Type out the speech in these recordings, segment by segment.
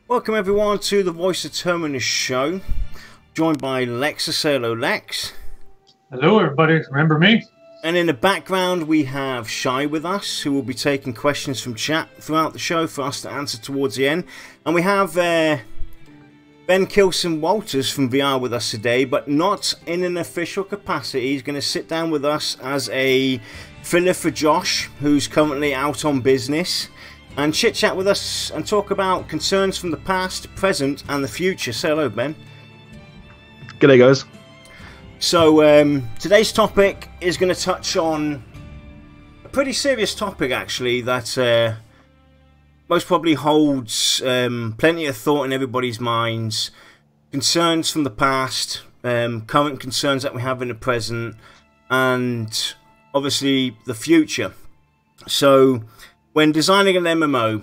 Welcome everyone to the Voice of Terminus show, joined by Lex. Say hello, Lex. Hello everybody, remember me? And in the background we have Shy with us, who will be taking questions from chat throughout the show for us to answer towards the end. And we have Ben Kilsin Walters from VR with us today, but not in an official capacity. He's going to sit down with us as a filler for Josh, who's currently out on business, and chit-chat with us and talk about concerns from the past, present, and the future. Say hello, Ben. G'day, guys. So, today's topic is going to touch on a pretty serious topic, actually, that most probably holds plenty of thought in everybody's minds. Concerns from the past, current concerns that we have in the present, and obviously the future. So, when designing an MMO,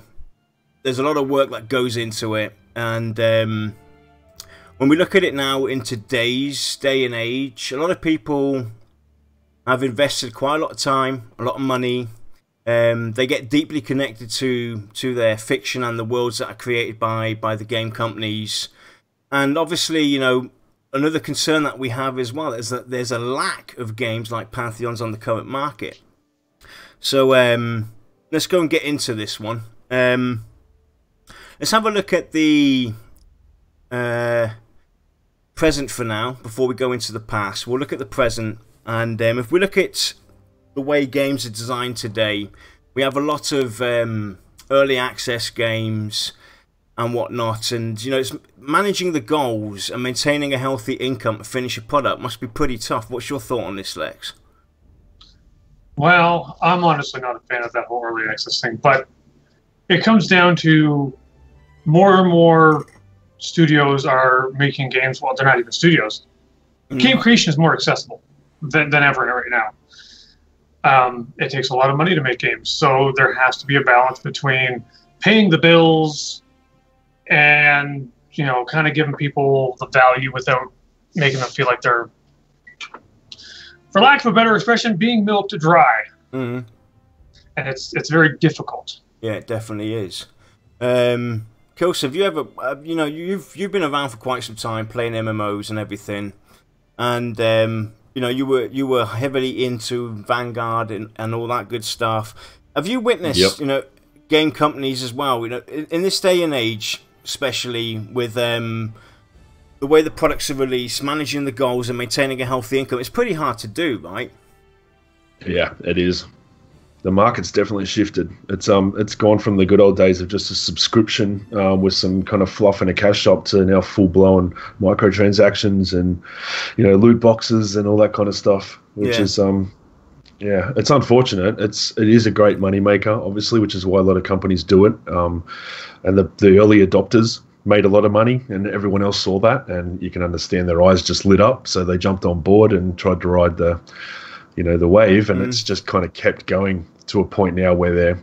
there's a lot of work that goes into it, and when we look at it now in today's day and age, a lot of people have invested quite a lot of time, a lot of money. They get deeply connected to their fiction and the worlds that are created by the game companies. And obviously, you know, another concern that we have as well is that there's a lack of games like Pantheons on the current market. So let's go and get into this one. Let's have a look at the present for now before we go into the past. We'll look at the present, and if we look at the way games are designed today, we have a lot of early access games and whatnot, and you know, it's managing the goals and maintaining a healthy income to finish a product must be pretty tough. What's your thought on this, Lex? Well, I'm honestly not a fan of that whole early access thing, but it comes down to more and more studios are making games. Well, they're not even studios. Game creation is more accessible than ever right now. It takes a lot of money to make games, so there has to be a balance between paying the bills and, you know, kind of giving people the value without making them feel like they're, for lack of a better expression, being milked dry. And it's very difficult. Yeah, it definitely is. Kilsin, have you ever, you know, you've been around for quite some time playing MMOs and everything, and you know, you were heavily into Vanguard and all that good stuff. Have you witnessed, you know, game companies as well? You know, in this day and age, especially with the way the products are released, managing the goals and maintaining a healthy income, it's pretty hard to do, right? Yeah, it is. The market's definitely shifted. It's gone from the good old days of just a subscription with some kind of fluff in a cash shop to now full-blown microtransactions and, you know, loot boxes and all that kind of stuff, which is yeah, it's unfortunate. It is a great moneymaker, obviously, which is why a lot of companies do it. And the early adopters made a lot of money, and everyone else saw that, and you can understand their eyes just lit up, so they jumped on board and tried to ride the, you know, the wave, and it's just kind of kept going to a point now where they're,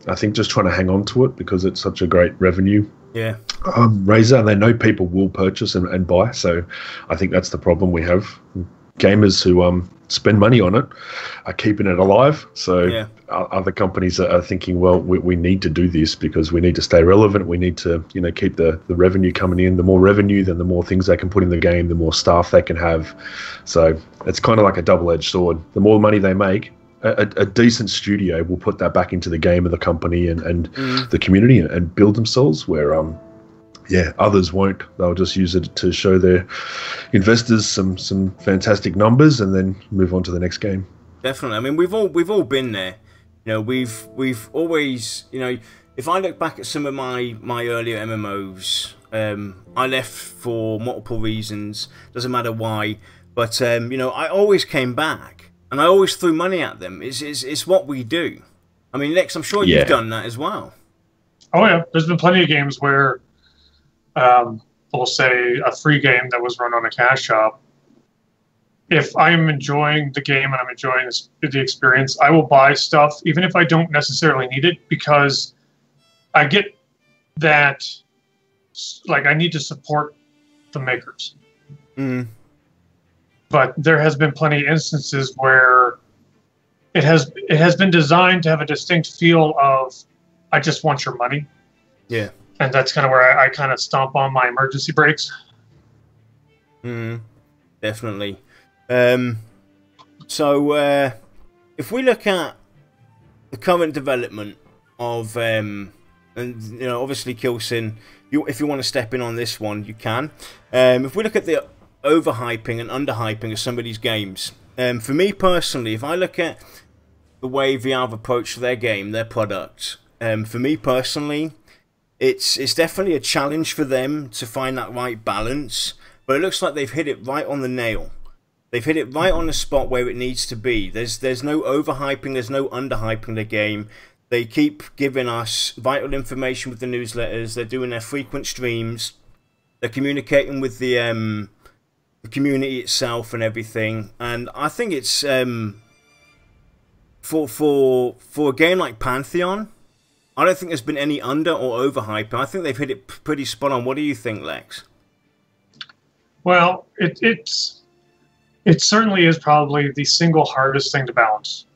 I think, just trying to hang on to it because it's such a great revenue raiser, and they know people will purchase and buy. So I think that's the problem we have. Gamers who spend money on it are keeping it alive. So other companies are thinking, well, we need to do this because we need to stay relevant. We need to, you know, keep the revenue coming in. The more revenue, then the more things they can put in the game, the more staff they can have. So it's kind of like a double-edged sword. The more money they make, a decent studio will put that back into the game and the company and the community and build themselves, where others won't. They'll just use it to show their investors some fantastic numbers and then move on to the next game. Definitely. I mean, we've all been there. You know, we've always, you know, if I look back at some of my earlier MMOs, I left for multiple reasons. Doesn't matter why, but you know, I always came back and I always threw money at them. It's what we do. I mean, Lex, I'm sure you've done that as well. Oh yeah, there's been plenty of games where we'll say a free game that was run on a cash shop. If I'm enjoying the game and I'm enjoying the experience, I will buy stuff, even if I don't necessarily need it, because I get that, like, I need to support the makers. But there has been plenty of instances where it has been designed to have a distinct feel of, I just want your money. Yeah. And that's kind of where I kind of stomp on my emergency brakes. Definitely. So if we look at the current development of, and obviously Kilsin, if you want to step in on this one, you can. If we look at the overhyping and underhyping of some of these games, for me personally, if I look at the way VR have approached their game, their product, for me personally, it's definitely a challenge for them to find that right balance. But it looks like they've hit it right on the nail. They've hit it right on the spot where it needs to be. There's no overhyping, there's no underhyping the game. They keep giving us vital information with the newsletters. They're doing their frequent streams. They're communicating with the community itself and everything. And I think it's for a game like Pantheon, I don't think there's been any under or overhyping. I think they've hit it pretty spot on. What do you think, Lex? Well, it certainly is probably the single hardest thing to balance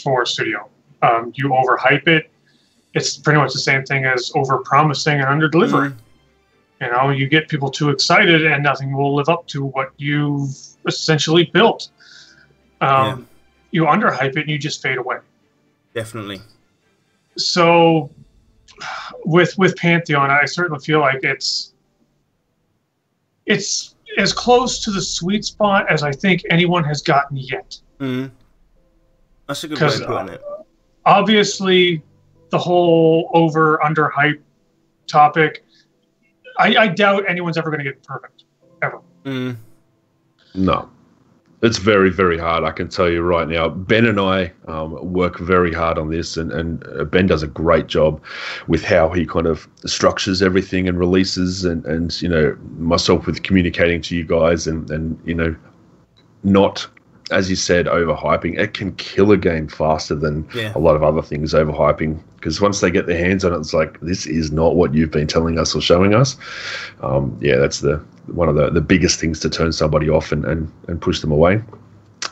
for a studio. You overhype it. It's pretty much the same thing as over-promising and under-delivering. You get people too excited and nothing will live up to what you've essentially built. You underhype it and you just fade away. Definitely. So with Pantheon, I certainly feel like it's as close to the sweet spot as I think anyone has gotten yet. That's a good way of putting it. Obviously, the whole over-under hype topic, I doubt anyone's ever going to get it perfect, ever. No. It's very, very hard, I can tell you right now. Ben and I work very hard on this, and Ben does a great job with how he kind of structures everything and releases, and myself with communicating to you guys, and not, as you said, overhyping. It can kill a game faster than a lot of other things, overhyping, because once they get their hands on it, it's like, this is not what you've been telling us or showing us. That's one of the biggest things to turn somebody off and push them away.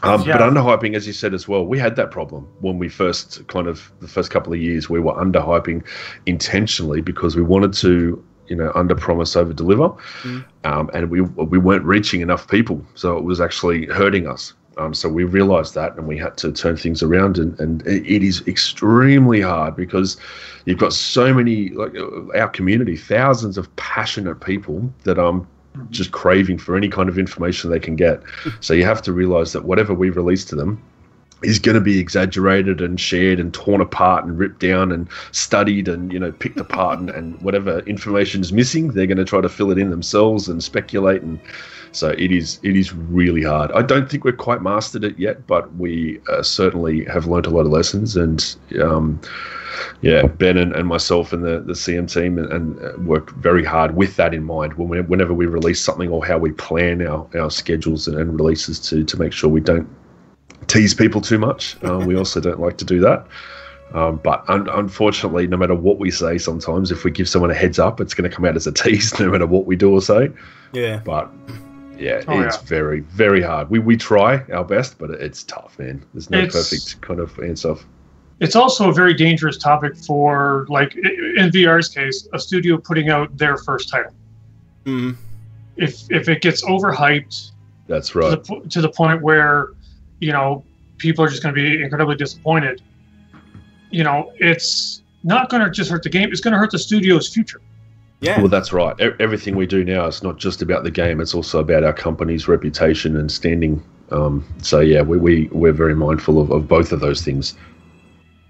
But underhyping, as you said as well, we had that problem when we the first couple of years, we were underhyping intentionally because we wanted to, under-promise, over-deliver, and we weren't reaching enough people, so it was actually hurting us. So we realized that, and we had to turn things around, and it is extremely hard because you've got so many, like our community, thousands of passionate people that just craving for any kind of information they can get. So you have to realize that whatever we release to them is going to be exaggerated and shared and torn apart and ripped down and studied and picked apart, and whatever information is missing, they're going to try to fill it in themselves and speculate. And so it is really hard. I don't think we're quite mastered it yet, but we certainly have learned a lot of lessons. And Ben and myself and the CM team and work very hard with that in mind whenever we release something, or how we plan our schedules and releases to make sure we don't tease people too much. We also don't like to do that. But unfortunately, no matter what we say, sometimes if we give someone a heads up, it's going to come out as a tease no matter what we do or say. Yeah. But it's very, very hard. We try our best, but it's tough, man. There's no perfect kind of answer. It's also a very dangerous topic for, like, in VR's case, a studio putting out their first title. If it gets overhyped, that's right, to the point where people are just going to be incredibly disappointed. It's not going to just hurt the game; it's going to hurt the studio's future. Yeah. Well, that's right. Everything we do now is not just about the game; it's also about our company's reputation and standing. We're very mindful of both of those things.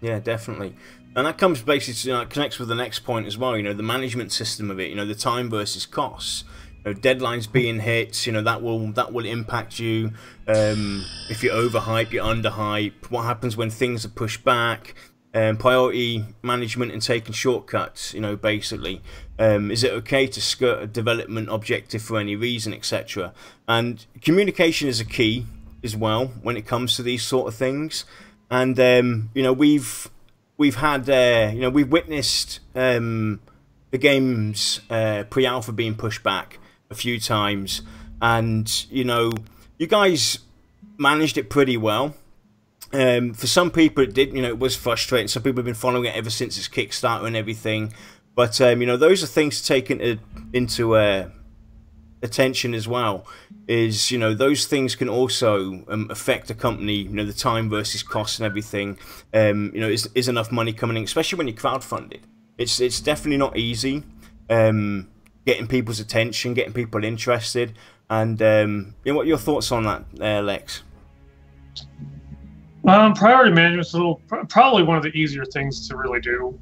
Yeah, definitely. And that comes basically connects with the next point as well. The management system of it. The time versus costs. Deadlines being hit. That will impact you. If you overhype, you underhype. What happens when things are pushed back? Priority management and taking shortcuts. Basically, is it okay to skirt a development objective for any reason, etc. And communication is a key as well when it comes to these sort of things. And we've witnessed the game's pre-alpha being pushed back a few times, and you guys managed it pretty well. For some people it did, it was frustrating. Some people have been following it ever since its Kickstarter and everything, But you know, those are things to take into attention as well. Is, you know, those things can also affect a company. You know, the time versus cost and everything. You know, is enough money coming in, especially when you're crowdfunded. It's definitely not easy. Getting people's attention, getting people interested, and you know, what are your thoughts on that, Lex? Priority management is probably one of the easier things to really do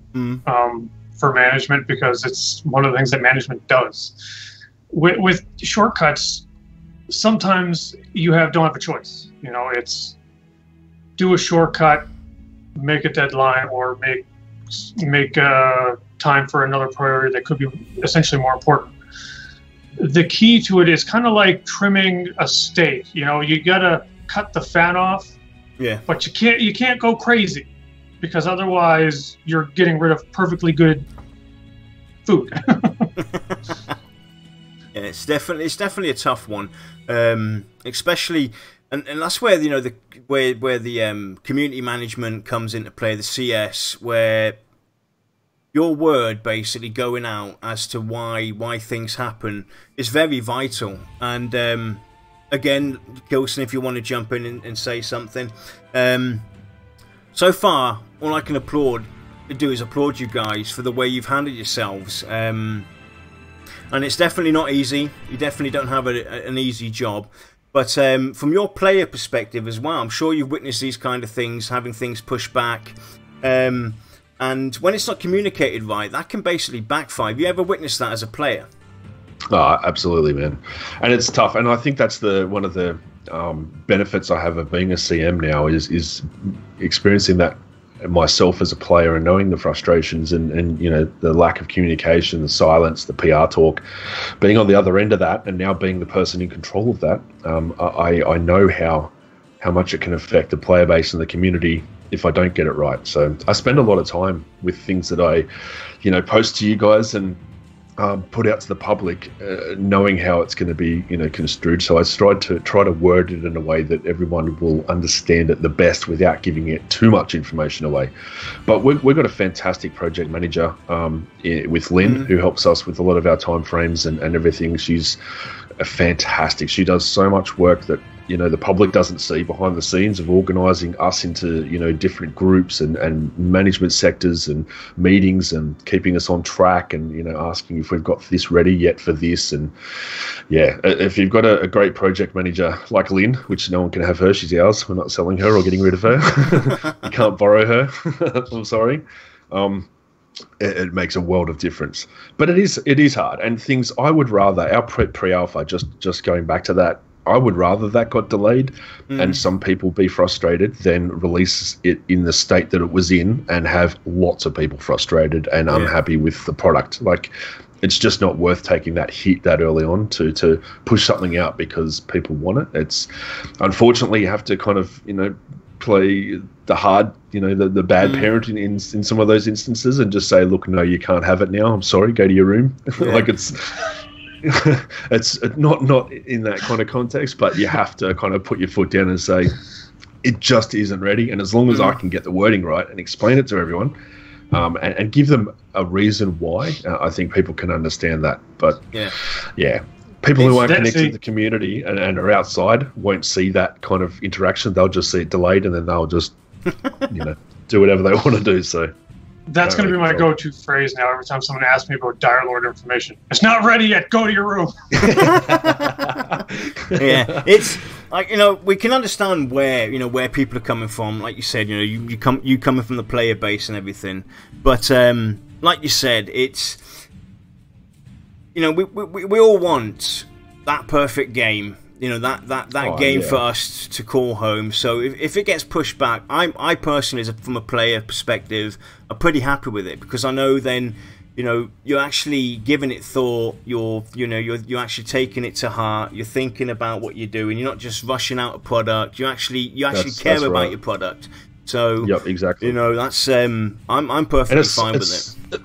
for management, because it's one of the things that management does. With shortcuts, sometimes you don't have a choice. You know, it's do a shortcut, make a deadline, or make time for another priority that could be essentially more important. The key to it is kind of like trimming a steak. You know, you gotta cut the fat off. Yeah. But you can't go crazy, because otherwise you're getting rid of perfectly good food. Yeah, it's definitely a tough one, especially, and that's where, you know, where the community management comes into play, the CS, where your word basically going out as to why things happen is very vital. And again, Kilsin, if you want to jump in and say something. So far, all I can do is applaud you guys for the way you've handled yourselves. And it's definitely not easy. You definitely don't have an easy job. But from your player perspective as well, I'm sure you've witnessed these kind of things, having things pushed back. And when it's not communicated right, that can basically backfire. Have you ever witnessed that as a player? Oh, absolutely, man. And it's tough. And I think that's one of the benefits I have of being a CM now is experiencing that myself as a player and knowing the frustrations and you know, the lack of communication, the silence, the PR talk, being on the other end of that, and now being the person in control of that. I know how much it can affect the player base and the community if I don't get it right. So I spend a lot of time with things that I, you know, post to you guys and put out to the public, knowing how it's going to be, you know, construed. So I try to word it in a way that everyone will understand it the best without giving it too much information away. But we've got a fantastic project manager with Lynn, who helps us with a lot of our time frames and everything. She's fantastic. She does so much work that, you know, the public doesn't see behind the scenes of organising us into, you know, different groups and management sectors and meetings and keeping us on track and, you know, asking if we've got this ready yet for this. And yeah, if you've got a great project manager like Lynn, which no one can have her, she's ours, we're not selling her or getting rid of her. You can't borrow her. I'm sorry. It makes a world of difference. But it is hard. And things I would rather, our pre-alpha, just going back to that, I would rather that got delayed and some people be frustrated than release it in the state that it was in and have lots of people frustrated and unhappy with the product. Like, it's just not worth taking that hit that early on to push something out because people want it. It's unfortunately you have to kind of, you know, play the hard, you know, the bad parent in some of those instances and just say, look, no, you can't have it now. I'm sorry, go to your room. Like it's not in that kind of context, but you have to kind of put your foot down and say it just isn't ready. And as long as I can get the wording right and explain it to everyone, and give them a reason why, I think people can understand that. But people who aren't connected to the community and are outside won't see that kind of interaction. They'll just see it delayed, and then they'll just you know, do whatever they want to do. So that's going to be my go-to phrase now. Every time someone asks me about Dire Lord information, it's not ready yet. Go to your room. Yeah, it's like, you know, we can understand where people are coming from. Like you said, you know, you coming from the player base and everything. But like you said, it's, you know, we all want that perfect game. You know, that game for us to call home. So if it gets pushed back, I personally, from a player perspective, are pretty happy with it, because I know then, you know, you're actually giving it thought. You're actually taking it to heart. You're thinking about what you're doing. You're not just rushing out a product. You actually care about your product. So exactly. You know, that's I'm perfectly fine with it.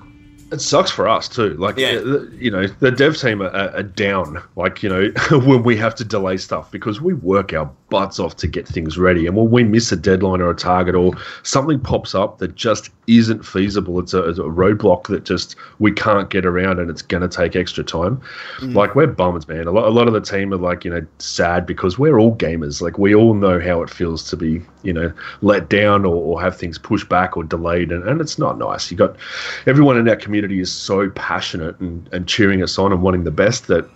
It sucks for us too. Like, you know, the dev team are down. Like, you know, when we have to delay stuff, because we work our butts off to get things ready. And when we miss a deadline or a target or something pops up that just isn't feasible, it's a roadblock that just we can't get around and it's going to take extra time. Like, we're bummed, man. A lot of the team are like, sad because we're all gamers. Like, we all know how it feels to be, let down or have things pushed back or delayed. And it's not nice. You got everyone in our community is so passionate and cheering us on and wanting the best that,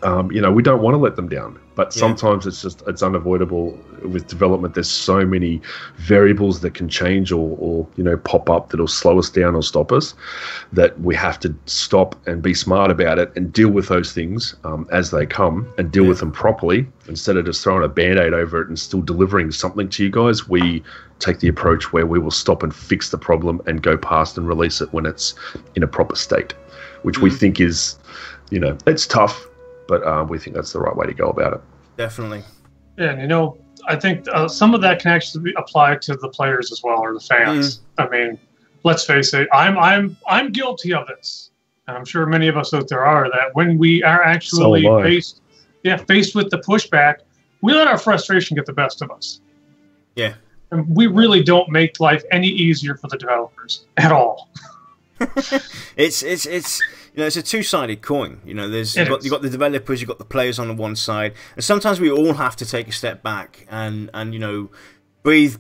we don't want to let them down, but sometimes it's unavoidable with development. There's so many variables that can change or pop up that'll slow us down or stop us, that we have to stop and be smart about it and deal with those things as they come and deal with them properly, instead of just throwing a band-aid over it and still delivering something to you guys. We take the approach where we will stop and fix the problem and go past and release it when it's in a proper state, which we think is, it's tough, but we think that's the right way to go about it. Definitely. Yeah, and I think some of that can actually apply to the players as well, or the fans. I mean, let's face it, I'm guilty of this, and I'm sure many of us out there are. That when we are actually faced with the pushback, we let our frustration get the best of us. Yeah, and we really don't make life any easier for the developers at all. It's a two-sided coin. You've got the developers, you've got the players on the one side, and sometimes we all have to take a step back and breathe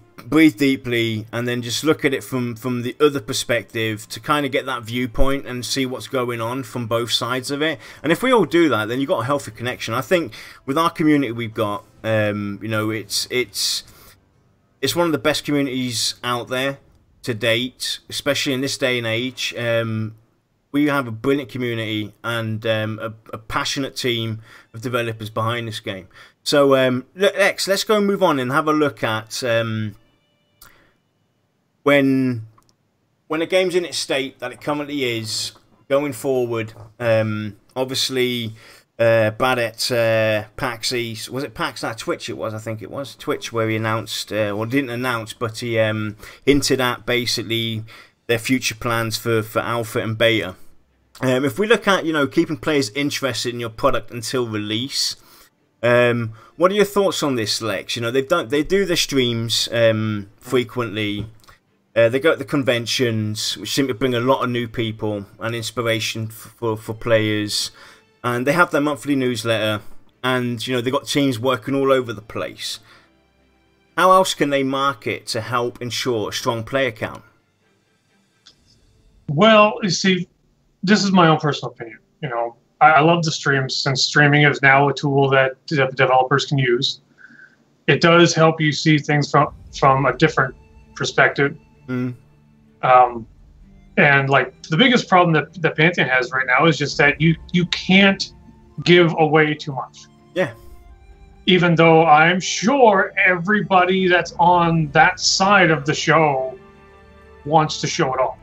deeply, and then just look at it from the other perspective to kind of get that viewpoint and see what's going on from both sides of it. And if we all do that, then you've got a healthy connection. I think with our community we've got, it's one of the best communities out there to date, especially in this day and age. We have a brilliant community and a passionate team of developers behind this game. So, Lex, let's go and move on and have a look at when a game's in its state that it currently is, going forward. Obviously, bad at PAX East. Was it PAX? Twitch it was, I think it was. Twitch, where he announced, or didn't announce, but he hinted at basically their future plans for alpha and beta. If we look at keeping players interested in your product until release, what are your thoughts on this, Lex? They do their streams frequently. They go to the conventions, which seem to bring a lot of new people and inspiration for players, and they have their monthly newsletter, and they've got teams working all over the place. How else can they market to help ensure a strong player count? Well, you see, this is my own personal opinion. I love the streams, since streaming is now a tool that developers can use. It does help you see things from a different perspective. And like, the biggest problem that Pantheon has right now is just that you can't give away too much. Yeah. Even though I'm sure everybody that's on that side of the show wants to show it all.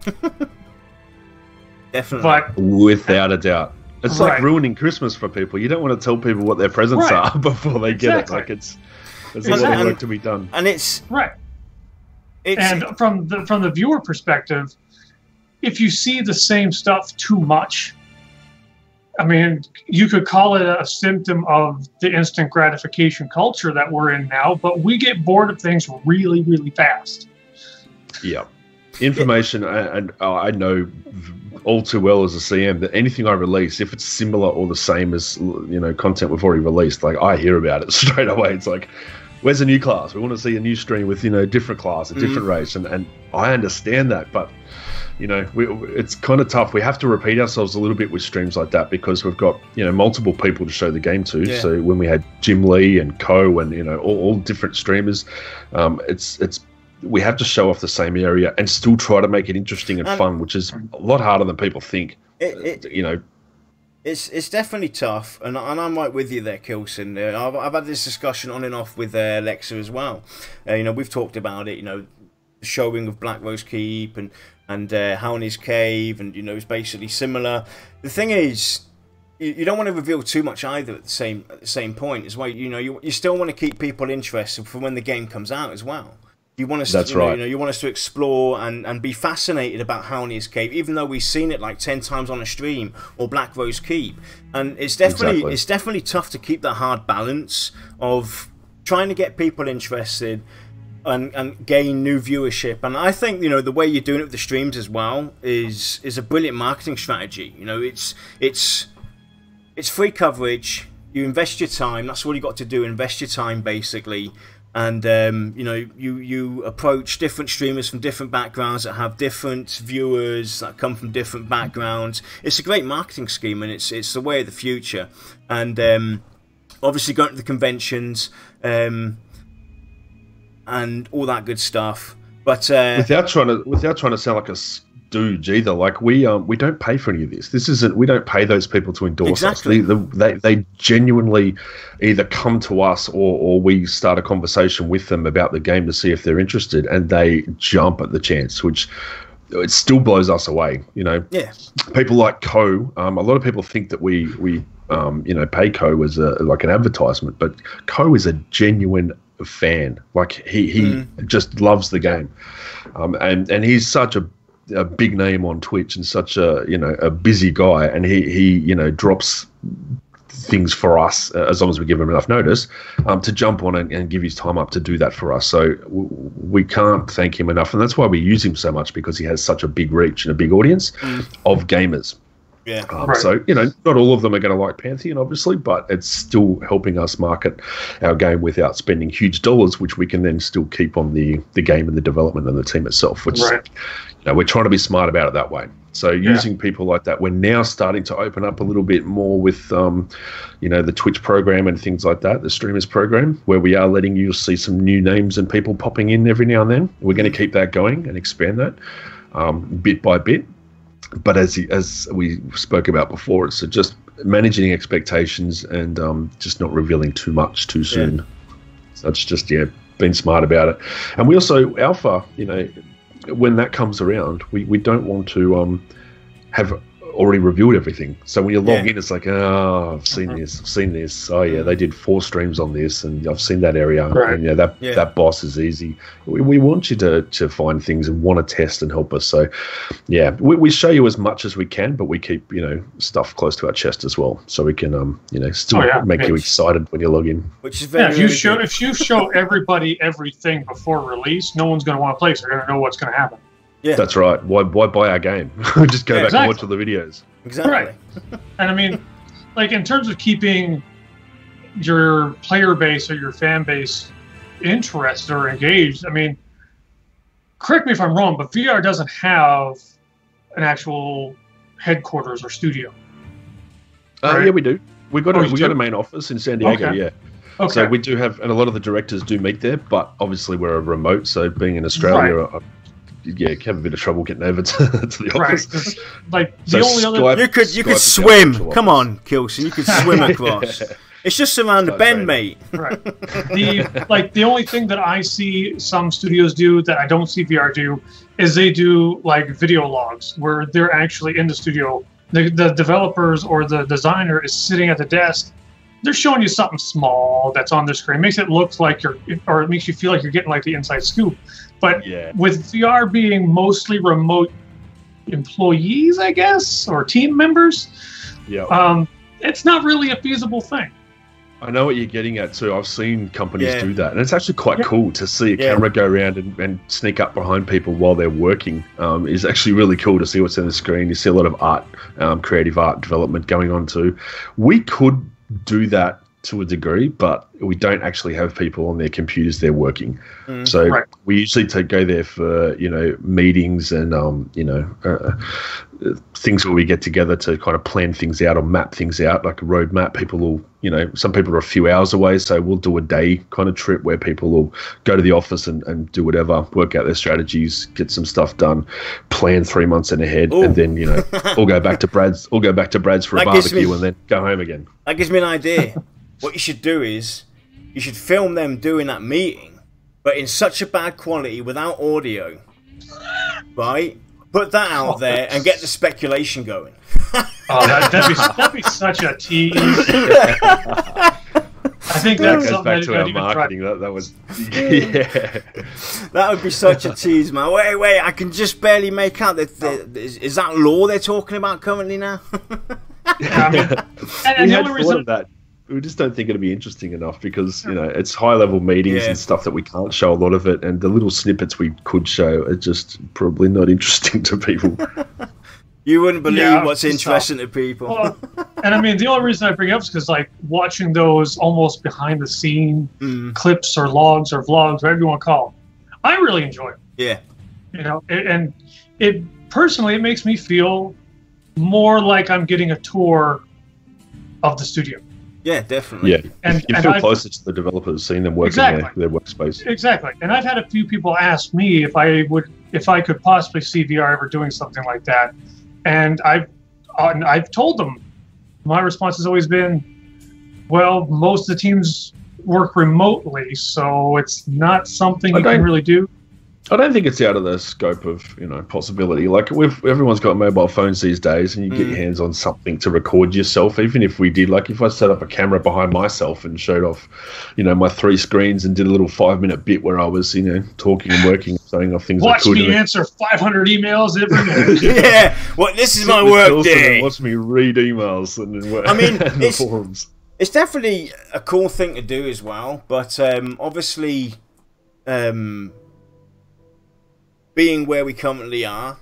Definitely. But without a doubt. It's like ruining Christmas for people. You don't want to tell people what their presents are before they get it. Like, it's a lot of work to be done. And it's and from the viewer perspective, if you see the same stuff too much, I mean, you could call it a symptom of the instant gratification culture that we're in now, but we get bored of things really, really fast. Yeah. Information, and I know all too well as a CM that anything I release, if it's similar or the same as content we've already released, like, I hear about it straight away. It's like, where's a new class? We want to see a new stream with different class, a different race, and I understand that, but it's kind of tough. We have to repeat ourselves a little bit with streams like that because we've got multiple people to show the game to. Yeah. So when we had Jim Lee and Co and all different streamers, we have to show off the same area and still try to make it interesting and fun, which is a lot harder than people think. It's definitely tough, and I'm right with you there, Kilsin. I've had this discussion on and off with Lexa as well. We've talked about it. The showing of Black Rose Keep and Howni's Cave, and it's basically similar. The thing is, you don't want to reveal too much either at the same point as well. You still want to keep people interested for when the game comes out as well. You want us you want us to explore and be fascinated about Howni's Cave, even though we've seen it like 10 times on a stream, or Black Rose Keep. And it's definitely tough to keep that hard balance of trying to get people interested and gain new viewership. And I think, you know, the way you're doing it with the streams as well is a brilliant marketing strategy. You know, it's free coverage. You invest your time. That's all you got to do. Invest your time, basically. And you know, you approach different streamers from different backgrounds that have different viewers that come from different backgrounds. It's a great marketing scheme, and it's the way of the future. And obviously going to the conventions and all that good stuff. But without trying to sound like a stooge either, like we don't pay for any of this. This isn't. We don't pay those people to endorse us. They genuinely either come to us or we start a conversation with them about the game to see if they're interested, and they jump at the chance, which it still blows us away. You know, people like Co. A lot of people think that we you know, pay Co as like an advertisement, but Co is a genuine fan. Like he just loves the game, and he's such a big name on Twitch and such a, you know, a busy guy, and he you know, drops things for us as long as we give him enough notice to jump on and give his time up to do that for us. So we can't thank him enough, and that's why we use him so much, because he has such a big reach and a big audience of gamers. Yeah. Right. So, you know, not all of them are going to like Pantheon, obviously, but it's still helping us market our game without spending huge dollars, which we can then still keep on the game and the development and the team itself, which, you know, we're trying to be smart about it that way. So using people like that, we're now starting to open up a little bit more with, you know, the Twitch program and things like that, the streamers program, where we are letting you see some new names and people popping in every now and then. We're going to keep that going and expand that bit by bit. But as we spoke about before, it's just managing expectations and just not revealing too much too soon. Yeah. So it's just, being smart about it. And we also, Alpha, you know, when that comes around, we don't want to have already reviewed everything. So when you log in, it's like, oh, I've seen this. Oh yeah, they did 4 streams on this, and I've seen that area. Right. And that boss is easy. We want you to find things and want to test and help us. So we show you as much as we can, but we keep, you know, stuff close to our chest as well, so we can you know, still make you excited when you log in. Which is very if you show everybody everything before release, no one's going to want to play. So they're going to know what's going to happen. Yeah, that's right. Why buy our game? Just go back and watch all the videos. Exactly. Right. And I mean, like, in terms of keeping your player base or your fan base interested or engaged, I mean, correct me if I'm wrong, but VR doesn't have an actual headquarters or studio. Right? Yeah, we do. We got a main office in San Diego. Okay. Yeah. Okay. So we do have, and a lot of the directors do meet there, but obviously we're a remote, so being in Australia. Right. Have a bit of trouble getting over to the office. Like the only other you could swim. Come on, Kilsin, you could swim across. It's just around the bend, mate. Right. The only thing that I see some studios do that I don't see VR do is they do like video logs where they're actually in the studio. The developers or the designer is sitting at the desk. They're showing you something small that's on the screen. It makes it look like it makes you feel like you're getting like the inside scoop. But with VR being mostly remote employees, I guess, or team members, it's not really a feasible thing. I know what you're getting at too. I've seen companies do that, and it's actually quite cool to see a camera go around and sneak up behind people while they're working. It's actually really cool to see what's on the screen. You see a lot of art, creative art development going on too. We could do that to a degree, but we don't actually have people on their computers there working. So we usually go there for, you know, meetings and you know, things where we get together to kind of plan things out or map things out, like a roadmap. People will, you know, some people are a few hours away, so we'll do a day kind of trip where people will go to the office and do whatever, work out their strategies, get some stuff done, plan 3 months in ahead, and then, you know, all go back to Brad's for a barbecue and then go home again. That gives me an idea. What you should do is you should film them doing that meeting, but in such a bad quality without audio, right? Put that out there and get the speculation going. That'd be such a tease. I think that goes back to our marketing. That was that would be such a tease, man. Wait, I can just barely make out that is that law they're talking about currently now? I mean, and the only reason that. we just don't think it'll be interesting enough because it's high level meetings and stuff that we can't show a lot of it, and the little snippets we could show are just probably not interesting to people. You wouldn't believe what's interesting to people. Well, and I mean, the only reason I bring it up is because, like, watching those almost behind-the-scene clips or logs or vlogs, whatever you want to call them, I really enjoy it. Yeah. And it personally, it makes me feel more like I'm getting a tour of the studio. Yeah, definitely. Yeah, and you feel closer to the developers, seeing them work in their workspace. Exactly. And I've had a few people ask me if I could possibly see VR ever doing something like that. And I've told them, my response has always been, well, most of the teams work remotely, so it's not something you can really do. I don't think it's out of the scope of possibility. Like everyone's got mobile phones these days, and you get your hands on something to record yourself. Even if we did, like if I set up a camera behind myself and showed off, my 3 screens and did a little 5-minute bit where I was, talking and working, showing off things. Watch me answer 500 emails every minute. Yeah, this is my work day. Watch me read emails and then work. I mean, and the forums. It's definitely a cool thing to do as well, but obviously. Being where we currently are,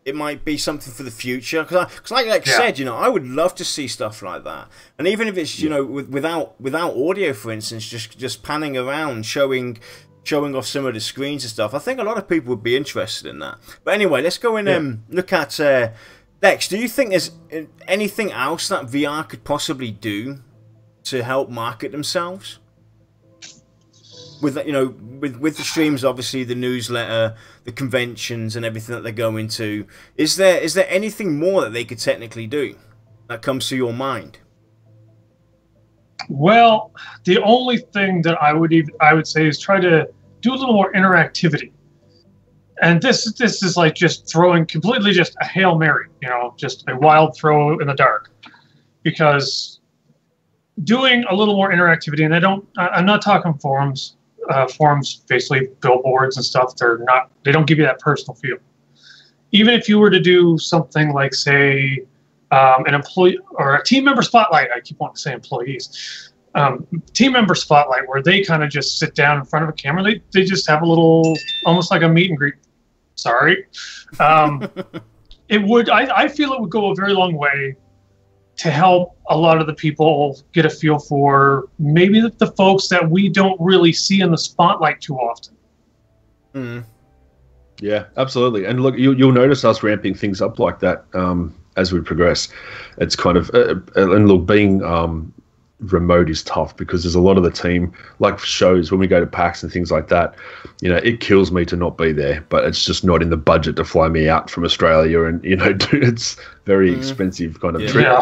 it might be something for the future. Because like I said, I would love to see stuff like that. And even if it's without audio, for instance, just panning around, showing off some of the screens and stuff. I think a lot of people would be interested in that. But anyway, let's go and look at Lex. Do you think there's anything else that VR could possibly do to help market themselves? With with the streams, obviously the newsletter, the conventions, and everything that they're going to, is there anything more that they could technically do that comes to your mind? Well, the only thing that I would say is try to do a little more interactivity. And this is like just throwing completely just a Hail Mary, just a wild throw in the dark, because doing a little more interactivity, and I'm not talking forums. Forums, basically billboards and stuff, they don't give you that personal feel. Even if you were to do something like, say, an employee or a team member spotlight, I keep wanting to say employees, team member spotlight, where they kind of just sit down in front of a camera. They just have a little, almost like a meet and greet. Sorry. I feel it would go a very long way to help a lot of the people get a feel for maybe the folks that we don't really see in the spotlight too often. Yeah, absolutely. And look, you'll notice us ramping things up like that as we progress. It's kind of and look, being remote is tough because there's a lot of the team, like shows when we go to PAX and things like that, it kills me to not be there, but it's just not in the budget to fly me out from Australia, and it's very expensive kind of trip. Yeah.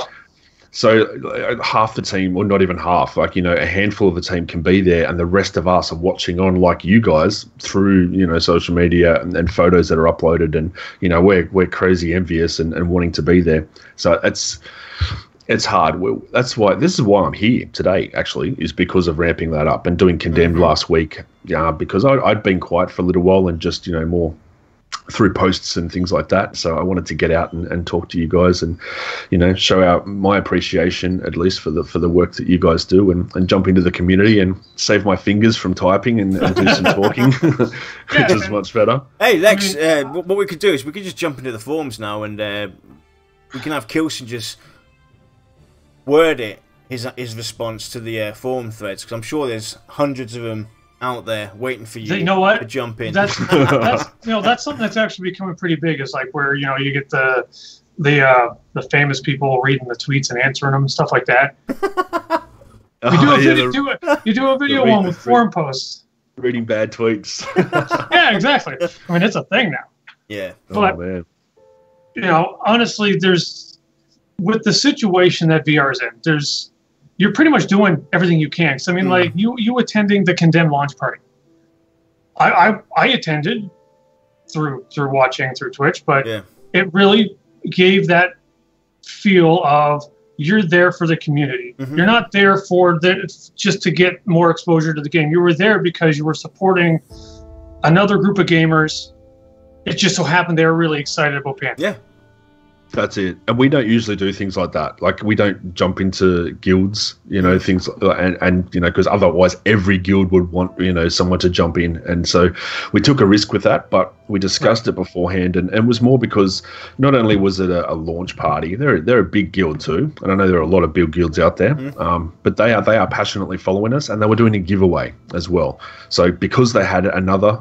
So half the team, or not even half, a handful of the team can be there, and the rest of us are watching on, like you guys, through social media and photos that are uploaded, and we're crazy envious and wanting to be there. So it's hard. This is why I'm here today, actually, is because of ramping that up and doing Condemned last week. Because I'd been quiet for a little while and just more through posts and things like that. So I wanted to get out and talk to you guys and, show out my appreciation, at least for the work that you guys do, and jump into the community and save my fingers from typing and do some talking, which is much better. Hey, Lex, what we could do is we could just jump into the forums now, and we can have Kilsin just word it, his response to the forum threads, because I'm sure there's hundreds of them out there waiting for you. You know what? To jump in. That's something that's actually becoming pretty big. Is like where you get the famous people reading the tweets and answering them and stuff like that. You do a video one with forum posts. Reading bad tweets. Yeah, exactly. I mean, it's a thing now. Yeah. But, man. Honestly, with the situation that VR is in, you're pretty much doing everything you can. So, I mean, like you attending the Condemned launch party. I attended through watching through Twitch, but it really gave that feel of you're there for the community. You're not there for just to get more exposure to the game. You were there because you were supporting another group of gamers. It just so happened they were really excited about Pantheon. Yeah. That's it. And we don't usually do things like that. Like, we don't jump into guilds, things and because otherwise every guild would want, someone to jump in. And so we took a risk with that, but we discussed it beforehand, and it was more because not only was it a launch party, they're a big guild too. And I know there are a lot of big guilds out there, but they are passionately following us, and they were doing a giveaway as well. So because they had another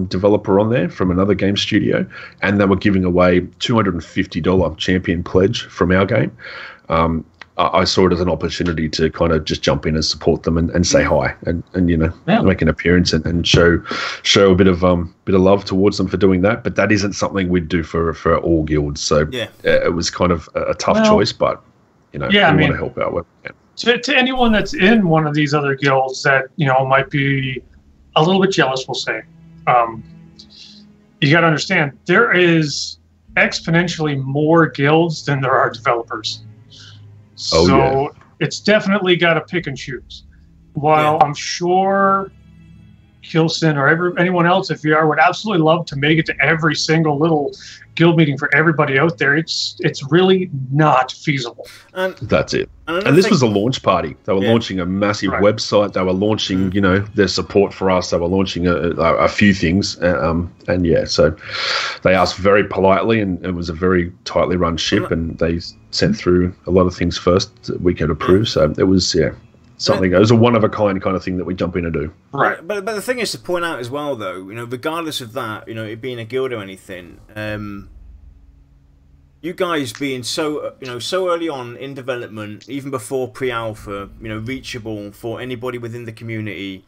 developer on there from another game studio, and they were giving away $250 champion pledge from our game, I saw it as an opportunity to kind of just jump in and support them and say hi and make an appearance and show a bit of love towards them for doing that. But that isn't something we'd do for all guilds. So it was kind of a tough choice, but we want to help out with it. To anyone that's in one of these other guilds that might be a little bit jealous, we'll say, you got to understand there is exponentially more guilds than there are developers. So it's definitely got to pick and choose. While I'm sure Kilsin or anyone else at VR would absolutely love to make it to every single little guild meeting for everybody out there, it's really not feasible. That's it. And this was a launch party. They were launching a massive website. They were launching, their support for us. They were launching a few things. So they asked very politely, and it was a very tightly run ship, and they sent through a lot of things first that we could approve. So it was, something. It was a one-of-a-kind kind of thing that we jump in and do. Right. But the thing is to point out as well, though, regardless of that, it being a guild or anything, you guys being so early on in development, even before pre-alpha, reachable for anybody within the community,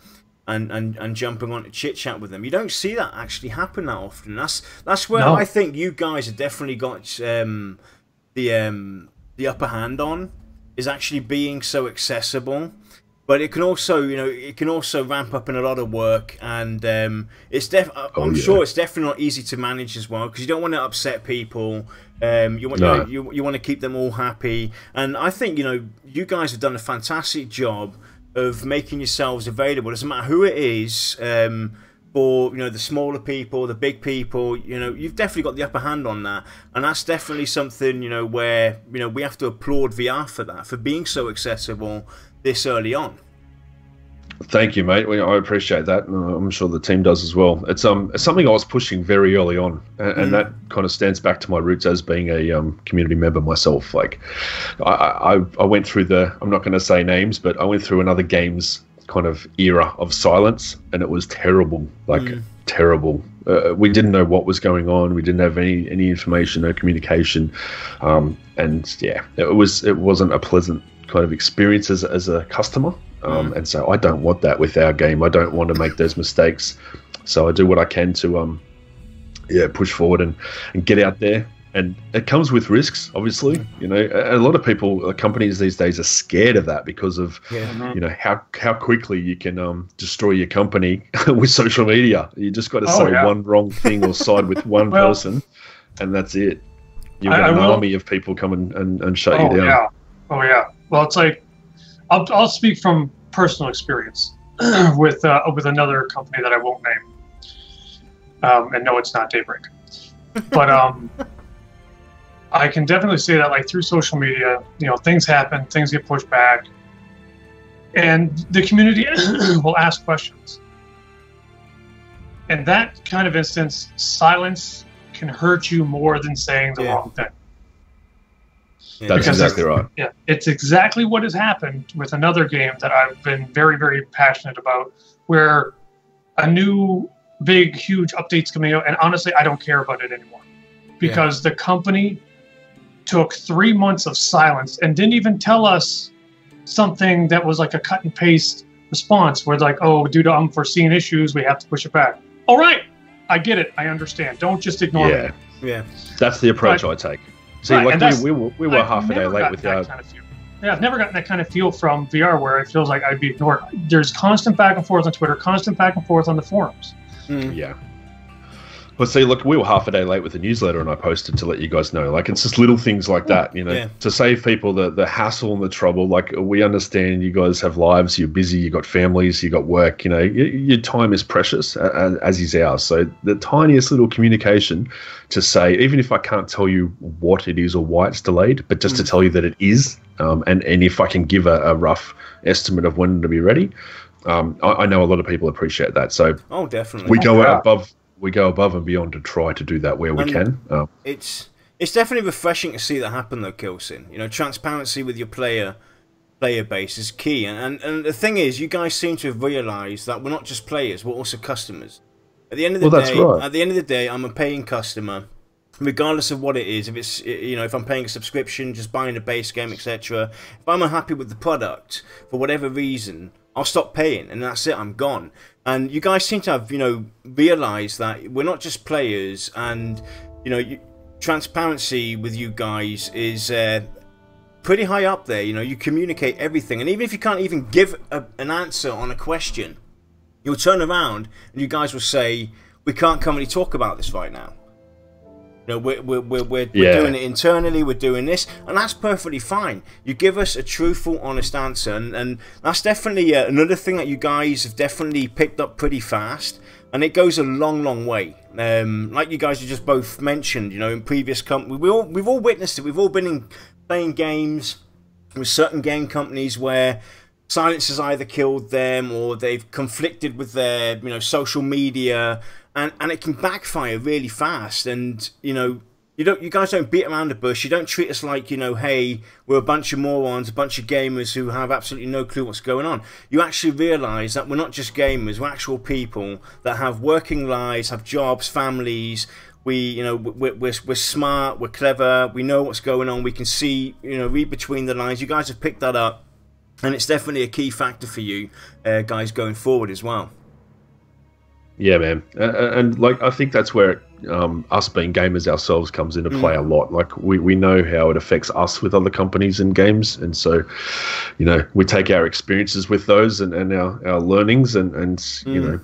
and jumping on to chit chat with them, you don't see that actually happen that often. That's where I think you guys have definitely got the upper hand on, is actually being so accessible. But it can also, ramp up in a lot of work, and it's I'm sure it's definitely not easy to manage as well, because you don't want to upset people. You want to keep them all happy, and I think you guys have done a fantastic job of making yourselves available. It doesn't matter who it is, for the smaller people, the big people. You've definitely got the upper hand on that, and that's definitely something where we have to applaud VR for that, for being so accessible this early on. Thank you, mate. I appreciate that, and I'm sure the team does as well. It's something I was pushing very early on, and that kind of stands back to my roots as being a community member myself. Like, I went through I'm not going to say names, but I went through another game's kind of era of silence, and it was terrible, terrible. We didn't know what was going on. We didn't have any information, no communication, it wasn't a pleasant kind of experience as a customer. And so I don't want that with our game. I don't want to make those mistakes. So I do what I can to push forward and get out there. And it comes with risks, obviously. A lot of people, companies these days, are scared of that because of how quickly you can destroy your company with social media. You just got to say one wrong thing or side with one person, and that's it. You've got an army of people come and shut you down. Well, it's like I'll speak from personal experience with another company that I won't name, and no, it's not Daybreak, but I can definitely say that, like, through social media, things happen, things get pushed back, and the community will ask questions. In that kind of instance, silence can hurt you more than saying the wrong thing. That's exactly right. Yeah, it's exactly what has happened with another game that I've been very, very passionate about, where a new, big, huge update's coming out, and honestly, I don't care about it anymore. Because the company took 3 months of silence and didn't even tell us something that was like a cut and paste response, where like, due to unforeseen issues, we have to push it back. All right, I get it, I understand. Don't just ignore me. Yeah, that's the approach I take. See, we were half a day late with our... kind of feel. Yeah, I've never gotten that kind of feel from VR where it feels like I'd be ignored. There's constant back and forth on Twitter, constant back and forth on the forums. Yeah. Well, see, look, we were half a day late with the newsletter, and I posted to let you guys know. Like, it's just little things like that, you know, to save people the hassle and the trouble. Like, we understand you guys have lives, you're busy, you got families, you got work. You know, your time is precious, as is ours. So the tiniest little communication to say, even if I can't tell you what it is or why it's delayed, but just to tell you that it is, and if I can give a rough estimate of when it'll be ready, I know a lot of people appreciate that. So, definitely, we go above and beyond to try to do that where we can. It's definitely refreshing to see that happen, though, Kilsin. You know, transparency with your player base is key, and the thing is, you guys seem to have realised that we're not just players; we're also customers. At the end of the day, at the end of the day, I'm a paying customer, regardless of what it is. If it's, you know, if I'm paying a subscription, just buying a base game, etc. If I'm unhappy with the product for whatever reason, I'll stop paying, and that's it. I'm gone. And you guys seem to have, you know, realised that we're not just players, and, you know, transparency with you guys is pretty high up there. You know, you communicate everything, and even if you can't even give an answer on a question, you'll turn around and you guys will say, "We can't currently talk about this right now. You know, we're doing it internally, we're doing this," and that's perfectly fine. You give us a truthful, honest answer, and that's definitely another thing that you guys have definitely picked up pretty fast, and it goes a long, long way. Like you guys have just both mentioned, you know, in previous companies, we've all witnessed it. We've all been playing games with certain game companies where silence has either killed them or they've conflicted with their, you know, social media. And it can backfire really fast, and you know, you guys don't beat around the bush. You don't treat us like, you know, hey, we're a bunch of morons, a bunch of gamers who have absolutely no clue what's going on. You actually realise that we're not just gamers; we're actual people that have working lives, have jobs, families. You know, we're smart, we're clever, we know what's going on. We can see, you know, read between the lines. You guys have picked that up, and it's definitely a key factor for you guys going forward as well. Yeah, man, and like I think that's where us being gamers ourselves comes into play a lot. Like we know how it affects us with other companies and games, and so, you know, we take our experiences with those and our learnings and you know,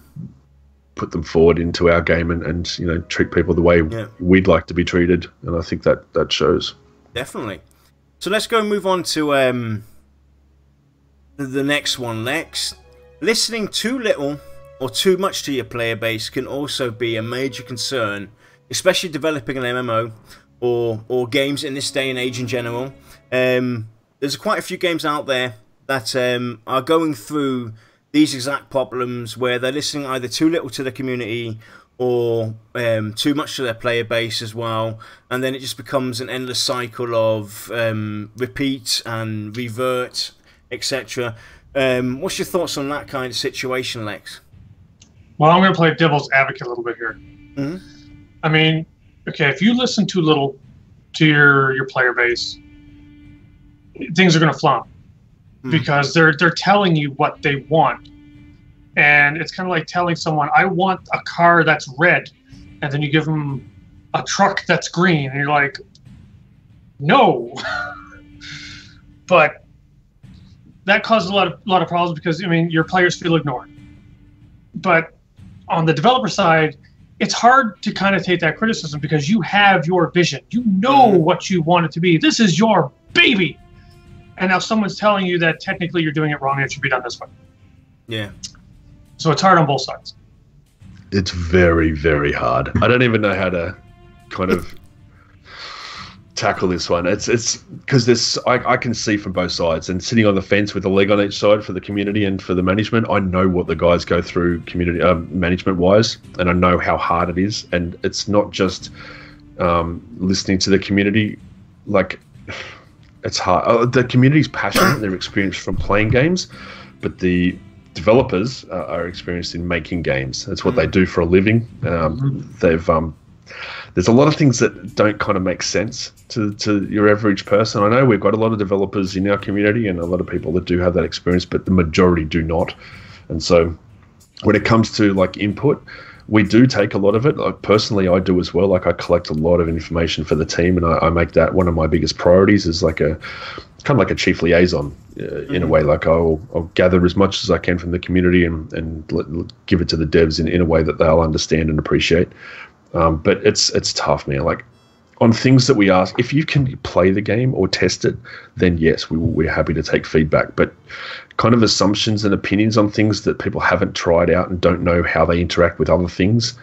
put them forward into our game and you know, treat people the way we'd like to be treated, and I think that shows. Definitely. So let's go move on to the next one, Lex. Listening too little or too much to your player base can also be a major concern, especially developing an MMO or games in this day and age in general. There's quite a few games out there that are going through these exact problems where they're listening either too little to the community or too much to their player base as well, and then it just becomes an endless cycle of repeat and revert, etc. What's your thoughts on that kind of situation, Lex? Well, I'm going to play devil's advocate a little bit here. I mean, okay, if you listen too little to your player base, things are going to flop because they're telling you what they want, and it's kind of like telling someone, "I want a car that's red," and then you give them a truck that's green, and you're like, "No." But that causes a lot of problems because, I mean, your players feel ignored. But on the developer side, it's hard to kind of take that criticism because you have your vision. You know what you want it to be. This is your baby. And now someone's telling you that technically you're doing it wrong and it should be done this way. Yeah. So it's hard on both sides. It's very, very hard. I don't even know how to kind of tackle this one. It's because I can see from both sides, and sitting on the fence with a leg on each side for the community and for the management, I know what the guys go through community management wise, and I know how hard it is. And it's not just listening to the community. Like, it's hard. The community's passionate, their experience from playing games, but the developers are experienced in making games. That's what they do for a living. There's a lot of things that don't kind of make sense to your average person. I know we've got a lot of developers in our community and a lot of people that do have that experience, but the majority do not. And so when it comes to like input, we do take a lot of it. Like, personally, I do as well. Like, I collect a lot of information for the team, and I make that one of my biggest priorities is like a kind of like a chief liaison in a way. Like, I'll gather as much as I can from the community and give it to the devs in a way that they'll understand and appreciate. But it's tough, man. Like, on things that we ask, if you can play the game or test it, then yes, we're happy to take feedback. But kind of assumptions and opinions on things that people haven't tried out and don't know how they interact with other things,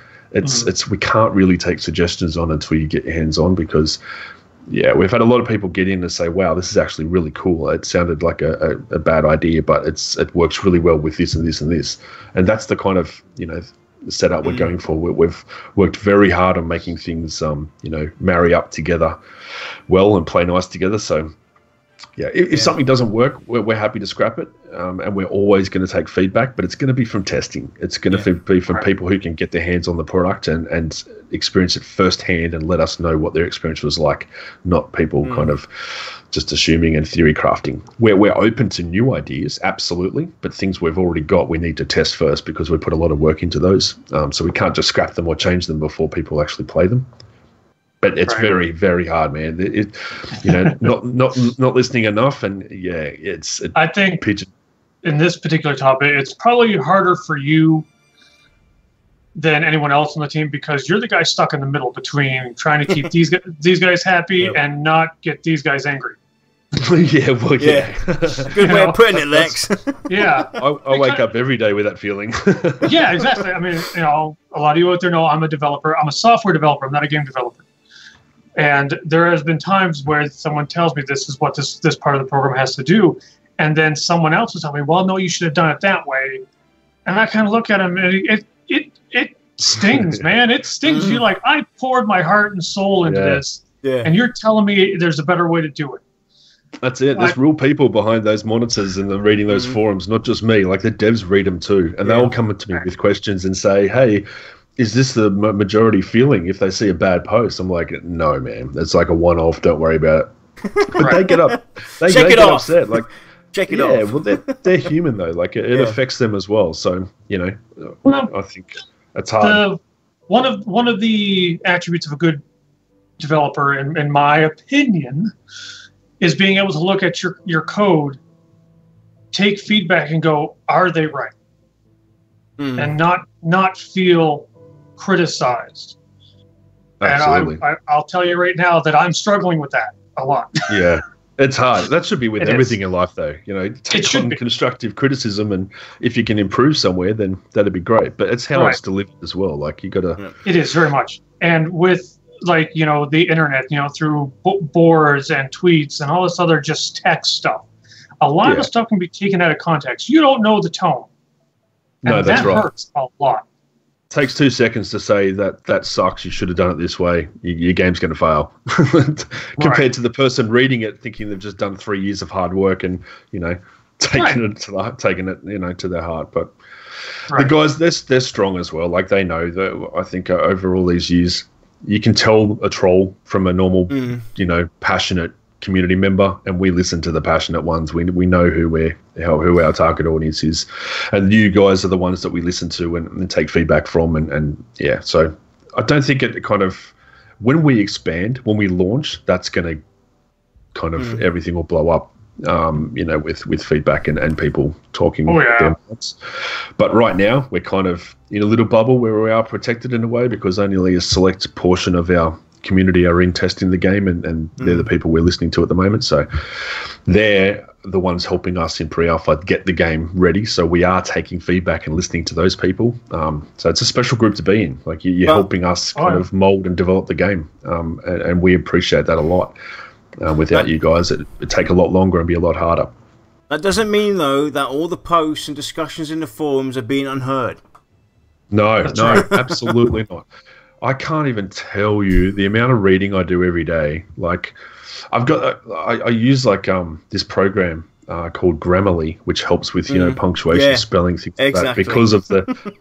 we can't really take suggestions on until you get your hands on, because we've had a lot of people get in and say, wow, this is actually really cool. It sounded like a bad idea, but it works really well with this and this and this. And that's the kind of, setup we're going for. We've worked very hard on making things, marry up together well and play nice together. So, if something doesn't work, we're happy to scrap it, and we're always going to take feedback, but it's going to be from testing. It's going to be from people who can get their hands on the product and experience it firsthand and let us know what their experience was like, not people kind of just assuming and theory crafting. We're open to new ideas, absolutely, but things we've already got, we need to test first, because we put a lot of work into those. So we can't just scrap them or change them before people actually play them. But it's very, very hard, man. Not listening enough, and I think in this particular topic, it's probably harder for you than anyone else on the team, because you're the guy stuck in the middle between trying to keep these guys happy and not get these guys angry. Good way of putting it, Lex. I wake up every day with that feeling. Yeah, exactly. I mean, a lot of you out there know I'm a developer. I'm a software developer. I'm not a game developer. And there has been times where someone tells me this is what this part of the program has to do, and then someone else will tell me, well, no, you should have done it that way. And I kind of look at them, and it stings, man. It stings. You're like, I poured my heart and soul into this, and you're telling me there's a better way to do it. That's it. There's real people behind those monitors and reading those forums, not just me. Like, the devs read them too, and they'll come to me with questions and say, hey, is this the majority feeling if they see a bad post? I'm like, no, man. It's like a one-off. Don't worry about it. But they get up. They get upset. Like, check it off. Well, they're human, though. Like, it affects them as well. So, I think it's hard. One of the attributes of a good developer, in my opinion, is being able to look at your code, take feedback, and go, are they right? And not feel criticized. Absolutely. And I'll tell you right now that I'm struggling with that a lot. Yeah, it's hard. That should be with everything in life, though. Take on constructive criticism, and if you can improve somewhere, then that'd be great. But it's how it's delivered as well. Like, you got to. It is very much, and with the internet, through boards and tweets and all this other just text stuff. A lot of the stuff can be taken out of context. You don't know the tone. And that's that hurts a lot. Takes 2 seconds to say that sucks, you should have done it this way, your game's going to fail. Compared to the person reading it thinking they've just done 3 years of hard work and taking it to their heart. But the guys, they're strong as well. Like, they know that. I think over all these years, you can tell a troll from a normal passionate community member, and we listen to the passionate ones. We know who our target audience is, and you guys are the ones that we listen to and take feedback from, and so I don't think it kind of, when we expand, when we launch, that's going to kind of everything will blow up, with feedback and people talking their minds. But right now we're kind of in a little bubble where we are protected in a way, because only a select portion of our community are in testing the game, and they're the people we're listening to at the moment. So they're the ones helping us in pre-alpha get the game ready. So we are taking feedback and listening to those people. So it's a special group to be in. Like, you're helping us kind of mold and develop the game, and we appreciate that a lot. Without you guys, it'd take a lot longer and be a lot harder. That doesn't mean, though, that all the posts and discussions in the forums are being unheard. No, absolutely not. I can't even tell you the amount of reading I do every day. Like, I use this program called Grammarly, which helps with punctuation, spelling, things like that. Because of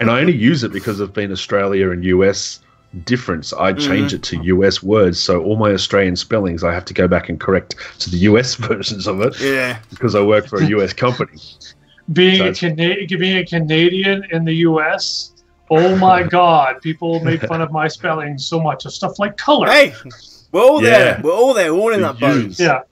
and I only use it because of being Australia and US difference. I change it to US words, so all my Australian spellings I have to go back and correct to the US versions of it. Yeah, because I work for a US company. Being a Canadian in the US. Oh my God! People make fun of my spelling so much of stuff like color. Hey, we're all there. We're all there. We're all in that boat. Yeah.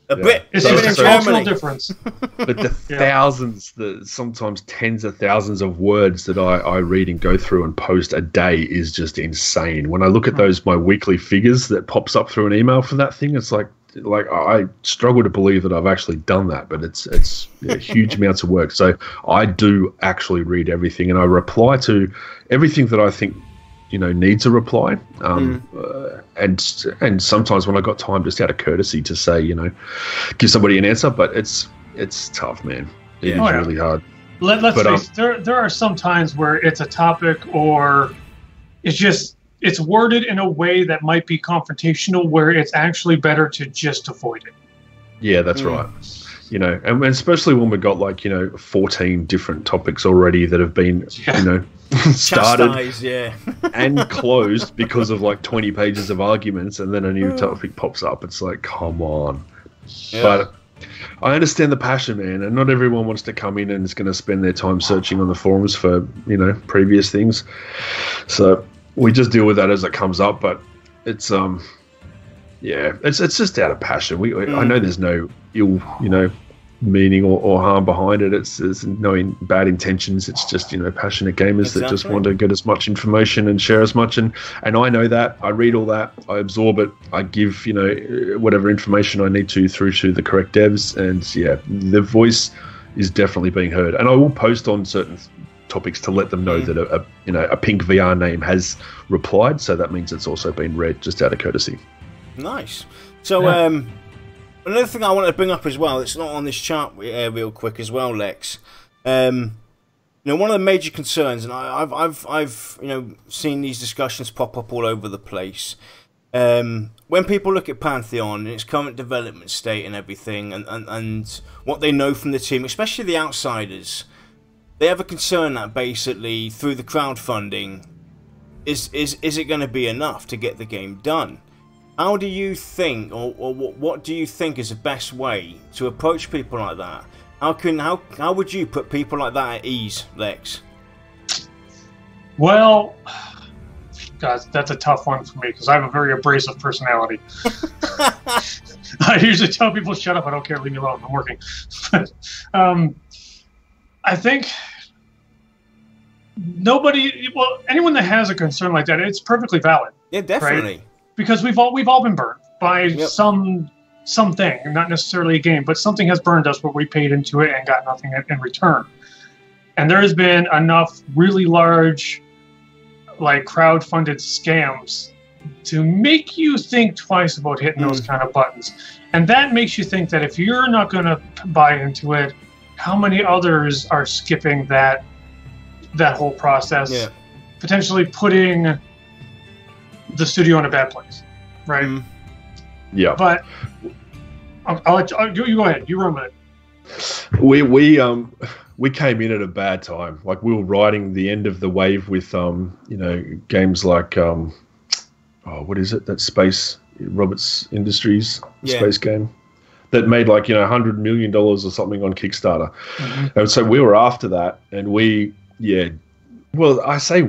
A bit. It's Even just in a cultural Germany. difference. But the thousands, sometimes tens of thousands of words that I read and go through and post a day is just insane. When I look at my weekly figures that pops up through an email for that thing, it's like I struggle to believe that I've actually done that, but it's huge amounts of work. So I do actually read everything, and I reply to everything that I think needs a reply. And sometimes when I got time, just out of courtesy to say, give somebody an answer. But it's tough, man. It is really hard. Let's face it, there are some times where it's a topic or it's worded in a way that might be confrontational, where it's actually better to just avoid it. Yeah, that's right. And especially when we've got 14 different topics already that have been, started and closed because of 20 pages of arguments, and then a new topic pops up. It's like, come on. Yeah. But I understand the passion, man, and not everyone wants to come in and is going to spend their time searching on the forums for, previous things. So we just deal with that as it comes up, but it's it's just out of passion. I know there's no ill, meaning or harm behind it. There's no bad intentions. It's just passionate gamers that just want to get as much information and share as much. And I know that. I read all that. I absorb it. I give whatever information I need to through to the correct devs. And the voice is definitely being heard. And I will post on certain topics to let them know that a pink VR name has replied. So that means it's also been read, just out of courtesy. Nice. So another thing I wanted to bring up as well, it's not on this chart real quick as well, Lex. One of the major concerns, and I've seen these discussions pop up all over the place. When people look at Pantheon and its current development state and everything, and what they know from the team, especially the outsiders, they have a concern that basically through the crowdfunding, is it going to be enough to get the game done? How do you think, or what do you think is the best way to approach people like that? How would you put people like that at ease, Lex? Well, guys, that's a tough one for me because I have a very abrasive personality. I usually tell people, "Shut up! I don't care. Leave me alone. I'm working." But I think anyone that has a concern like that, it's perfectly valid. Yeah, definitely. Right? Because we've all been burned by something, not necessarily a game, but something has burned us where we paid into it and got nothing in return. And there has been enough really large, crowd-funded scams to make you think twice about hitting those kind of buttons. And that makes you think that if you're not going to buy into it, how many others are skipping that whole process, potentially putting the studio in a bad place, right? Yeah. But I'll let you go ahead. You run with it. We came in at a bad time. We were riding the end of the wave with games like what is it? That Space Roberts Industries space game that made $100 million or something on Kickstarter. And so we were after that, and well, I say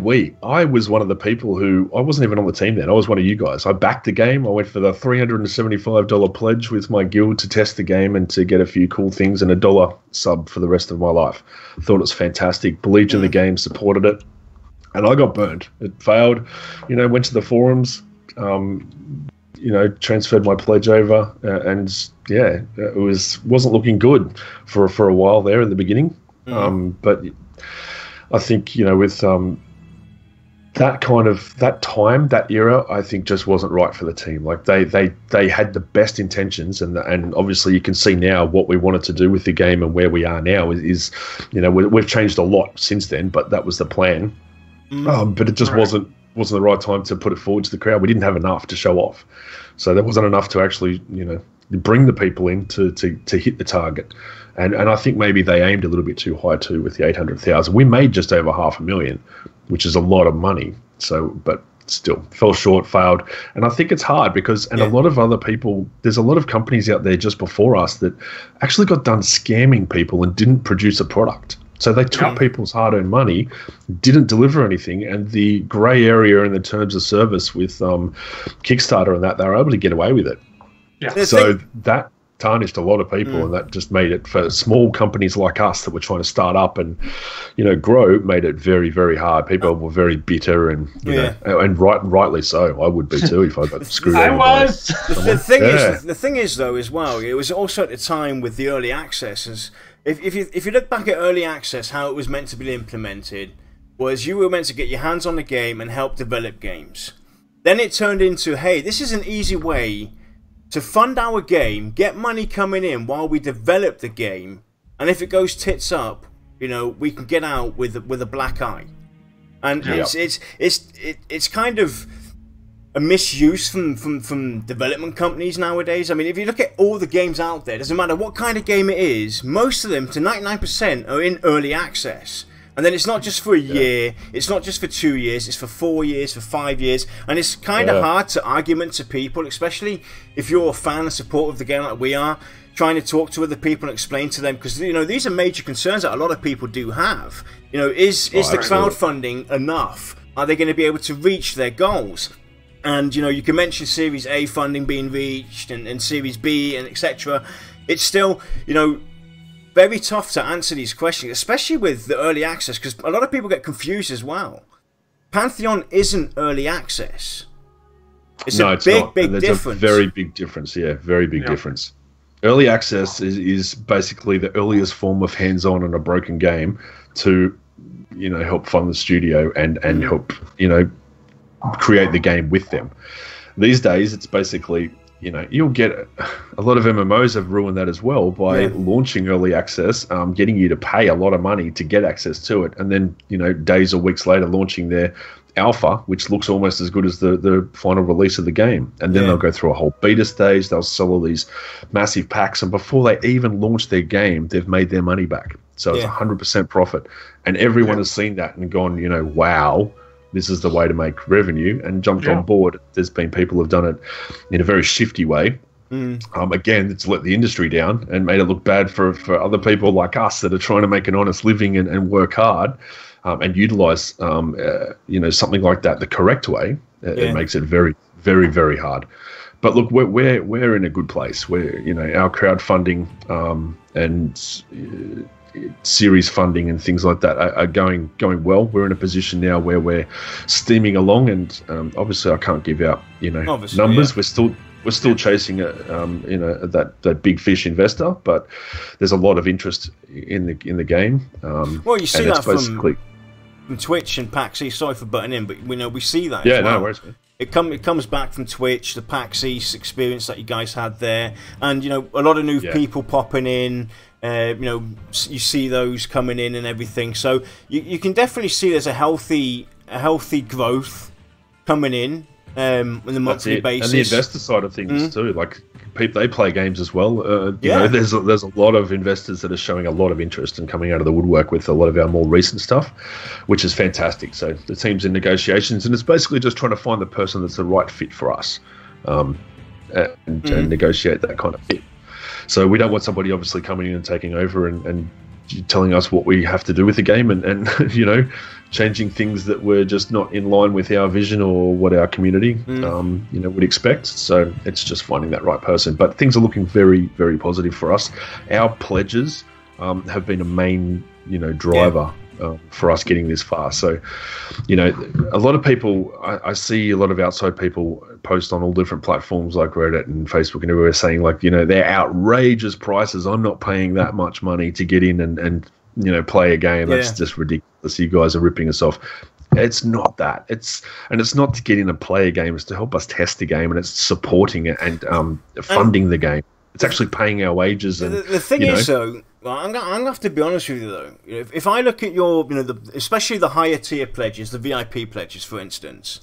I was one of the people who, I wasn't even on the team then. I was one of you guys. I backed the game. I went for the $375 pledge with my guild to test the game and to get a few cool things and $1 sub for the rest of my life. Thought it was fantastic. Believed in the game, supported it. And I got burned. It failed. Went to the forums, transferred my pledge over. It wasn't looking good for a while there in the beginning. But I think, with that era, I think just wasn't right for the team. They had the best intentions, and obviously you can see now what we wanted to do with the game and where we are now is we've changed a lot since then, but that was the plan. But it just wasn't the right time to put it forward to the crowd. We didn't have enough to show off, so there wasn't enough to actually bring the people in to hit the target. And I think maybe they aimed a little bit too high too with the 800,000. We made just over $500,000, which is a lot of money. So, but still fell short, failed. And I think it's hard because, a lot of other people, there's a lot of companies out there just before us that actually got done scamming people and didn't produce a product. So they took people's hard-earned money, didn't deliver anything, and the grey area in the terms of service with Kickstarter and that, they were able to get away with it. Yeah. So tarnished a lot of people, and that just made it for small companies like us that were trying to start up and, you know, grow, made it very, very hard. People were very bitter, and you know, and rightly so. I would be too if I got screwed. The thing is though, as well, it was also at the time with the early access. If you look back at early access, how it was meant to be implemented was you were meant to get your hands on the game and help develop games. Then it turned into, hey, this is an easy way to fund our game, get money coming in while we develop the game, and if it goes tits up, you know, we can get out with a black eye. And it's kind of a misuse from development companies nowadays. I mean, if you look at all the games out there, doesn't matter what kind of game it is, most of them, to 99%, are in early access. And then it's not just for a year, it's not just for 2 years, it's for 4 years, for 5 years. And it's kind of hard to argument to people, especially if you're a fan and supporter of the game like we are, trying to talk to other people and explain to them, because, you know, these are major concerns that a lot of people do have. You know, is the crowdfunding enough? Are they going to be able to reach their goals? And, you know, you can mention Series A funding being reached and Series B and etc. It's still, you know, very tough to answer these questions, especially with the early access, because a lot of people get confused as well. Pantheon isn't early access. It's a big difference. A very big difference, very big difference. Early access is basically the earliest form of hands-on on a broken game to, you know, help fund the studio and help, you know, create the game with them. These days, it's basically, you know, you'll get a lot of MMOs have ruined that as well by launching early access, getting you to pay a lot of money to get access to it, and then, you know, days or weeks later launching their alpha, which looks almost as good as the final release of the game, and then they'll go through a whole beta stage. They'll sell all these massive packs, and before they even launch their game, they've made their money back. So it's 100% profit, and everyone has seen that and gone, you know, wow, this is the way to make revenue, and jumped on board. There's been people who've done it in a very shifty way. Again, it's let the industry down and made it look bad for other people like us that are trying to make an honest living and work hard and utilize you know, something like that the correct way. It makes it very, very, very hard. But look, we're in a good place. We're, you know, our crowdfunding and series funding and things like that are going well. We're in a position now where we're steaming along, and obviously I can't give out, you know, numbers. We're still chasing you know, that big fish investor, but there's a lot of interest in the game. Well, you see that from Twitch and PAX East. Sorry for butting in, but we see that. Yeah, no worries, man. It comes back from Twitch, the PAX East experience that you guys had there, and, you know, a lot of new people popping in. You know, you see those coming in and everything, so you can definitely see there's a healthy growth coming in on the monthly basis. And the investor side of things too, like people, they play games as well. You know, there's a lot of investors that are showing a lot of interest and coming out of the woodwork with a lot of our more recent stuff, which is fantastic. So the team's in negotiations, and it's basically just trying to find the person that's the right fit for us, and negotiate that kind of fit. So we don't want somebody obviously coming in and taking over and telling us what we have to do with the game and you know, changing things that were just not in line with our vision or what our community you know, would expect. So it's just finding that right person. But things are looking very, very positive for us. Our pledges have been a main, you know, driver for us getting this far. So, you know, a lot of people, I see a lot of outside people post on all different platforms like Reddit and Facebook and everywhere saying, like, you know, they're outrageous prices. I'm not paying that much money to get in and you know, play a game. That's just ridiculous. You guys are ripping us off. It's not that. It's not to get in and play a game. It's to help us test the game, and it's supporting it and funding the game. It's actually paying our wages. And the thing is, though, well, I'm gonna have to be honest with you, though. If I look at your, you know, especially the higher tier pledges, the VIP pledges, for instance,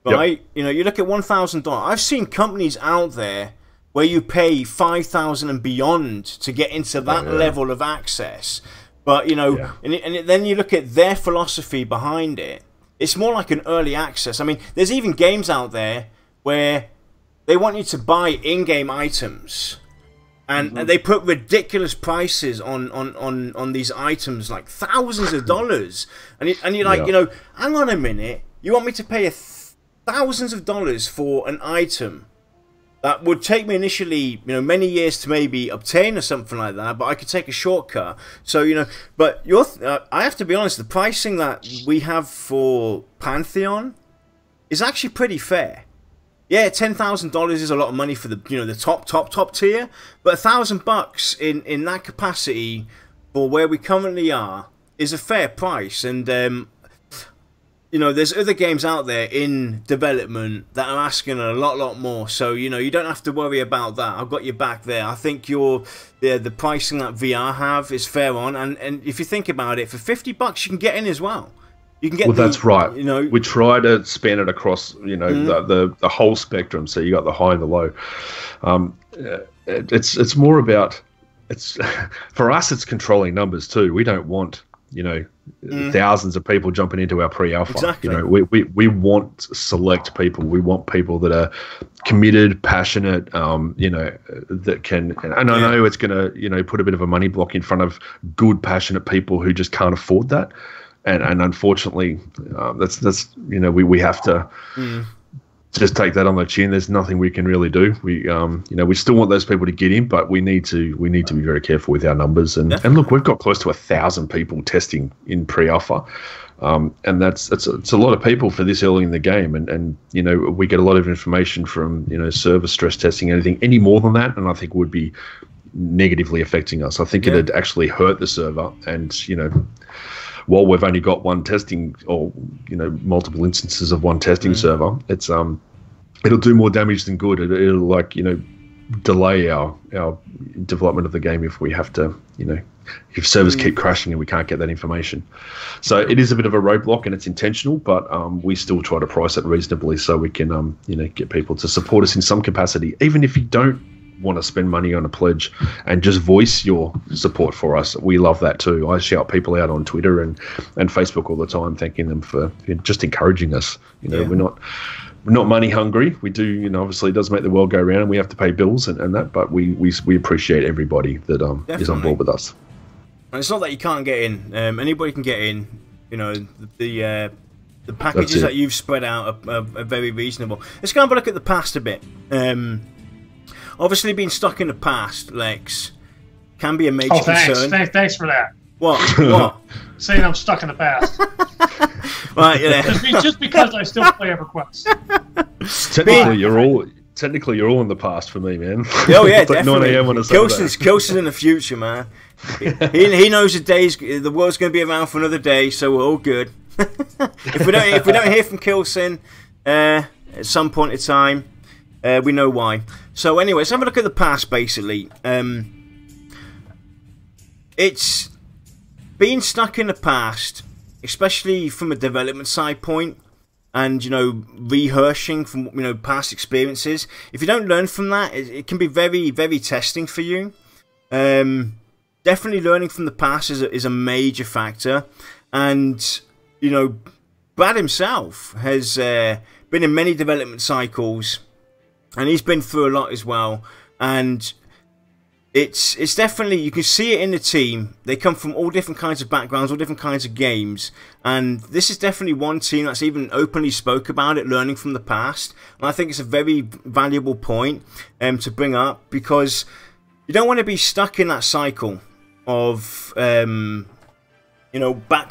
right? You know, you look at $1,000. I've seen companies out there where you pay $5,000 and beyond to get into that level of access. But, you know, and then you look at their philosophy behind it. It's more like an early access. I mean, there's even games out there where they want you to buy in-game items, and they put ridiculous prices on these items, like thousands of dollars. And you're like, you know, hang on a minute, you want me to pay thousands of dollars for an item that would take me initially, many years to maybe obtain or something like that, but I could take a shortcut. So, but I have to be honest, the pricing that we have for Pantheon is actually pretty fair. Yeah, $10,000 is a lot of money for the, the top tier, but $1,000 in that capacity for where we currently are is a fair price. And there's other games out there in development that are asking a lot more. So, you don't have to worry about that. I've got your back there. I think the pricing that VR have is fair on. And if you think about it, for $50 you can get in as well. You can get that's right. We try to span it across, the whole spectrum. So you got the high and the low. It's more about, for us, it's controlling numbers too. We don't want, thousands of people jumping into our pre-alpha. Exactly. We want select people. We want people that are committed, passionate, that can, and I know it's going to, put a bit of a money block in front of good, passionate people who just can't afford that. And unfortunately, that's we have to just take that on the chin. There's nothing we can really do. We still want those people to get in, but we need to be very careful with our numbers. And look, we've got close to 1,000 people testing in pre-alpha, and it's a lot of people for this early in the game. And we get a lot of information from server stress testing, anything any more than that, and I think would be negatively affecting us. I think it'd actually hurt the server, and while we've only got one testing or multiple instances of one testing server, it's it'll do more damage than good. It'll delay our development of the game if we have to if servers keep crashing and we can't get that information. So it is a bit of a roadblock, and it's intentional, but we still try to price it reasonably so we can get people to support us in some capacity, even if you don't want to spend money on a pledge and just voice your support for us. We love that too. I shout people out on Twitter and Facebook all the time, thanking them for just encouraging us. We're not money hungry. We do, obviously it does make the world go round and we have to pay bills and that, but we appreciate everybody that is on board with us. And it's not that you can't get in. Anybody can get in. The packages that you've spread out are very reasonable. Let's go and have a look at the past a bit. Obviously, being stuck in the past, Lex, can be a major concern. Thanks for that. What? Saying I'm stuck in the past. Right, yeah. Just because I still play EverQuest. Technically, you're all in the past for me, man. Oh yeah, it's like definitely. 9 a.m. on a Saturday. Kilsin's in the future, man. He knows the world's going to be around for another day, so we're all good. if we don't hear from Kilsin at some point in time, we know why. So anyway, let's have a look at the past, basically. It's being stuck in the past, especially from a development side point, and, rehearsing from, past experiences. If you don't learn from that, it can be very, very testing for you. Definitely learning from the past is a major factor. And, Brad himself has been in many development cycles, and he's been through a lot as well, and it's definitely, you can see it in the team. They come from all different kinds of backgrounds, all different kinds of games, and this is definitely one team that's even openly spoke about it, learning from the past. And I think it's a very valuable point to bring up, because you don't want to be stuck in that cycle of, back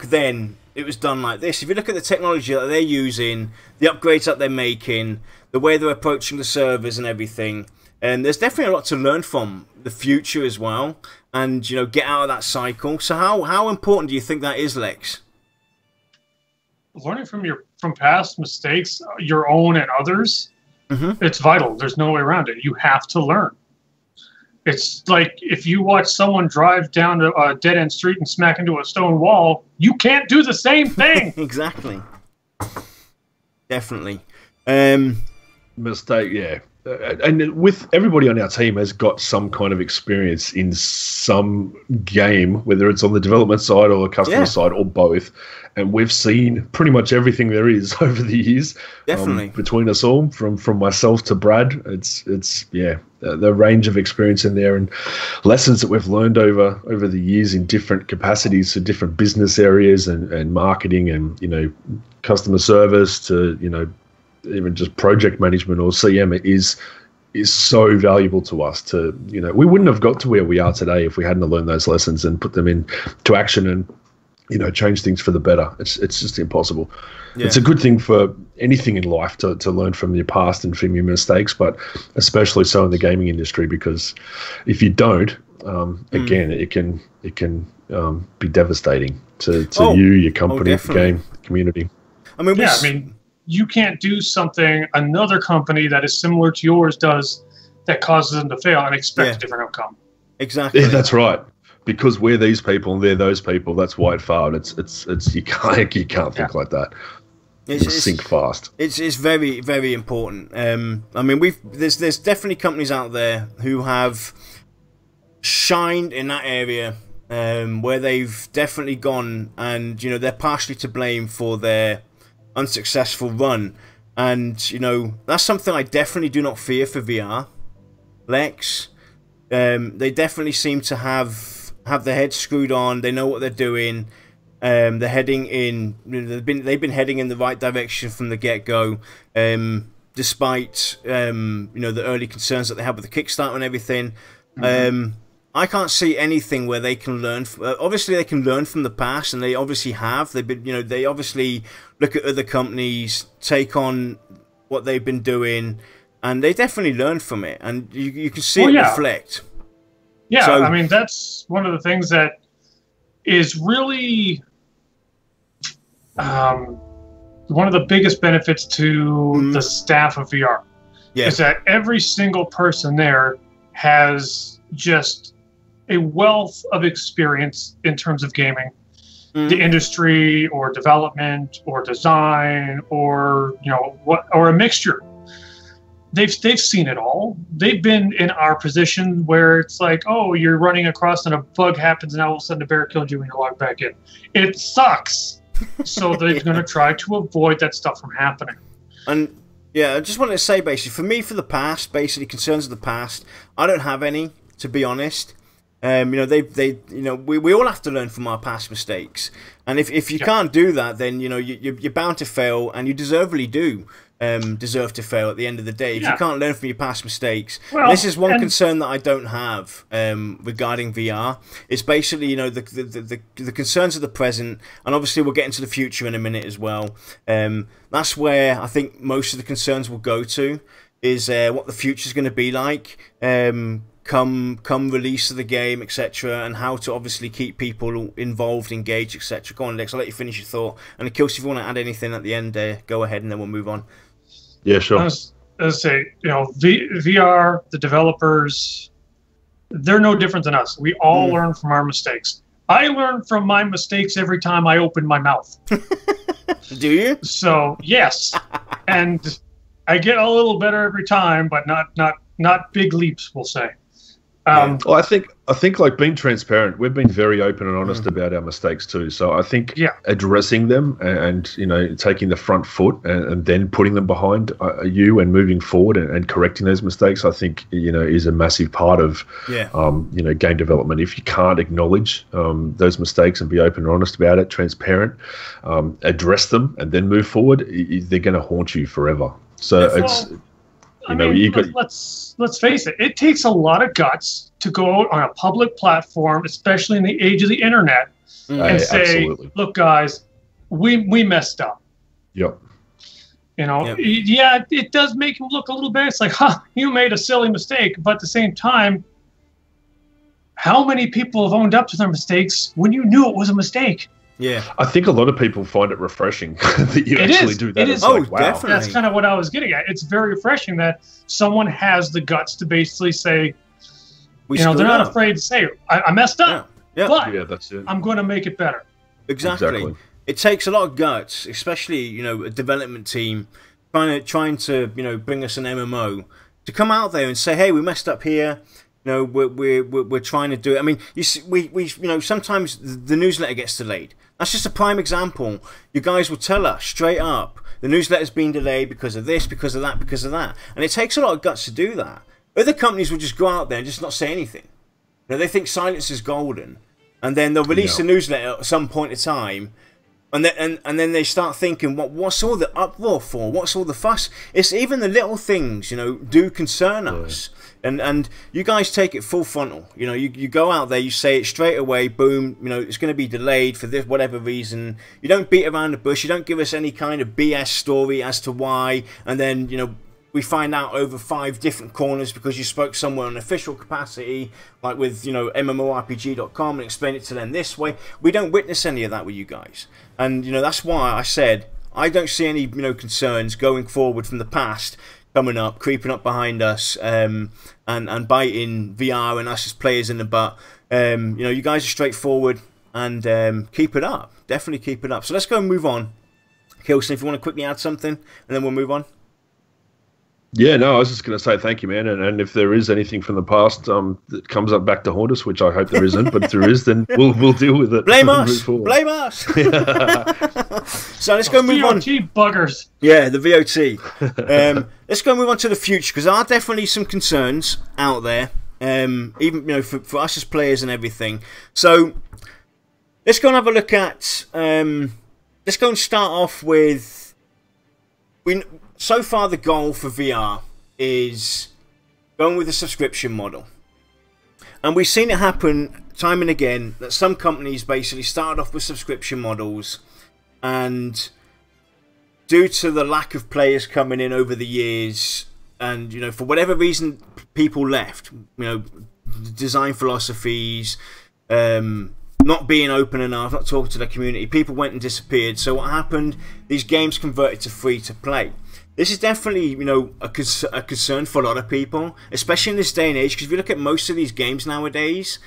then it was done like this. If you look at the technology that they're using, the upgrades that they're making, the way they're approaching the servers and everything, and there's definitely a lot to learn from the future as well, and get out of that cycle. So how important do you think that is, Lex? Learning from past mistakes, your own and others, it's vital. There's no way around it. You have to learn. It's like if you watch someone drive down a dead-end street and smack into a stone wall, you can't do the same thing. Exactly. Definitely. Mistake, yeah. And with everybody on our team has got some kind of experience in some game, whether it's on the development side or the customer side or both. And we've seen pretty much everything there is over the years. Definitely. Between us all, from myself to Brad, it's the range of experience in there and lessons that we've learned over the years in different capacities, to different business areas and marketing and, customer service to, even just project management or CM. It is is so valuable to us. To we wouldn't have got to where we are today if we hadn't learned those lessons and put them into action and change things for the better. It's just impossible. Yeah. It's a good thing for anything in life to learn from your past and from your mistakes, but especially so in the gaming industry, because if you don't, again, it can be devastating to you, your company, the game, the community. I mean, you can't do something another company that is similar to yours does that causes them to fail and expect a different outcome. Exactly. Yeah, that's right. Because we're these people and they're those people. That's why it failed. It's you can't think like that. It's sink fast. It's very, very important. I mean, there's definitely companies out there who have shined in that area, where they've definitely gone, and they're partially to blame for their unsuccessful run, and that's something I definitely do not fear for VR. Lex, they definitely seem to have their heads screwed on. They know what they're doing. They're heading in. They've been heading in the right direction from the get-go, despite the early concerns that they had with the Kickstarter and everything. I can't see anything where they can learn. Obviously, they can learn from the past, and they obviously have. They've been, they obviously look at other companies, take on what they've been doing, and they definitely learn from it. And you can see it reflect. Yeah, so, I mean, that's one of the things that is really one of the biggest benefits to the staff of VR. Yeah. Is that every single person there has just a wealth of experience in terms of gaming, the industry, or development, or design, or or a mixture. They've seen it all. They've been in our position where it's like, oh, you're running across and a bug happens, and all of a sudden a bear killed you when you log back in. It sucks. So they're going to try to avoid that stuff from happening. And yeah, I just wanted to say, basically, for me, for the past, basically concerns of the past, I don't have any, to be honest. We all have to learn from our past mistakes, and if you can't do that, then you're bound to fail, and you deservedly do deserve to fail at the end of the day if you can't learn from your past mistakes. Well, this is one concern that I don't have regarding VR. It's basically the concerns of the present, and obviously we'll get into the future in a minute as well. That's where I think most of the concerns will go to, is what the future is going to be like. Come release of the game, etc., and how to obviously keep people involved, engaged, etc. Go on, Lex, I'll let you finish your thought. And Kilsin, if you want to add anything at the end, go ahead, and then we'll move on. Yeah, sure. I was say, VR, the developers, they're no different than us. We all learn from our mistakes. I learn from my mistakes every time I open my mouth. Do you? So yes, and I get a little better every time, but not big leaps, we'll say. Well, I think like being transparent, we've been very open and honest about our mistakes too. So I think addressing them and taking the front foot and then putting them behind you and moving forward and correcting those mistakes, I think is a massive part of game development. If you can't acknowledge those mistakes and be open and honest about it, transparent, address them and then move forward, they're going to haunt you forever. So let's face it. It takes a lot of guts to go out on a public platform, especially in the age of the internet, and say, "Look, guys, we messed up." Yep. It does make him look a little bad. It's like, you made a silly mistake, but at the same time, how many people have owned up to their mistakes when you knew it was a mistake? Yeah, I think a lot of people find it refreshing that you actually do that. It is. Definitely. That's kind of what I was getting at. It's very refreshing that someone has the guts to basically say, they're not afraid to say, I messed up, but that's it. I'm going to make it better. Exactly. It takes a lot of guts, especially a development team trying to bring us an MMO, to come out there and say, hey, we messed up here. We're trying to do it. I mean, you see, we sometimes the newsletter gets delayed. That's just a prime example. You guys will tell us straight up, the newsletter's been delayed because of this, because of that, because of that. And it takes a lot of guts to do that. Other companies will just go out there and just not say anything. They think silence is golden. And then they'll release a newsletter at some point in time. And then they start thinking, what's all the uproar for? What's all the fuss? It's even the little things, you know, do concern us. And you guys take it full frontal. You know, you go out there, you say it straight away, boom, you know, it's going to be delayed for this, whatever reason. You don't beat around the bush. You don't give us any kind of BS story as to why. And then, you know, we find out over 5 different corners because you spoke somewhere in official capacity, like with, you know, MMORPG.com, and explain it to them this way. We don't witness any of that with you guys. And, you know, that's why I said I don't see any, you know, concerns going forward from the past coming up, creeping up behind us, and biting VR and us as players in the butt. You know, you guys are straightforward, and keep it up. Definitely keep it up. So let's go and move on. Kilsin, if you want to quickly add something, and then we'll move on. Yeah, no, I was just going to say thank you, man. And if there is anything from the past that comes up back to haunt us, which I hope there isn't, but if there is, then we'll deal with it. Blame us. Blame us. So let's go move on. VOT buggers. Yeah, the VOT. Let's go move on to the future, because there are definitely some concerns out there, even, you know, for us as players and everything. So let's go and have a look at. Let's go and start off with. So far, the goal for VR is going with a subscription model. And we've seen it happen time and again, that some companies basically started off with subscription models, and due to the lack of players coming in over the years, and, you know, for whatever reason, people left, you know, design philosophies, not being open enough, not talking to the community, people went and disappeared. So what happened? These games converted to free to play. This is definitely, you know, a concern for a lot of people, especially in this day and age, because if you look at most of these games nowadays,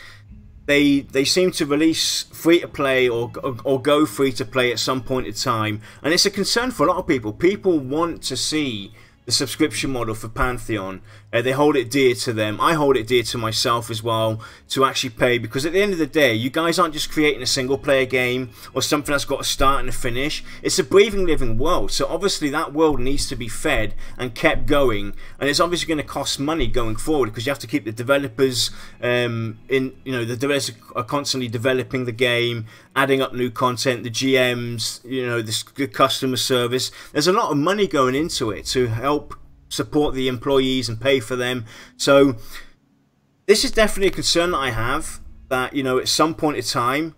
they seem to release free to play or go free to play at some point in time, and it's a concern for a lot of people. People want to see the subscription model for Pantheon. They hold it dear to them. I hold it dear to myself as well, to actually pay, because at the end of the day, you guys aren't just creating a single player game or something that's got a start and a finish. It's a breathing, living world. So obviously that world needs to be fed and kept going, and it's obviously going to cost money going forward, because you have to keep the developers the developers are constantly developing the game, adding up new content, the GMs, you know, the customer service. There's a lot of money going into it to help support the employees and pay for them. So this is definitely a concern that I have, that, you know, at some point in time,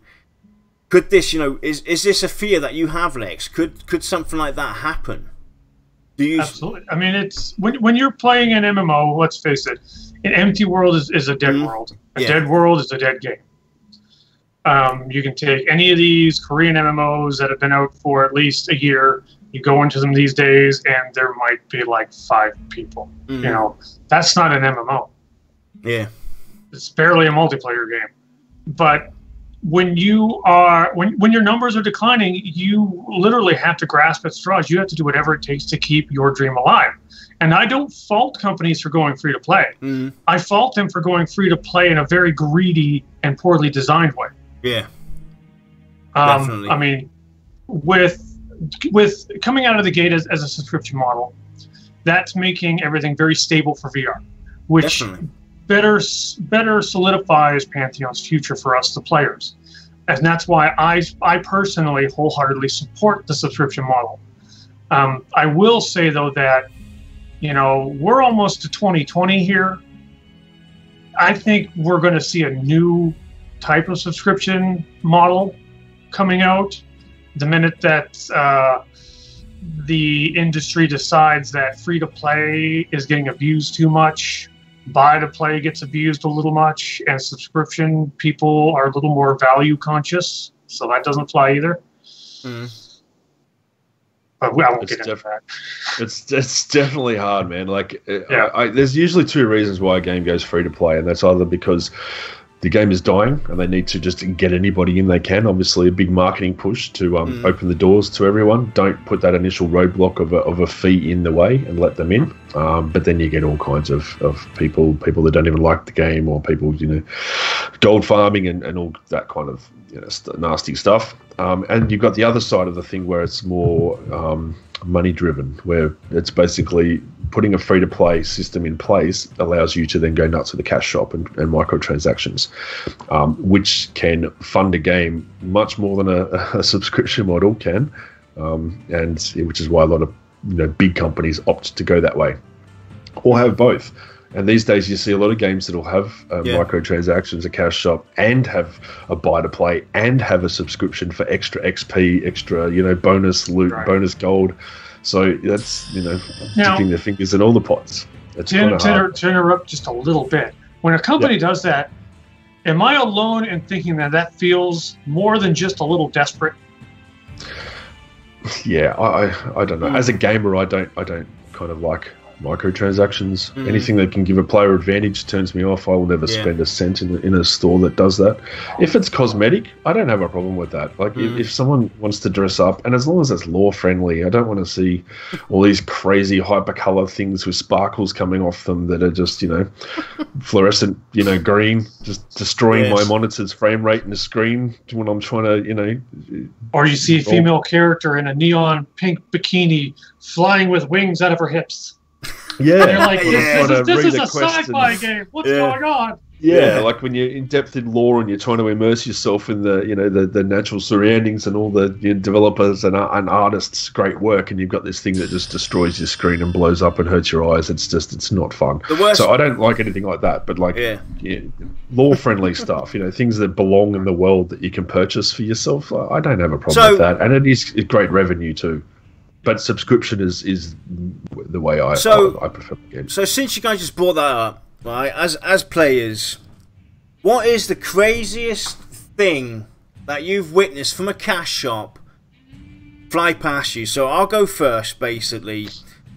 could this, you know, is this a fear that you have, Lex? Could something like that happen? Do you? Absolutely. I mean, it's when you're playing an MMO, let's face it, an empty world is a dead world. A dead world is a dead game. You can take any of these Korean MMOs that have been out for at least a year. You go into them these days, and there might be like 5 people. You know, that's not an MMO. Yeah, it's barely a multiplayer game. But when when your numbers are declining, you literally have to grasp at straws. You have to do whatever it takes to keep your dream alive. And I don't fault companies for going free to play. I fault them for going free to play in a very greedy and poorly designed way. Yeah, definitely. I mean, with coming out of the gate as a subscription model, that's making everything very stable for VR, which better solidifies Pantheon's future for us, the players. And that's why I personally wholeheartedly support the subscription model. I will say, though, that, you know, we're almost to 2020 here. I think we're going to see a new type of subscription model coming out the minute that the industry decides that free to play is getting abused too much, buy to play gets abused a little much, and subscription people are a little more value conscious, so that doesn't fly either. But I won't get into that. It's definitely hard, man. Like, there's usually 2 reasons why a game goes free to play, and that's either because the game is dying and they need to just get anybody in they can. Obviously, a big marketing push to open the doors to everyone. Don't put that initial roadblock of a fee in the way and let them in. But then you get all kinds of people that don't even like the game, or people, you know, gold farming and all that kind of nasty stuff. And you've got the other side of the thing where it's more money driven, where it's basically putting a free-to-play system in place allows you to then go nuts with the cash shop and microtransactions, which can fund a game much more than a subscription model can, and which is why a lot of big companies opt to go that way, or have both. And these days you see a lot of games that will have microtransactions, a cash shop, and have a buy-to-play, and have a subscription for extra XP, extra bonus loot, bonus gold. So that's dipping their fingers in all the pots. It's to interrupt just a little bit, when a company does that, am I alone in thinking that feels more than just a little desperate? Yeah, I don't know. As a gamer, I don't kind of like microtransactions. Anything that can give a player advantage turns me off. I will never spend a cent in a store that does that. If it's cosmetic, I don't have a problem with that. Like if someone wants to dress up, and as long as it's lore friendly, I don't want to see all these crazy hypercolor things with sparkles coming off them that are just fluorescent green, just destroying my monitor's frame rate in the screen when I'm trying to or you see a female character in a neon pink bikini flying with wings out of her hips. Yeah, and you're like, this is a sci-fi game. What's going on? Yeah, like when you're in depth in lore and you're trying to immerse yourself in the natural surroundings and all the developers and artists' great work, and you've got this thing that just destroys your screen and blows up and hurts your eyes. It's not fun. So I don't like anything like that. But lore-friendly stuff, things that belong in the world that you can purchase for yourself. I don't have a problem with that, and it is great revenue too. But subscription is the way I prefer games. So since you guys just brought that up, right, as players, what is the craziest thing that you've witnessed from a cash shop fly past you? So I'll go first, basically.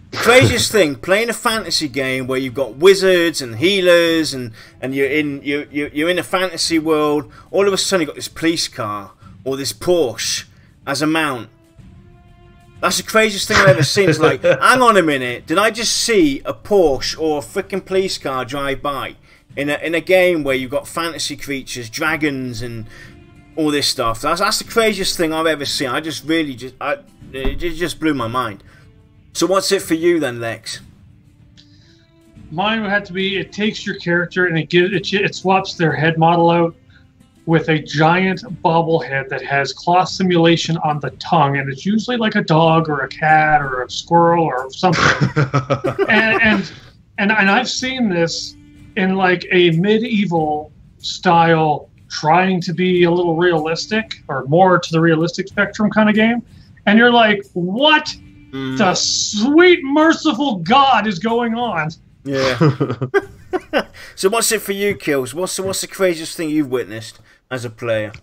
The craziest thing, playing a fantasy game where you've got wizards and healers and you're in a fantasy world, all of a sudden you've got this police car or this Porsche as a mount. That's the craziest thing I've ever seen. It's like, hang on a minute, did I just see a Porsche or a freaking police car drive by in a game where you've got fantasy creatures, dragons, and all this stuff? That's the craziest thing I've ever seen. It just blew my mind. So what's it for you then, Lex? Mine would have to be, it takes your character and it swaps their head model out with a giant bobblehead that has claw simulation on the tongue, and it's usually like a dog or a cat or a squirrel or something. and I've seen this in like a medieval style, trying to be a little realistic or more to the realistic spectrum kind of game, and you're like, what the sweet merciful God is going on? Yeah. So what's it for you, Kills? What's the craziest thing you've witnessed as a player?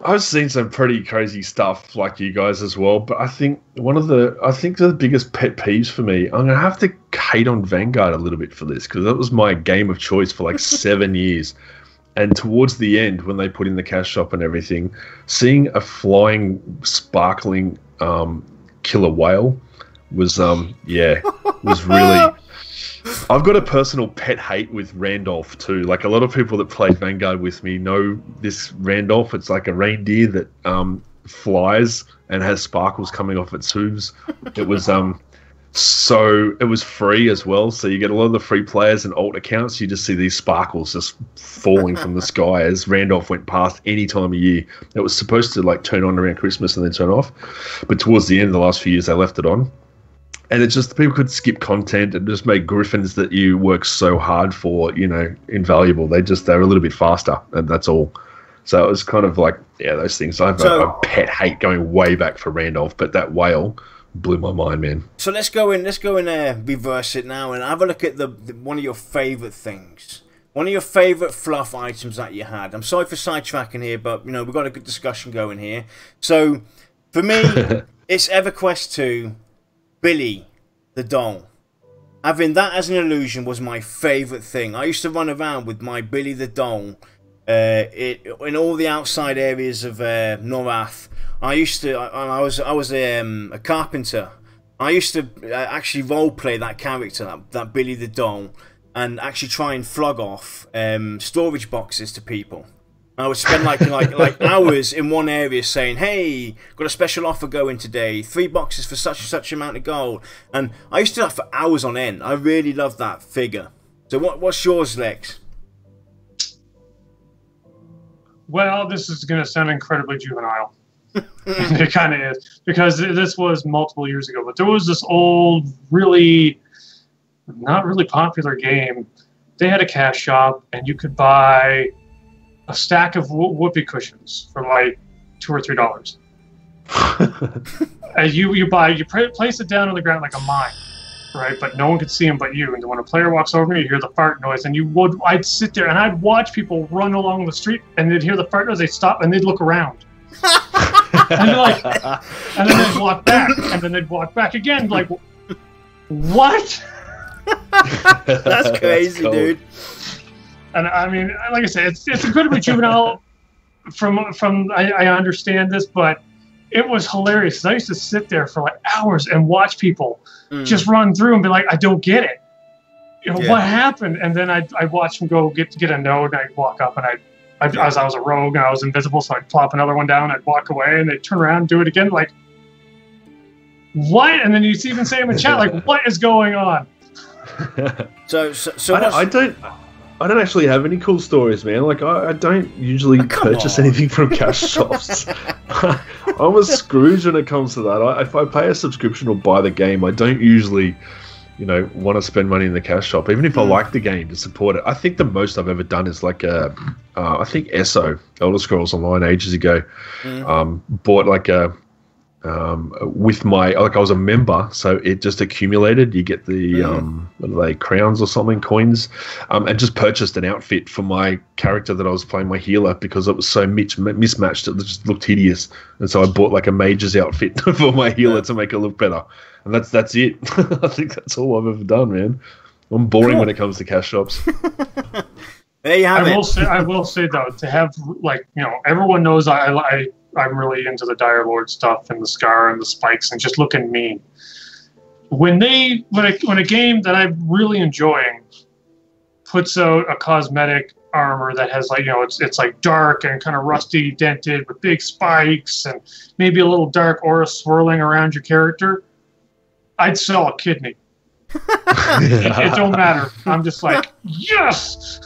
I've seen some pretty crazy stuff like you guys as well, but I think the biggest pet peeves for me, I'm gonna have to hate on Vanguard a little bit for this, because that was my game of choice for like 7 years. And towards the end, when they put in the cash shop and everything, seeing a flying, sparkling killer whale was really. I've got a personal pet hate with Randolph too. Like a lot of people that played Vanguard with me know this Randolph. It's like a reindeer that flies and has sparkles coming off its hooves. It was it was free as well. So you get a lot of the free players and alt accounts. You just see these sparkles just falling from the sky as Randolph went past any time of year. It was supposed to like turn on around Christmas and then turn off, but towards the end, the last few years, they left it on. And it's just people could skip content and just make griffins that you work so hard for, invaluable. They were a little bit faster, and that's all. So it was kind of like, those things. I have a pet hate going way back for Randolph, but that whale blew my mind, man. So let's go in reverse it now and have a look at the one of your favourite things. One of your favourite fluff items that you had. I'm sorry for sidetracking here, but we've got a good discussion going here. So for me, it's EverQuest 2. Billy the doll. Having that as an illusion was my favourite thing. I used to run around with my Billy the doll in all the outside areas of Norath. I was a carpenter. I used to actually roleplay that character, that Billy the doll. and actually try and flog off storage boxes to people. I would spend like hours in one area saying, "Hey, got a special offer going today. 3 boxes for such and such amount of gold." And I used to do that for hours on end. I really love that figure. So what's yours, Lex? Well, this is going to sound incredibly juvenile. It kind of is, because this was multiple years ago. But there was this old, not really popular game. They had a cash shop, and you could buy a stack of whoopee cushions for like $2 or $3. And you place it down on the ground like a mine, right? But no one could see them but you. And when a player walks over, you hear the fart noise, and I'd sit there and I'd watch people run along the street, and they'd hear the fart noise, they'd stop and they'd look around. And and then they'd walk back, and then they'd walk back again, like, what? That's crazy, dude. And I mean, like I said, it's incredibly juvenile. I understand this, but it was hilarious. I used to sit there for like hours and watch people just run through and be like, "I don't get it. What happened?" And then I'd watch them go get a node, and I'd walk up, and as I was a rogue and I was invisible, so I'd plop another one down, I'd walk away, and they'd turn around and do it again, like, what? And then you'd even say in the chat, like, what is going on? So I don't actually have any cool stories, man. Like, I don't usually purchase anything from cash shops. I'm a Scrooge when it comes to that. If I pay a subscription or buy the game, I don't usually, want to spend money in the cash shop, even if I like the game, to support it. I think the most I've ever done is like I think ESO, Elder Scrolls Online, ages ago. Bought like with my, I was a member, so it just accumulated. You get the what are they, crowns or something, coins, and just purchased an outfit for my character that I was playing, my healer, because it was so mismatched, it just looked hideous. And so I bought like a mage's outfit for my healer to make it look better. And that's it. I think that's all I've ever done, man. I'm boring when it comes to cash shops. There you have it. I will say though, to have, like, everyone knows I'm really into the Dire Lord stuff and the Scar and the spikes and just looking mean. When a game that I'm really enjoying puts out a cosmetic armor that has, like, it's like dark and kind of rusty, dented with big spikes and maybe a little dark aura swirling around your character, I'd sell a kidney. It don't matter. I'm just like, yes.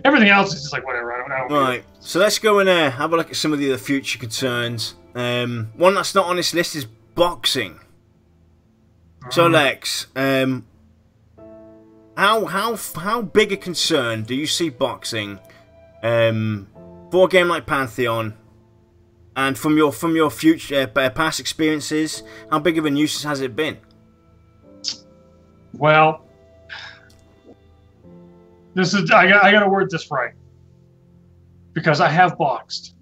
Everything else is just like whatever. I don't Right. So let's go and have a look at some of the other future concerns. One that's not on this list is boxing. So Lex, how big a concern do you see boxing for a game like Pantheon? And from your future past experiences, how big of a nuisance has it been? Well, I got to word this right, because I have boxed.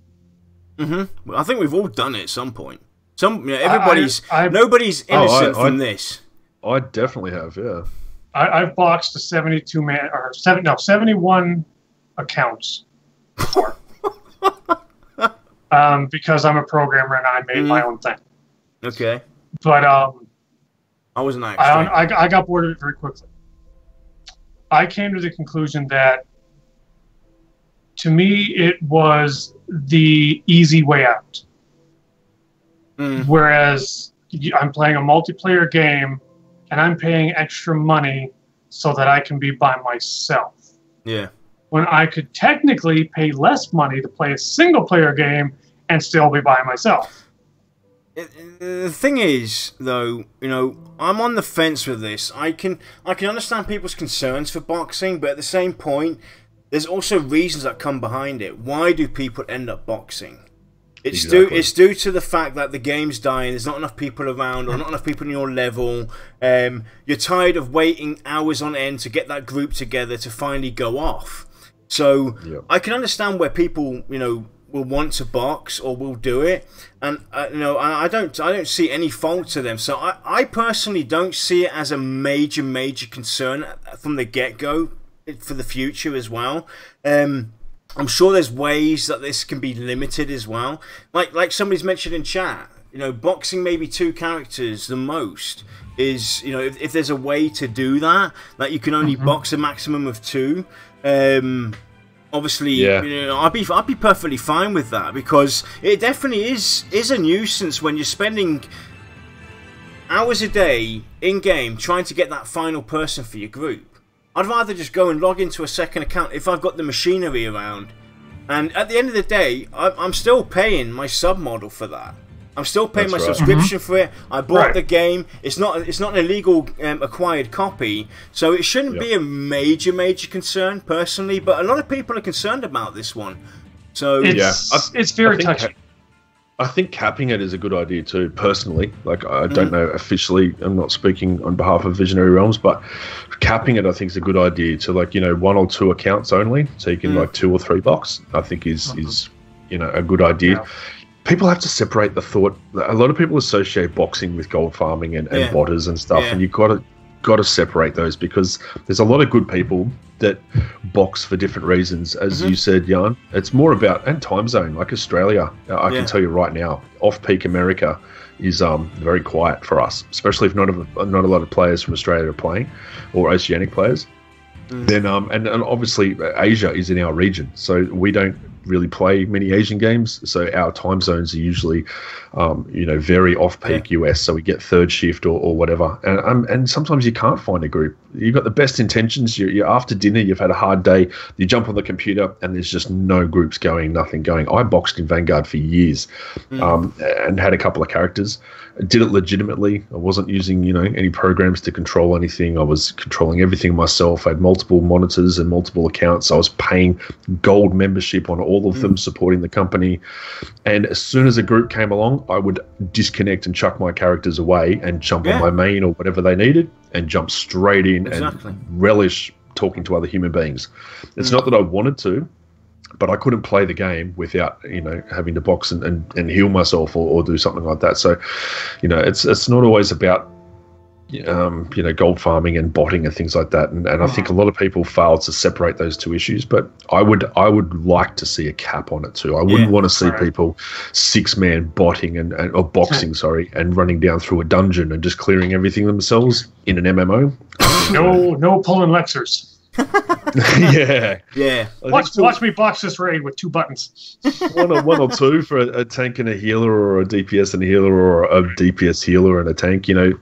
Well, I think we've all done it at some point. Nobody's innocent from this. I definitely have, yeah. I've boxed a 71 accounts before. Because I'm a programmer and I made my own thing. Okay. But I wasn't actually. I got bored of it very quickly. I came to the conclusion that, to me, it was the easy way out. Whereas I'm playing a multiplayer game and I'm paying extra money so that I can be by myself. Yeah. When I could technically pay less money to play a single-player game and still be by myself. The thing is, though, I'm on the fence with this. I can understand people's concerns for boxing, but at the same point, there's also reasons that come behind it. Why do people end up boxing? It's due to the fact that the game's dying. There's not enough people around, or not enough people in your level. You're tired of waiting hours on end to get that group together to finally go off. So I can understand where people, will want to box or will do it, and I don't see any fault to them. So I personally don't see it as a major concern from the get-go for the future as well. I'm sure there's ways that this can be limited as well. Like somebody's mentioned in chat, you know, boxing maybe 2 characters the most is, you know, if there's a way to do that, that you can only box a maximum of 2. Obviously, you know, I'd be perfectly fine with that, because it definitely is a nuisance when you're spending hours a day in game trying to get that final person for your group. I'd rather just go and log into a second account if I've got the machinery around. And at the end of the day, I'm still paying my sub model for that. I'm still paying my subscription for it. I bought the game. It's not an illegal acquired copy, so it shouldn't be a major concern personally. But a lot of people are concerned about this one. So it's very touchy. I think capping it is a good idea too, personally. Like, I don't know officially, I'm not speaking on behalf of Visionary Realms, but capping it I think is a good idea to, like, you know, 1 or 2 accounts only, so you can like 2 or 3 box. I think is you know, a good idea. Yeah. People have to separate the thought. A lot of people associate boxing with gold farming and botters and stuff, and you've got to separate those, because there's a lot of good people that box for different reasons. As you said, Jan, it's more about, and time zone, like Australia. I can tell you right now, off-peak America is very quiet for us, especially if not a lot of players from Australia are playing, or oceanic players. Then and obviously Asia is in our region, so we don't really play many Asian games, so our time zones are usually you know, very off-peak US, so we get third shift or whatever, and sometimes you can't find a group. You've got the best intentions, you're after dinner, you've had a hard day, you jump on the computer and there's just no groups going, nothing going. I boxed in Vanguard for years and had a couple of characters. I did it legitimately. I wasn't using, you know, any programs to control anything. I was controlling everything myself. I had multiple monitors and multiple accounts. I was paying gold membership on all of them, supporting the company. And as soon as a group came along, I would disconnect and chuck my characters away and jump on my main or whatever they needed and jump straight in and relish talking to other human beings. It's not that I wanted to, but I couldn't play the game without, you know, having to box and heal myself or do something like that. So, you know, it's not always about, you know, gold farming and botting and things like that. And I think a lot of people fail to separate those 2 issues. But I would like to see a cap on it too. I wouldn't want to see people 6-man botting or boxing, and running down through a dungeon and just clearing everything themselves in an MMO. No pulling Lexers. Watch me box this raid with 2 buttons. one or 2 for a tank and a healer, or a DPS and a healer, or a DPS healer and a tank. You know,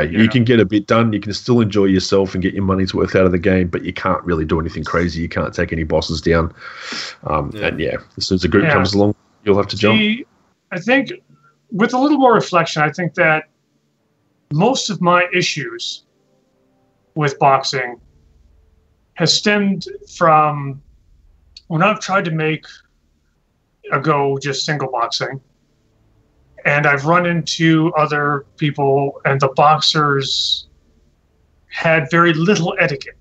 you can get a bit done. You can still enjoy yourself and get your money's worth out of the game, but you can't really do anything crazy. You can't take any bosses down. And as soon as a group comes along, you'll have to jump. I think with a little more reflection, I think that most of my issues with boxing has stemmed from when I've tried to make a go just single boxing, and I've run into other people and the boxers had very little etiquette.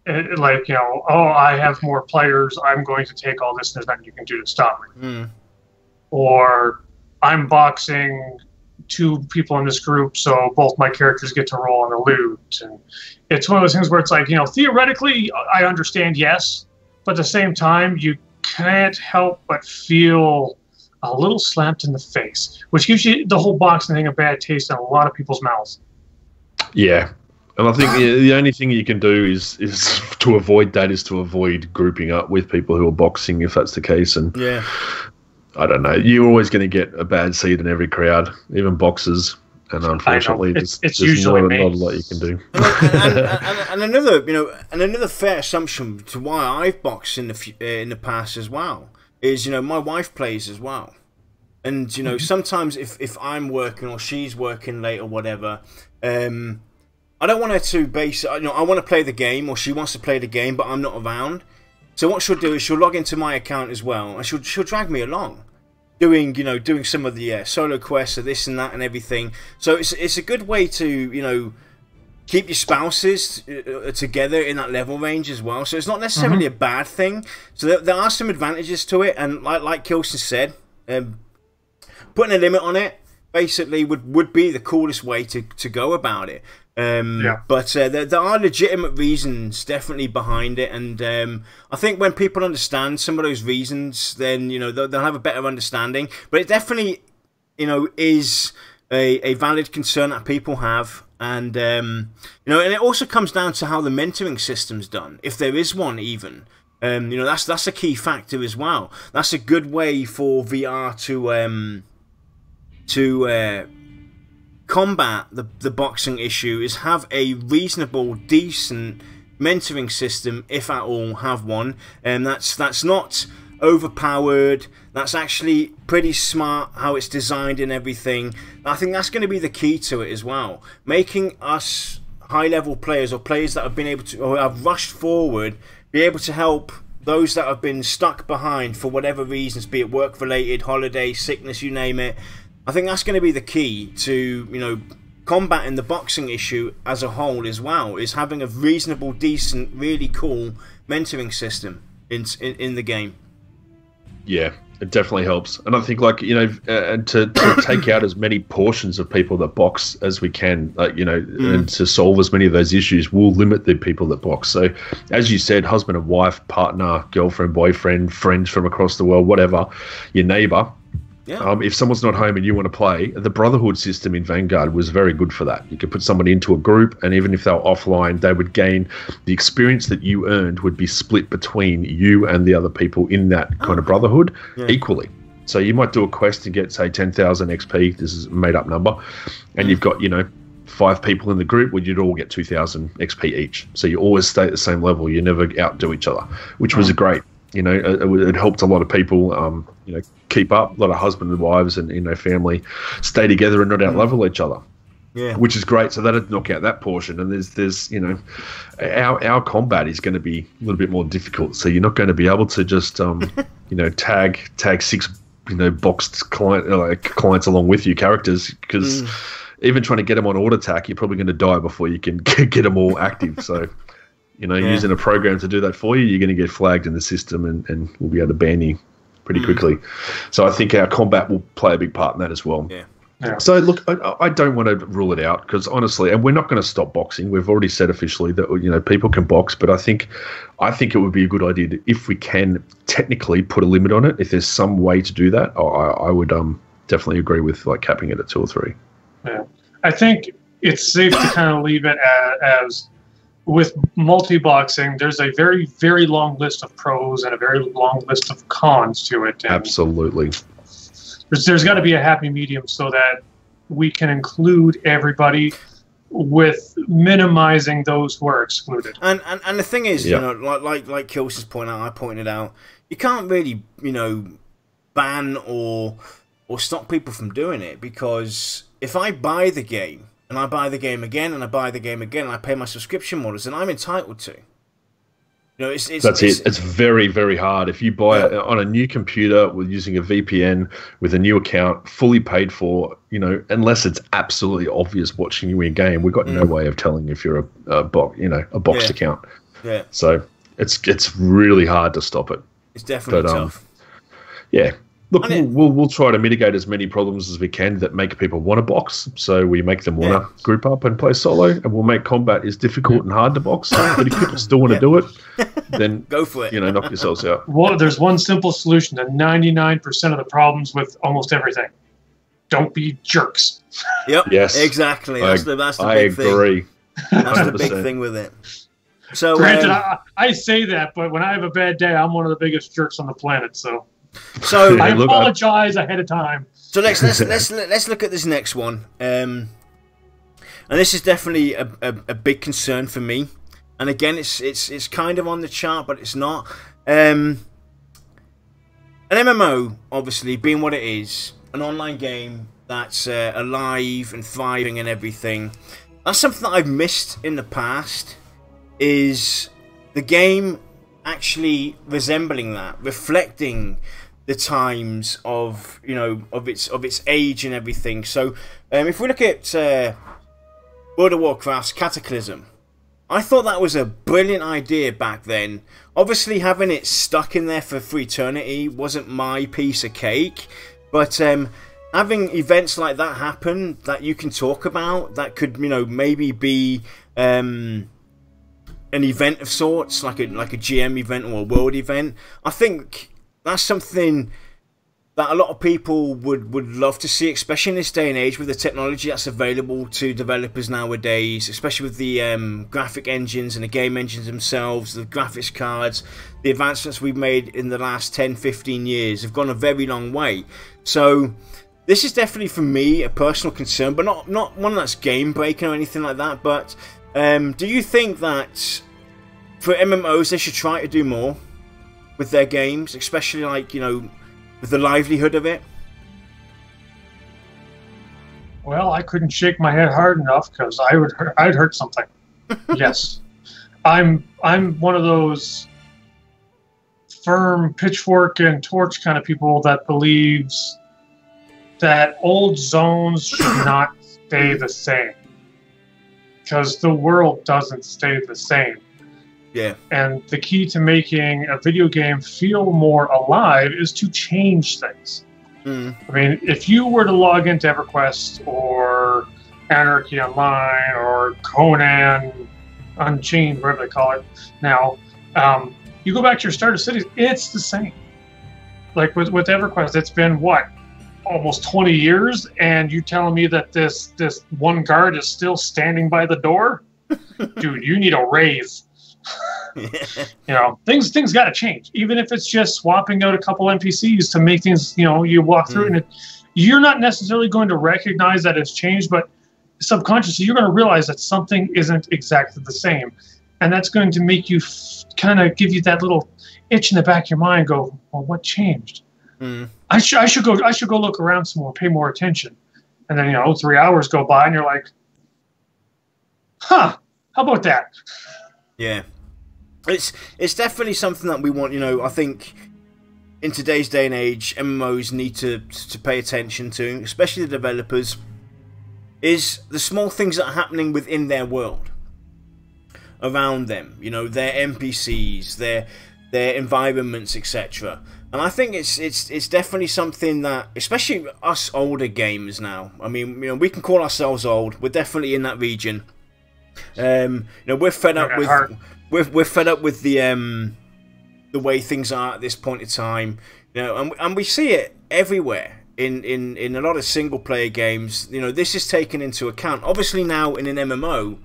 Like, you know, oh, I have more players, I'm going to take all this, there's nothing you can do to stop me. Or I'm boxing 2 people in this group, so both my characters get to roll on the loot. And it's one of those things where it's like, you know, theoretically, I understand, yes, but at the same time, you can't help but feel a little slapped in the face, which gives you the whole boxing thing a bad taste in a lot of people's mouths. Yeah. And I think the only thing you can do is to avoid that is to avoid grouping up with people who are boxing, if that's the case. And I don't know. You're always going to get a bad seed in every crowd, even boxers. And unfortunately, it's usually not a lot you can do. And another fair assumption to why I've boxed in the past as well is, you know, my wife plays as well, and you know, sometimes if I'm working or she's working late or whatever, I don't want her to you know, I want to play the game, or she wants to play the game, but I'm not around. So what she'll do is she'll log into my account as well, and she'll drag me along, doing some of the solo quests or this and that and everything. So it's a good way to, you know, keep your spouses together in that level range as well. So it's not necessarily a bad thing. So there are some advantages to it, and like Kilsin said, putting a limit on it basically would be the coolest way to go about it. But there are legitimate reasons definitely behind it, and I think when people understand some of those reasons, then, you know, they'll have a better understanding. But it definitely you know, is a valid concern that people have. And you know, and it also comes down to how the mentoring system's done, if there is one even. You know, that's a key factor as well. That's a good way for VR to combat the boxing issue, is have a reasonable, decent mentoring system, if at all have one, and that's not overpowered. That's actually pretty smart how it's designed and everything. I think that's going to be the key to it as well, making us high-level players, or players that have been able to, or have rushed forward, be able to help those that have been stuck behind for whatever reasons, be it work-related, holiday, sickness, you name it. I think that's going to be the key to, you know, combating the boxing issue as a whole as well, is having a reasonable, decent, really cool mentoring system in the game. Yeah, it definitely helps. And I think, like, you know, and to take out as many portions of people that box as we can, like, you know, and to solve as many of those issues, we'll limit the people that box. So, as you said, husband and wife, partner, girlfriend, boyfriend, friends from across the world, whatever, your neighbor. Yeah. If someone's not home and you want to play, the Brotherhood system in Vanguard was very good for that. You could put someone into a group, and even if they were offline, they would gain the experience that you earned would be split between you and the other people in that kind of Brotherhood equally. So you might do a quest and get, say, 10,000 XP. This is a made-up number. And you've got, you know, 5 people in the group, where you'd all get 2,000 XP each. So you always stay at the same level. You never outdo each other, which was great. You know, it helped a lot of people, you know, keep up. A lot of husband and wives and, you know, family stay together and not out-level each other. Yeah, which is great. So that'd knock out that portion. And there's you know, our combat is going to be a little bit more difficult. So you're not going to be able to just, you know, tag 6, you know, boxed clients along with you, characters, because even trying to get them on auto attack, you're probably going to die before you can get them all active. So. You know, using a program to do that for you, you're going to get flagged in the system, and we'll be able to ban you pretty quickly. So I think our combat will play a big part in that as well. Yeah. So, look, I don't want to rule it out, because honestly, and we're not going to stop boxing. We've already said officially that, you know, people can box, but I think it would be a good idea to, if we can technically put a limit on it, if there's some way to do that, I would definitely agree with, like, capping it at 2 or 3. Yeah. I think it's safe to kind of leave it as with multi-boxing, there's a very, very long list of pros and a very long list of cons to it. And absolutely. There's got to be a happy medium so that we can include everybody with minimizing those who are excluded. And the thing is, you know, like Kilsin's point out, I pointed out, you can't really, you know, ban or stop people from doing it, because if I buy the game, and I buy the game again, and I buy the game again, and I pay my subscription models, and I'm entitled to. You know, it's very, very hard. If you buy it on a new computer with using a VPN with a new account, fully paid for, you know, unless it's absolutely obvious watching you in game, we've got no way of telling if you're a boxed account. Yeah. So it's really hard to stop it. It's definitely tough. Yeah. Look, we'll try to mitigate as many problems as we can that make people want to box. So we make them want to group up and play solo, and we'll make combat as difficult and hard to box. But if people still want to do it, then go for it. You know, knock yourselves out. Well, there's one simple solution to 99% of the problems with almost everything. Don't be jerks. Yep. Yes. Exactly. That's the big thing. I agree. That's the big thing with it. So, granted, I say that, but when I have a bad day, I'm one of the biggest jerks on the planet. So I apologize ahead of time. So let's look at this next one, and this is definitely a big concern for me. And again, it's kind of on the chart, but it's not. An MMO, obviously, being what it is, an online game that's alive and thriving and everything. That's something that I've missed in the past. Is the game actually resembling that, reflecting the times of, you know, of its age and everything. So if we look at World of Warcraft's Cataclysm, I thought that was a brilliant idea back then. Obviously having it stuck in there for eternity wasn't my piece of cake, but having events like that happen that you can talk about, that could, you know, maybe be an event of sorts, like a GM event or a world event, I think that's something that a lot of people would love to see, especially in this day and age with the technology that's available to developers nowadays, especially with the graphic engines and the game engines themselves, the graphics cards. The advancements we've made in the last 10-15 years have gone a very long way. So this is definitely, for me, a personal concern, but not one that's game breaking or anything like that. But do you think that for MMOs they should try to do more with their games, especially like, you know, with the livelihood of it? Well, I couldn't shake my head hard enough because I'd hurt something. Yes, I'm one of those firm pitchfork and torch kind of people that believes that old zones should not stay the same, because the world doesn't stay the same. Yeah. And the key to making a video game feel more alive is to change things. I mean, if you were to log into EverQuest or Anarchy Online or Conan Unchained, whatever they call it now, you go back to your starter cities, it's the same. Like with EverQuest, it's been, what, almost 20 years, and you telling me that this one guard is still standing by the door? Dude, you need a raise. You know, things got to change, even if it's just swapping out a couple NPCs to make things, you know, you walk through and you're not necessarily going to recognize that it's changed, but subconsciously you're going to realize that something isn't exactly the same, and that's going to make you kind of give you that little itch in the back of your mind. Go, well, what changed? I should go look around some more, pay more attention. And then, you know, 3 hours go by and you're like, huh, how about that? Yeah. It's definitely something that we want, you know. I think in today's day and age, MMOs need to pay attention to, especially the developers, is the small things that are happening within their world, around them, you know, their NPCs, their environments, etc. And I think it's definitely something that, especially us older gamers now, I mean, you know, we can call ourselves old. We're definitely in that region. You know, we're fed up with we're fed up with the way things are at this point in time. You know, and we see it everywhere in a lot of single player games. You know, this is taken into account. Obviously now in an MMO,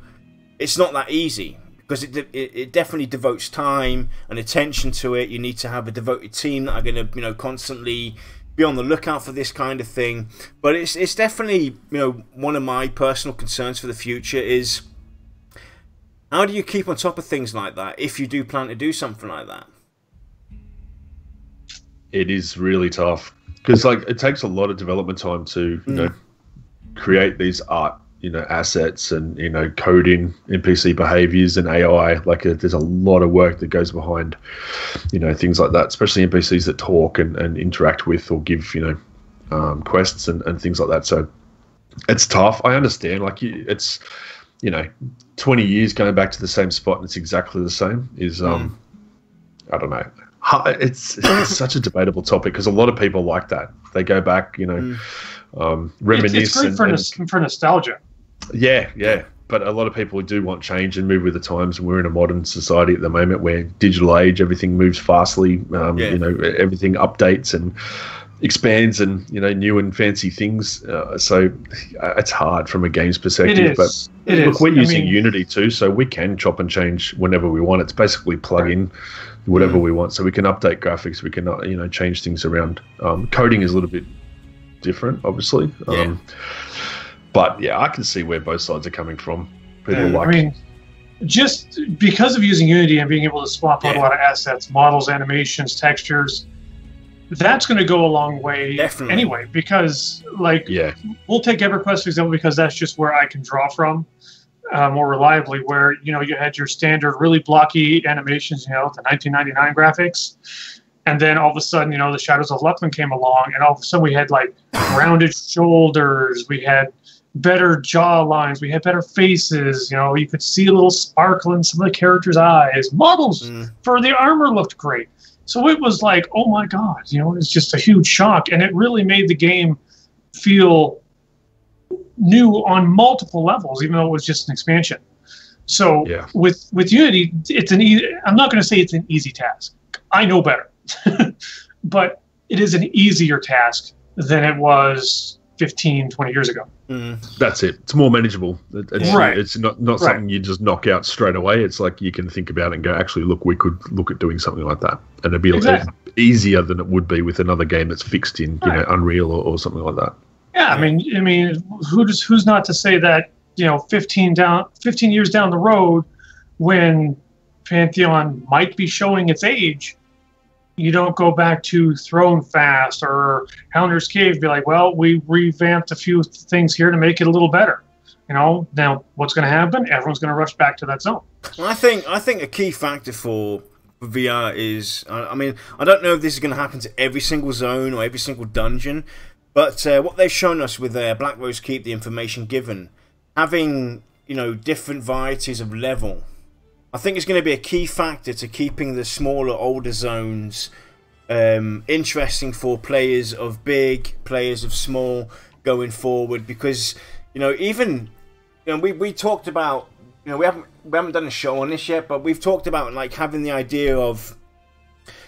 it's not that easy, because it definitely devotes time and attention to it. You need to have a devoted team that are going to, you know, constantly be on the lookout for this kind of thing. But it's definitely, you know, one of my personal concerns for the future is, how do you keep on top of things like that if you do plan to do something like that? It is really tough, because like it takes a lot of development time to, you know, create these art, you know, assets and, you know, coding NPC behaviors and AI. Like there's a lot of work that goes behind, you know, things like that, especially NPCs that talk and interact with or give, you know, quests and things like that. So it's tough. I understand. Like it's, you know, 20 years going back to the same spot and it's exactly the same is, I don't know. It's such a debatable topic, because a lot of people like that. They go back, you know, reminisce. It's great for nostalgia. Yeah, yeah. But a lot of people do want change and move with the times, and we're in a modern society at the moment where digital age, everything moves fastly. You know, everything updates and expands, and, you know, new and fancy things. So it's hard from a games perspective. Look, we're using Unity too, so we can chop and change whenever we want. It's basically plug in whatever we want, so we can update graphics. We can, you know, change things around. Coding is a little bit different, obviously. But yeah, I can see where both sides are coming from. People I mean, just because of using Unity and being able to swap out a lot of assets, models, animations, textures, that's going to go a long way anyway, because, like, we'll take EverQuest, for example, because that's just where I can draw from more reliably, where, you know, you had your standard really blocky animations, you know, the 1999 graphics, and then all of a sudden, you know, the Shadows of Luckman came along, and all of a sudden we had, like, rounded shoulders, we had better jaw lines, we had better faces, you know, you could see a little sparkle in some of the characters' eyes. Models for the armor looked great. So it was like, oh my God, you know, it's just a huge shock. And it really made the game feel new on multiple levels, even though it was just an expansion. So with Unity, it's I'm not going to say it's an easy task. I know better. But it is an easier task than it was 15, 20 years ago. That's it. It's more manageable. It's not something Right. you just knock out straight away. It's like you can think about it and go, actually, look, we could look at doing something like that, and it'd be easier than it would be with another game that's fixed in, you know, Unreal or something like that. Yeah, I mean, who's not to say that, you know, 15 years down the road, when Pantheon might be showing its age, you don't go back to Throne Fast or Hounder's Cave, be like, well, we revamped a few things here to make it a little better. You know, now what's going to happen? Everyone's going to rush back to that zone. Well, I think a key factor for VR is, I mean, I don't know if this is going to happen to every single zone or every single dungeon, but what they've shown us with Black Rose Keep, the information given, having, you know, different varieties of level, I think it's going to be a key factor to keeping the smaller, older zones interesting for players of big, players of small going forward. Because, you know, even, you know, we talked about, you know, we haven't done a show on this yet, but we've talked about like having the idea of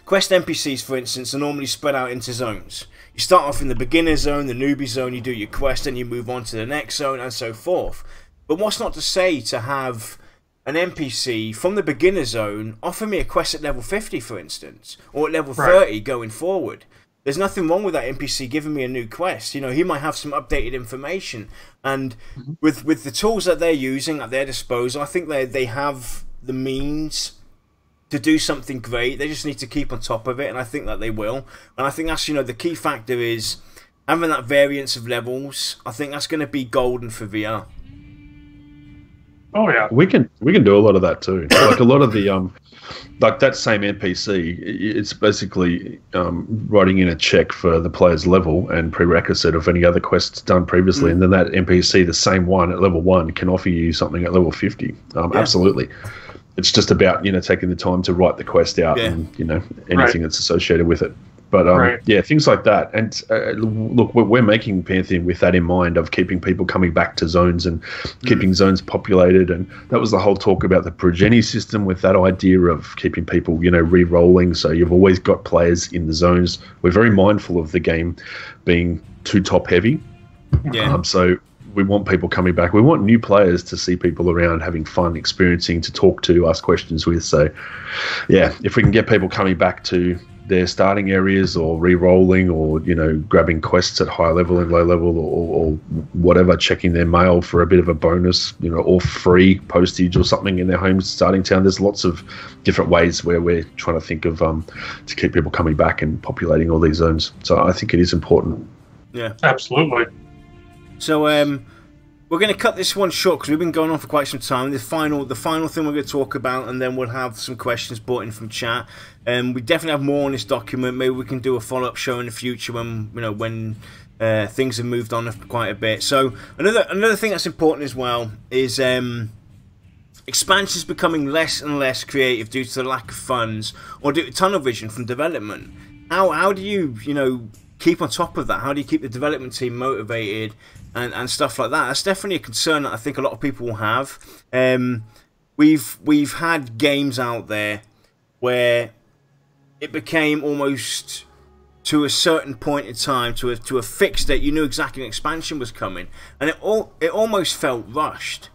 quest NPCs, for instance, are normally spread out into zones. You start off in the beginner zone, the newbie zone, you do your quest, and you move on to the next zone, and so forth. But what's not to say to have an NPC from the beginner zone offer me a quest at level 50, for instance, or at level 30 going forward? There's nothing wrong with that NPC giving me a new quest. You know, he might have some updated information, and with the tools that they're using at their disposal, I think they have the means to do something great. They just need to keep on top of it, and I think that they will. And I think that's, you know, the key factor is having that variance of levels. I think that's going to be golden for VR. Oh yeah, we can do a lot of that too. Like a lot of the like that same NPC, it's basically writing in a check for the player's level and prerequisite of any other quests done previously, and then that NPC, the same one at level 1, can offer you something at level 50. Absolutely. It's just about, you know, taking the time to write the quest out and, you know, anything that's associated with it. But yeah, things like that. And look, we're making Pantheon with that in mind, of keeping people coming back to zones and keeping zones populated. And that was the whole talk about the progeny system, with that idea of keeping people, you know, re-rolling. So you've always got players in the zones. We're very mindful of the game being too top heavy. Yeah. So we want people coming back. We want new players to see people around having fun, experiencing, to talk to, ask questions with. So yeah, if we can get people coming back to their starting areas, or re-rolling, or, you know, grabbing quests at high level and low level, or whatever, checking their mail for a bit of a bonus, you know, or free postage or something in their home starting town. There's lots of different ways where we're trying to think of to keep people coming back and populating all these zones. So I think it is important. Yeah, absolutely. So we're going to cut this one short because we've been going on for quite some time. The final thing we're going to talk about, and then we'll have some questions brought in from chat. We definitely have more on this document. Maybe we can do a follow-up show in the future when, you know, when things have moved on quite a bit. So another thing that's important as well is expansions becoming less and less creative due to the lack of funds or due to tunnel vision from development. How do you, you know, keep on top of that? How do you keep the development team motivated and stuff like that? That's definitely a concern that I think a lot of people will have. We've had games out there where it became almost, to a certain point in time, to a fixed date, you knew exactly an expansion was coming, and it almost felt rushed.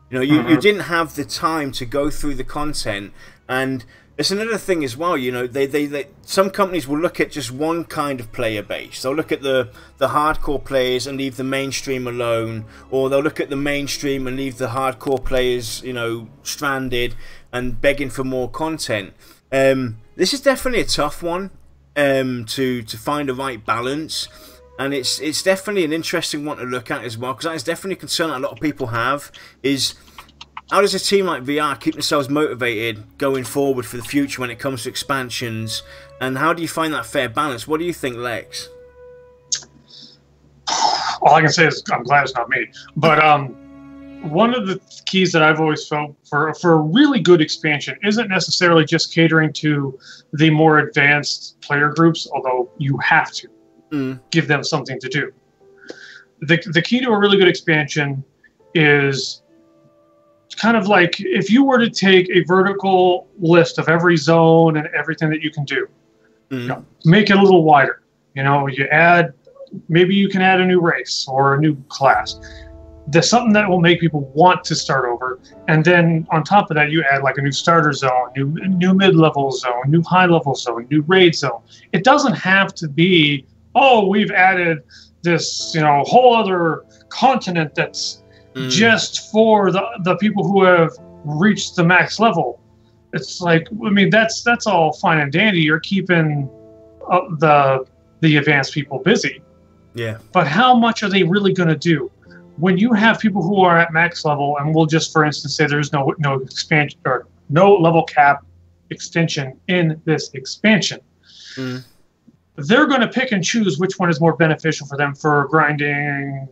You know, you didn't have the time to go through the content. And it's another thing as well, you know, they some companies will look at just one kind of player base. They'll look at the hardcore players and leave the mainstream alone, or they'll look at the mainstream and leave the hardcore players, you know, stranded and begging for more content. This is definitely a tough one to find the right balance, and it's definitely an interesting one to look at as well, because that is definitely a concern that a lot of people have, is how does a team like VR keep themselves motivated going forward for the future when it comes to expansions, and how do you find that fair balance? What do you think, Lex? All I can say is I'm glad it's not me. But one of the keys that I've always felt for a really good expansion isn't necessarily just catering to the more advanced player groups, although you have to give them something to do. The key to a really good expansion is kind of like if you were to take a vertical list of every zone and everything that you can do, you know, make it a little wider. You know, maybe you can add a new race or a new class. There's something that will make people want to start over, and then on top of that, you add like a new starter zone, new mid-level zone, new high-level zone, new raid zone. It doesn't have to be, oh, we've added this, you know, whole other continent that's just for the people who have reached the max level. It's like, I mean, that's all fine and dandy. You're keeping the advanced people busy. Yeah. But how much are they really going to do? When you have people who are at max level, and we'll just, for instance, say there's no expansion or no level cap extension in this expansion, they're going to pick and choose which one is more beneficial for them for grinding,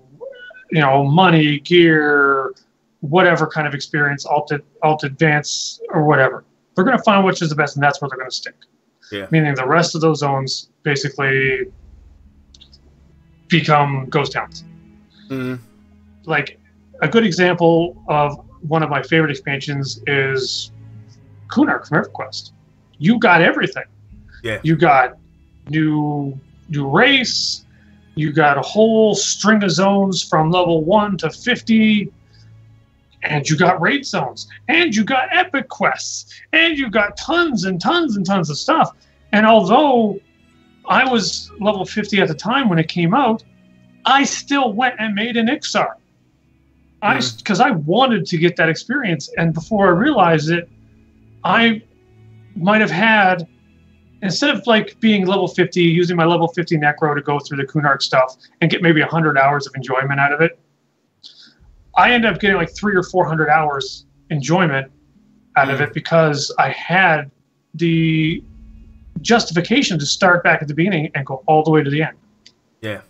you know, money, gear, whatever kind of experience, alt advance or whatever. They're going to find which is the best, and that's where they're going to stick. Yeah. Meaning the rest of those zones basically become ghost towns. Like a good example of one of my favorite expansions is Kunark from EverQuest. You got everything. Yeah. You got new race. You got a whole string of zones from level 1 to 50. And you got raid zones. And you got epic quests. And you got tons and tons and tons of stuff. And although I was level 50 at the time when it came out, I still went and made an Ixar. Because I wanted to get that experience. And before I realized it, I might have had, instead of like being level 50, using my level 50 Necro to go through the Kunark stuff and get maybe 100 hours of enjoyment out of it, I ended up getting like 300 or 400 hours enjoyment out of it because I had the justification to start back at the beginning and go all the way to the end. Yeah.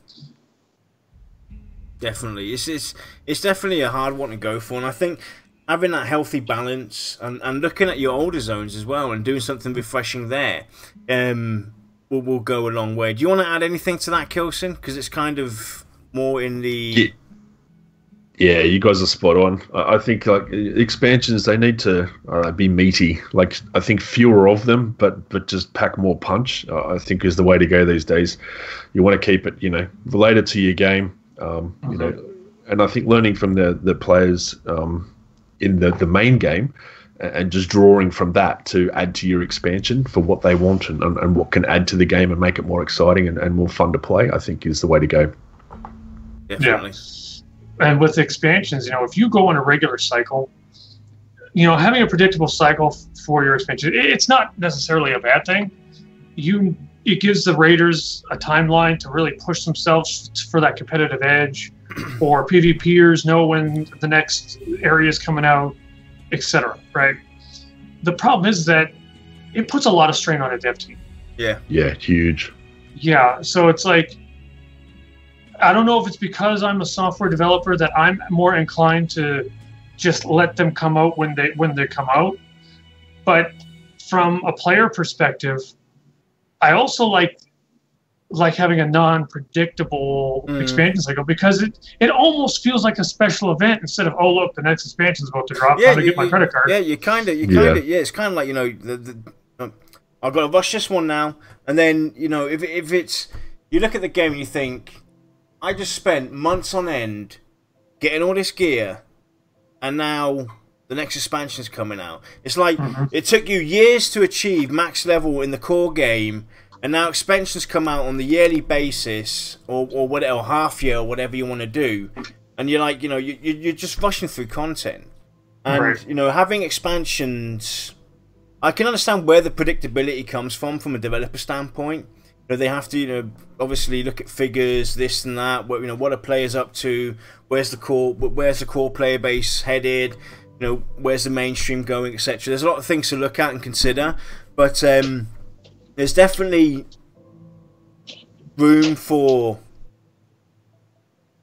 Definitely. It's definitely a hard one to go for, and I think having that healthy balance and looking at your older zones as well and doing something refreshing there will go a long way. Do you want to add anything to that, Kilsin? Because it's kind of more in the... Yeah, you guys are spot on. I think like expansions, they need to be meaty. Like I think fewer of them, but just pack more punch. I think is the way to go these days. You want to keep it, you know, related to your game. You know, and I think learning from the players in the main game and just drawing from that to add to your expansion for what they want and what can add to the game and make it more exciting and more fun to play, I think is the way to go. Definitely. Yeah. And with expansions, you know, if you go on a regular cycle, you know, having a predictable cycle for your expansion, it's not necessarily a bad thing. It gives the raiders a timeline to really push themselves for that competitive edge, or PvPers know when the next area is coming out, etc. Right? The problem is that it puts a lot of strain on a dev team. Yeah. Yeah, huge. Yeah, so it's like, I don't know if it's because I'm a software developer that I'm more inclined to just let them come out when they come out. But from a player perspective, I also like having a non-predictable expansion cycle because it almost feels like a special event instead of, oh look, the next expansion is about to drop. Yeah, I'm gonna get my credit card. Yeah, you kind of it's kind of like, you know, I've got to rush this one now, and then, you know, if it's, you look at the game and you think, I just spent months on end getting all this gear, and now the next expansion's coming out. It's like it took you years to achieve max level in the core game, and now expansions come out on the yearly basis, or whatever, or half year, or whatever you want to do, and you're like, you know, you're just rushing through content, and you know, having expansions, I can understand where the predictability comes from a developer standpoint. You know, they have to, you know, obviously look at figures, this and that. What, you know, what are players up to? Where's the core player base headed? You know, where's the mainstream going, etc. There's a lot of things to look at and consider, but there's definitely room for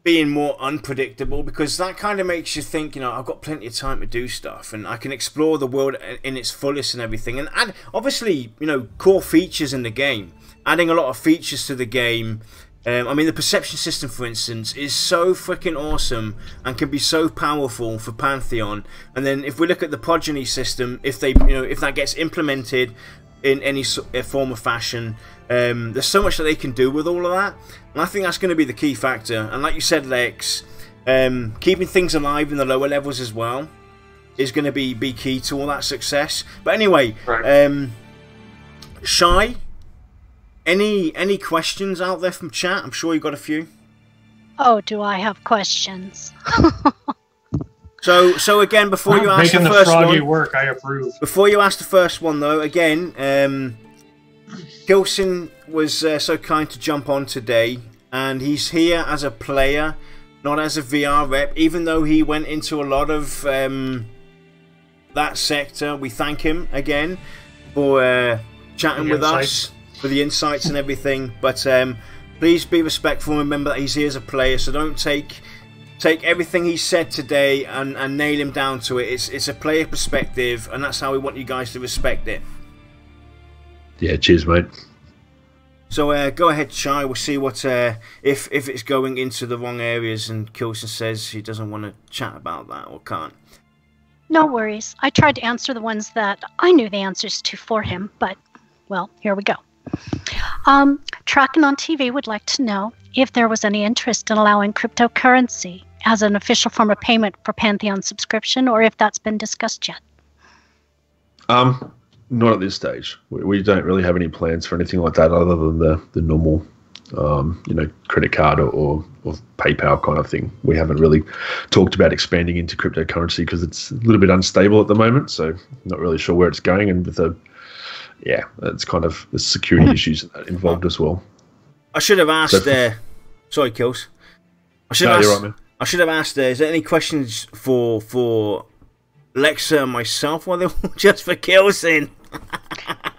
being more unpredictable, because that kind of makes you think, you know, I've got plenty of time to do stuff and I can explore the world in its fullest and everything. And add, obviously, you know, core features in the game. Adding a lot of features to the game. I mean, the perception system, for instance, is so freaking awesome and can be so powerful for Pantheon. And then if we look at the progeny system, if that gets implemented in any form or fashion, There's so much that they can do with all of that, and I think that's going to be the key factor. And like you said, Lex, keeping things alive in the lower levels as well is going to be key to all that success. But anyway, Right. Shy, any questions out there from chat? I'm sure you got a few. Oh, do I have questions? So again, before you ask Making the the first froggy one, work, I approve. before you ask the first one though, again, Kilsin was so kind to jump on today, and he's here as a player, not as a VR rep. Even though he went into a lot of that sector, we thank him again for chatting with us, for the insights and everything. But please be respectful and remember that he's here as a player, so don't take everything he said today and nail him down to it. It's a player perspective, and that's how we want you guys to respect it. Yeah, cheers, mate. So go ahead, Shy. We'll see what if it's going into the wrong areas, and Kilsin says he doesn't want to chat about that or can't. No worries. I tried to answer the ones that I knew the answers to for him, but, well, here we go. Tracking on TV would like to know if there was any interest in allowing cryptocurrency as an official form of payment for Pantheon subscription, or if that's been discussed yet. Not at this stage. We don't really have any plans for anything like that other than the normal, credit card or PayPal kind of thing. We haven't really talked about expanding into cryptocurrency because it's a little bit unstable at the moment, so not really sure where it's going. And with it's kind of the security issues involved as well. I should have asked. Sorry, Kills. You're right, man. I should have asked. Is there any questions for Lexa and myself, or they were just for Kilsin?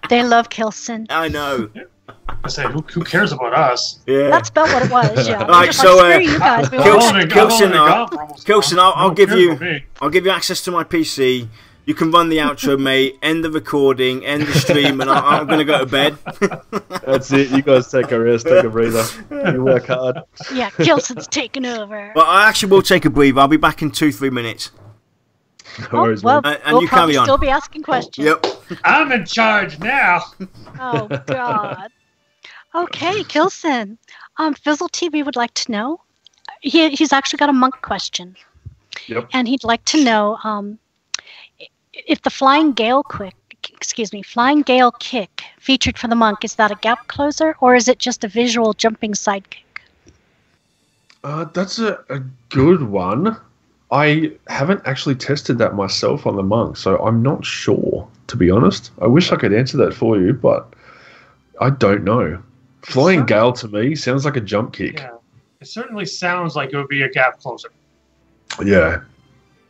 They love Kilsin. I know. I say, who cares about us? Yeah. That's about what it was. Yeah. Right, Just so, screw you guys. We won't- Kilsin, I'll give you access to my PC. You can run the outro, mate. End the recording, end the stream, and I'm going to go to bed. That's it. You guys take a rest, take a breather. You work hard. Yeah, Kilsin's taking over. But I actually will take a breather. I'll be back in 2-3 minutes. No worries, well, man. And we'll you carry probably on. still be asking questions. Yep. I'm in charge now. Oh, God. Okay, Kilsin. Fizzle TV would like to know. He's actually got a monk question. Yep. And he'd like to know if the flying gale kick featured for the monk, is that a gap closer, or is it just a visual jumping sidekick? That's a good one. I haven't actually tested that myself on the monk, so I'm not sure, to be honest. I wish I could answer that for you, but I don't know. Flying Gale to me sounds like a jump kick. Yeah, it certainly sounds like it would be a gap closer. Yeah,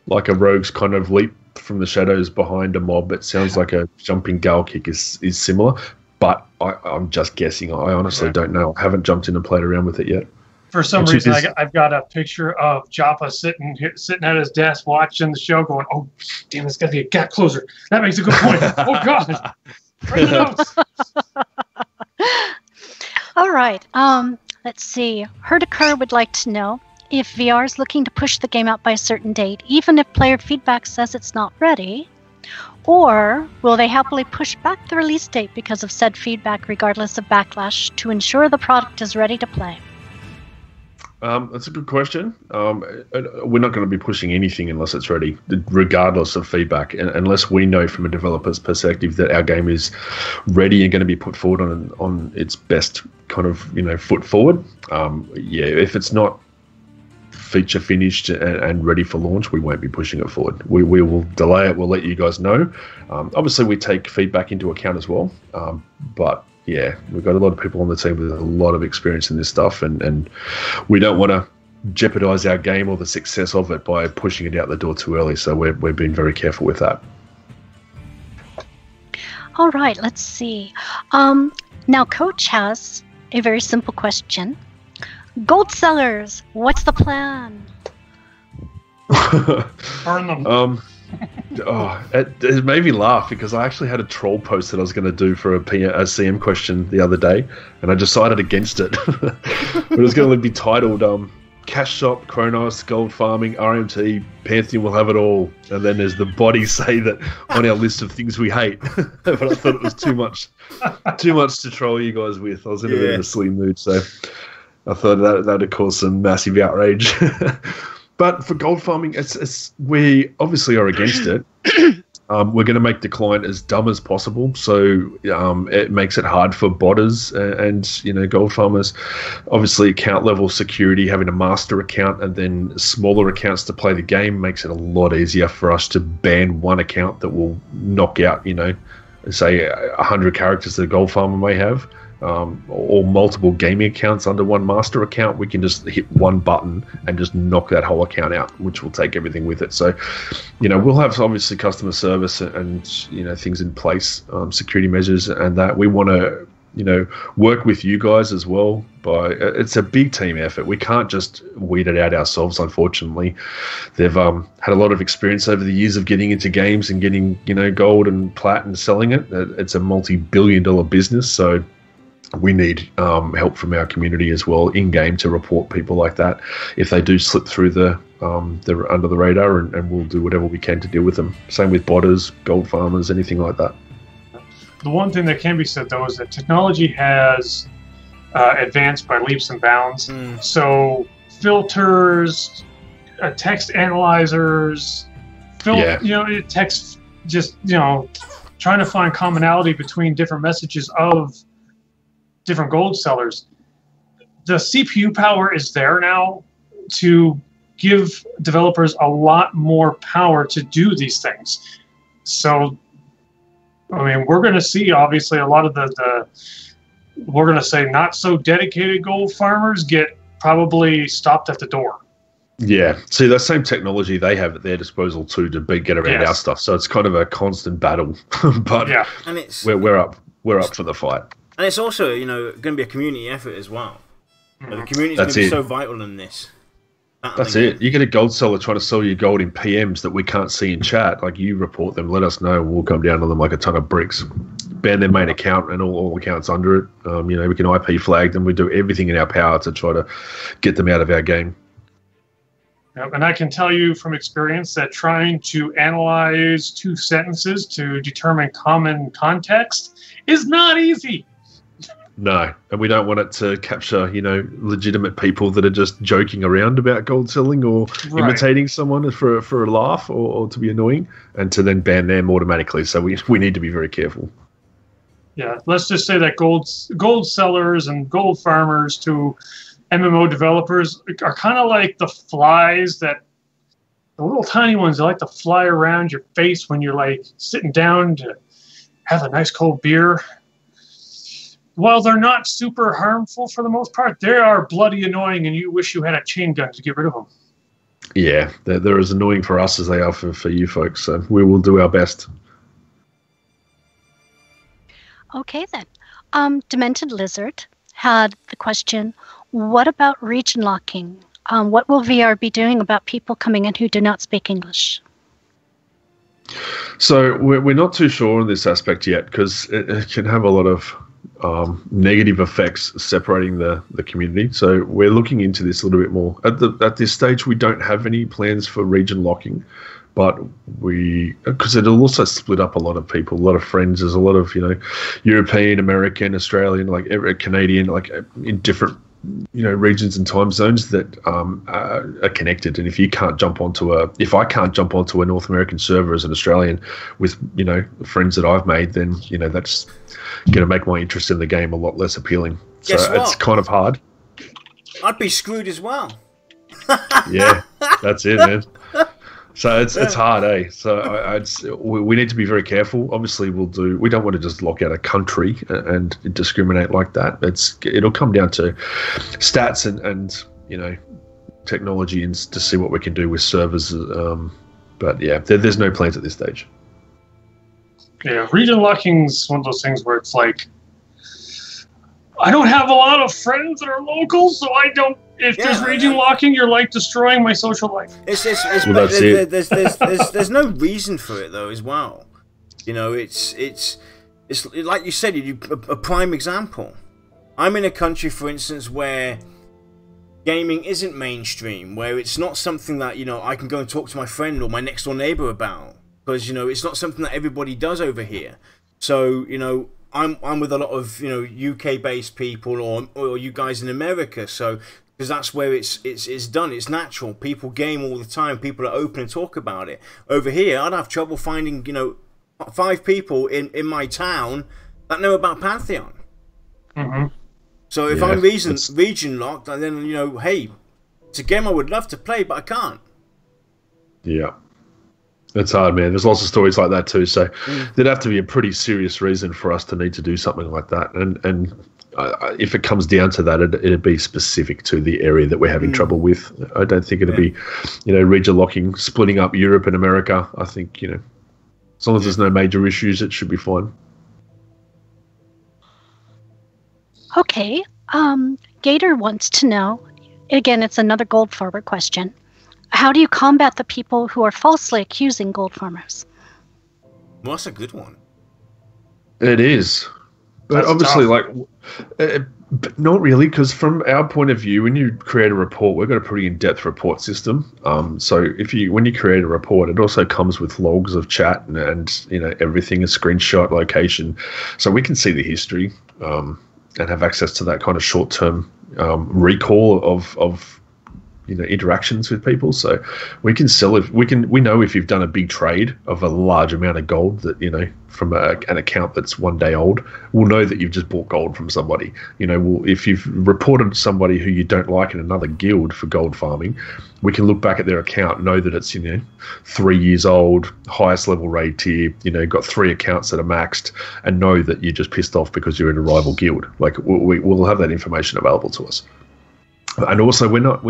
like a rogue's kind of leap from the shadows behind a mob. It sounds like a jumping Gale kick is similar, but I'm just guessing. I honestly don't know. I haven't jumped in and played around with it yet. For some reason, I've got a picture of Joppa sitting at his desk watching the show going, oh, damn, it's got to be a gap closer. That makes a good point. Oh, God. Write the notes. All right. Let's see. Herdeker would like to know if VR is looking to push the game out by a certain date, even if player feedback says it's not ready, or will they happily push back the release date because of said feedback regardless of backlash to ensure the product is ready to play? That's a good question. We're not going to be pushing anything unless it's ready, regardless of feedback, unless we know from a developer's perspective that our game is ready and going to be put forward on its best kind of foot forward. If it's not feature finished and ready for launch, we won't be pushing it forward. We will delay it. We'll let you guys know. Obviously, we take feedback into account as well, but. Yeah, we've got a lot of people on the team with a lot of experience in this stuff, and we don't want to jeopardize our game or the success of it by pushing it out the door too early. So we're being very careful with that. All right, let's see. Now, Coach has a very simple question. Gold sellers, what's the plan? Burn them. It made me laugh because I actually had a troll post that I was going to do for a CM question the other day, and I decided against it. But it was going to be titled cash shop, Kronos, gold farming, RMT, Pantheon will have it all. And then there's the bodies say that on our list of things we hate. But I thought it was too much to troll you guys with. I was in a bit of a silly mood, so I thought that would cause some massive outrage. But for gold farming, we obviously are against it. We're going to make decline as dumb as possible, so it makes it hard for botters and gold farmers. Obviously, account level security, having a master account and then smaller accounts to play the game makes it a lot easier for us to ban one account that will knock out, say 100 characters that a gold farmer may have. Or multiple gaming accounts under one master account. We can just hit one button and just knock that whole account out, which will take everything with it. So, we'll have obviously customer service and things in place, security measures, and that we want to work with you guys as well. It's a big team effort. We can't just weed it out ourselves, unfortunately. They've had a lot of experience over the years of getting into games and getting gold and plat and selling it. It's a multi-billion-dollar business, so we need help from our community as well in game to report people like that if they do slip through they're under the radar, and we'll do whatever we can to deal with them. Same with botters, gold farmers, anything like that. The one thing that can be said though is that technology has advanced by leaps and bounds. So filters, text analyzers, text just trying to find commonality between different messages of different gold sellers. The CPU power is there now to give developers a lot more power to do these things. So, we're going to see obviously a lot of we're going to say not so dedicated gold farmers get probably stopped at the door. Yeah, see, that same technology they have at their disposal too to get around our stuff. So it's kind of a constant battle, but and it's we're up for the fight. And it's also, going to be a community effort as well. The community is going to be so vital in this. That's it. You get a gold seller trying to sell you gold in PMs that we can't see in chat. Like, you report them, let us know, we'll come down on them like a ton of bricks. Ban their main account and all accounts under it. We can IP flag them. We do everything in our power to try to get them out of our game. Yep, and I can tell you from experience that trying to analyze 2 sentences to determine common context is not easy. No, and we don't want it to capture, legitimate people that are just joking around about gold selling or imitating someone for a laugh or to be annoying, and to then ban them automatically. So we need to be very careful. Yeah, let's just say that gold sellers and gold farmers to MMO developers are kind of like the flies the little tiny ones that like to fly around your face when you're like sitting down to have a nice cold beer. While they're not super harmful for the most part, they are bloody annoying, and you wish you had a chain gun to get rid of them. Yeah, they're as annoying for us as they are for you folks, so we will do our best. Okay, then. Demented Lizard had the question, what about region locking? What will VR be doing about people coming in who do not speak English? So we're not too sure on this aspect yet, because it can have a lot of negative effects separating the community. So we're looking into this a little bit more. At this stage, we don't have any plans for region locking, but because it'll also split up a lot of people, a lot of friends. There's a lot of European, American, Australian, like every Canadian, like in different regions and time zones that are connected. And if I can't jump onto a North American server as an Australian with friends that I've made, then that's going to make my interest in the game a lot less appealing. So it's kind of hard. I'd be screwed as well. Yeah, that's it, man. So it's hard, eh? So we need to be very careful. Obviously, we don't want to just lock out a country and discriminate like that. It'll come down to stats and technology and to see what we can do with servers. But yeah, there's no plans at this stage. Yeah, region locking's one of those things where it's like, I don't have a lot of friends that are local, so I don't. If there's region locking, you're like destroying my social life. There's no reason for it though, as well. It's like you said, a prime example. I'm in a country, for instance, where gaming isn't mainstream, where it's not something that, you know, I can go and talk to my friend or my next door neighbor about, because, you know, it's not something that everybody does over here. So, you know, I'm with a lot of, you know, UK based people or you guys in America, so because that's where it's done. It's natural. People game all the time. People are open and talk about it. Over here, I'd have trouble finding, you know, 5 people in my town that know about Pantheon. Mm-hmm. So if I'm region locked, then, you know, hey, it's a game I would love to play, but I can't. Yeah. It's hard, man. There's lots of stories like that too. So there'd have to be a pretty serious reason for us to need to do something like that. And if it comes down to that, it'd be specific to the area that we're having trouble with. I don't think it'd be, you know, region locking, splitting up Europe and America. I think, you know, as long as there's no major issues, it should be fine. Okay. Gator wants to know, again, it's another gold farmer question. How do you combat the people who are falsely accusing gold farmers? Well, that's a good one. It is. But That's obviously, tough. but not really, because from our point of view, when you create a report, we've got a pretty in-depth report system. So when you create a report, it also comes with logs of chat and you know, everything, a screenshot, location, so we can see the history and have access to that kind of short-term recall of you know, interactions with people. So we can sell we know if you've done a big trade of a large amount of gold that, you know, from an account that's 1 day old, we'll know that you've just bought gold from somebody. You know, if you've reported somebody who you don't like in another guild for gold farming, we can look back at their account, know that it's, you know, 3 years old, highest level raid tier, you know, got 3 accounts that are maxed, and know that you're just pissed off because you're in a rival guild. Like, we'll have that information available to us. And also, we're not,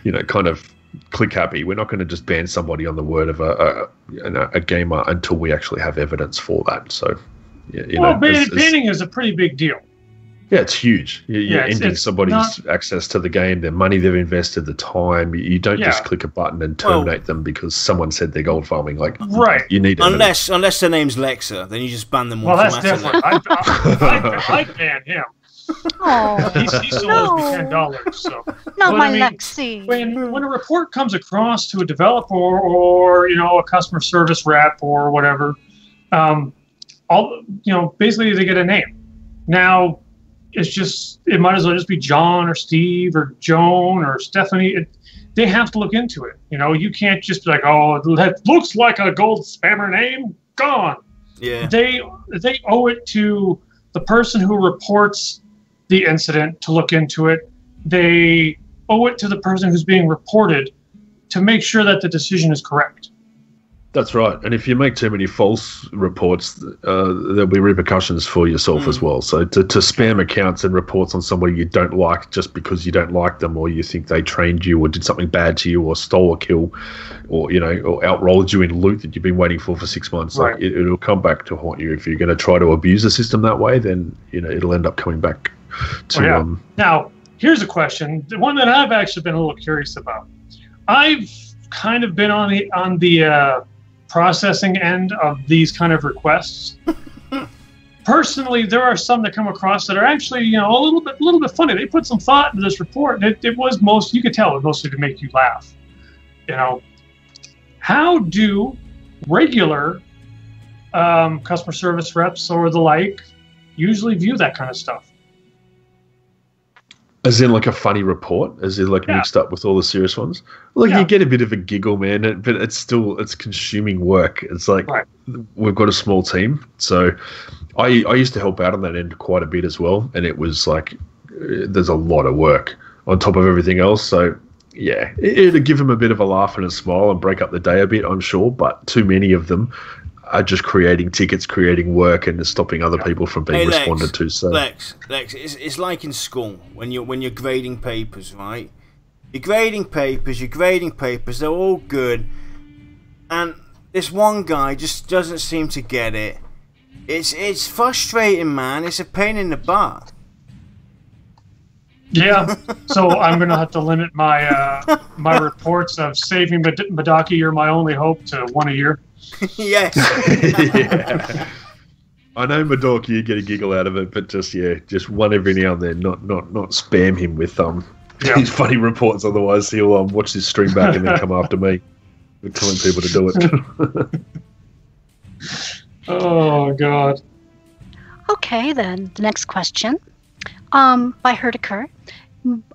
you know, kind of click happy. We're not going to just ban somebody on the word of a gamer until we actually have evidence for that. So, you know, banning is a pretty big deal. Yeah, it's huge. You're ending it's somebody's access to the game, their money they've invested, the time. You don't just click a button and terminate them because someone said they're gold farming. Like, you need unless their name's Lexa, then you just ban them. Well, that's different. I ban him. Oh, he sold me $10. So not my I mean, Lexi. When a report comes across to a developer or you know, a customer service rep or whatever, all, you know, basically they get a name. Now it might as well just be John or Steve or Joan or Stephanie. They have to look into it. You know, you can't just be like, oh, that looks like a gold spammer name, gone. Yeah. They owe it to the person who reports the incident to look into it. They owe it to the person who's being reported to make sure that the decision is correct. That's right. And if you make too many false reports, there'll be repercussions for yourself as well. So to spam accounts and reports on somebody you don't like just because you don't like them, or you think they trained you or did something bad to you or stole a kill, or, you know, or outrolled you in loot that you've been waiting for 6 months, right. Like it'll come back to haunt you. If you're going to try to abuse the system that way, then, you know, it'll end up coming back to... Now, here's a question, the one that I've actually been a little curious about. I've kind of been on the processing end of these kind of requests. Personally, there are some that come across that are actually, you know, a little bit funny. They put some thought into this report, and it was you could tell it was mostly to make you laugh. You know, how do regular customer service reps or the like usually view that kind of stuff? As in, like, a funny report? As in, like, mixed up with all the serious ones? Like, you get a bit of a giggle, man, but it's consuming work. It's like, we've got a small team. So I used to help out on that end quite a bit as well. And it was like, there's a lot of work on top of everything else. So, yeah, it'd give them a bit of a laugh and a smile and break up the day a bit, I'm sure. But too many of them are just creating tickets, creating work, and stopping other people from being responded to. So Lex, it's like in school when you're grading papers, right? You're grading papers, they're all good, and this one guy just doesn't seem to get it. It's frustrating, man. It's a pain in the butt. Yeah, so I'm gonna have to limit my my reports of saving Madaki, you're my only hope, to 1 a year. Yes. Yeah. I know Madaki, you get a giggle out of it, but just one every now and then, not spam him with Yeah. These funny reports. Otherwise, he'll watch this stream back and then come after me. We're telling people to do it. Oh, God. Okay, then. The next question. By Herdiker.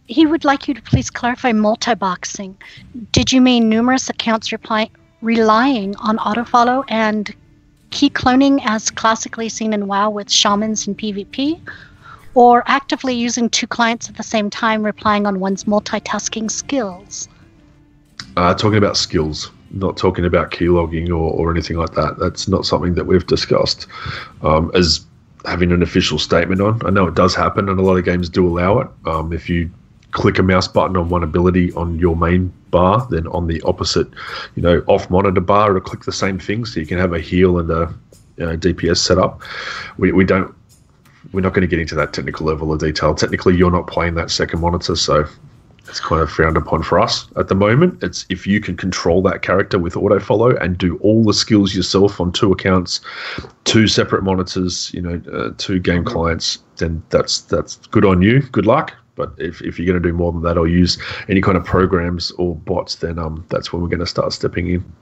He would like you to please clarify multi-boxing. Did you mean numerous accounts relying on autofollow and key cloning as classically seen in WoW with shamans and PvP? Or actively using 2 clients at the same time, relying on one's multitasking skills? Talking about skills, not talking about keylogging or anything like that. That's not something that we've discussed as having an official statement on. I know it does happen, and a lot of games do allow it. If you click a mouse button on one ability on your main bar, then on the opposite, off monitor bar, it'll click the same thing, so you can have a heal and a DPS setup. We're not going to get into that technical level of detail. Technically, you're not playing that second monitor, so it's kind of frowned upon for us at the moment. It's if you can control that character with autofollow and do all the skills yourself on 2 accounts, 2 separate monitors, 2 game clients, then that's good on you. Good luck. But if you're going to do more than that or use any kind of programs or bots, then that's when we're going to start stepping in.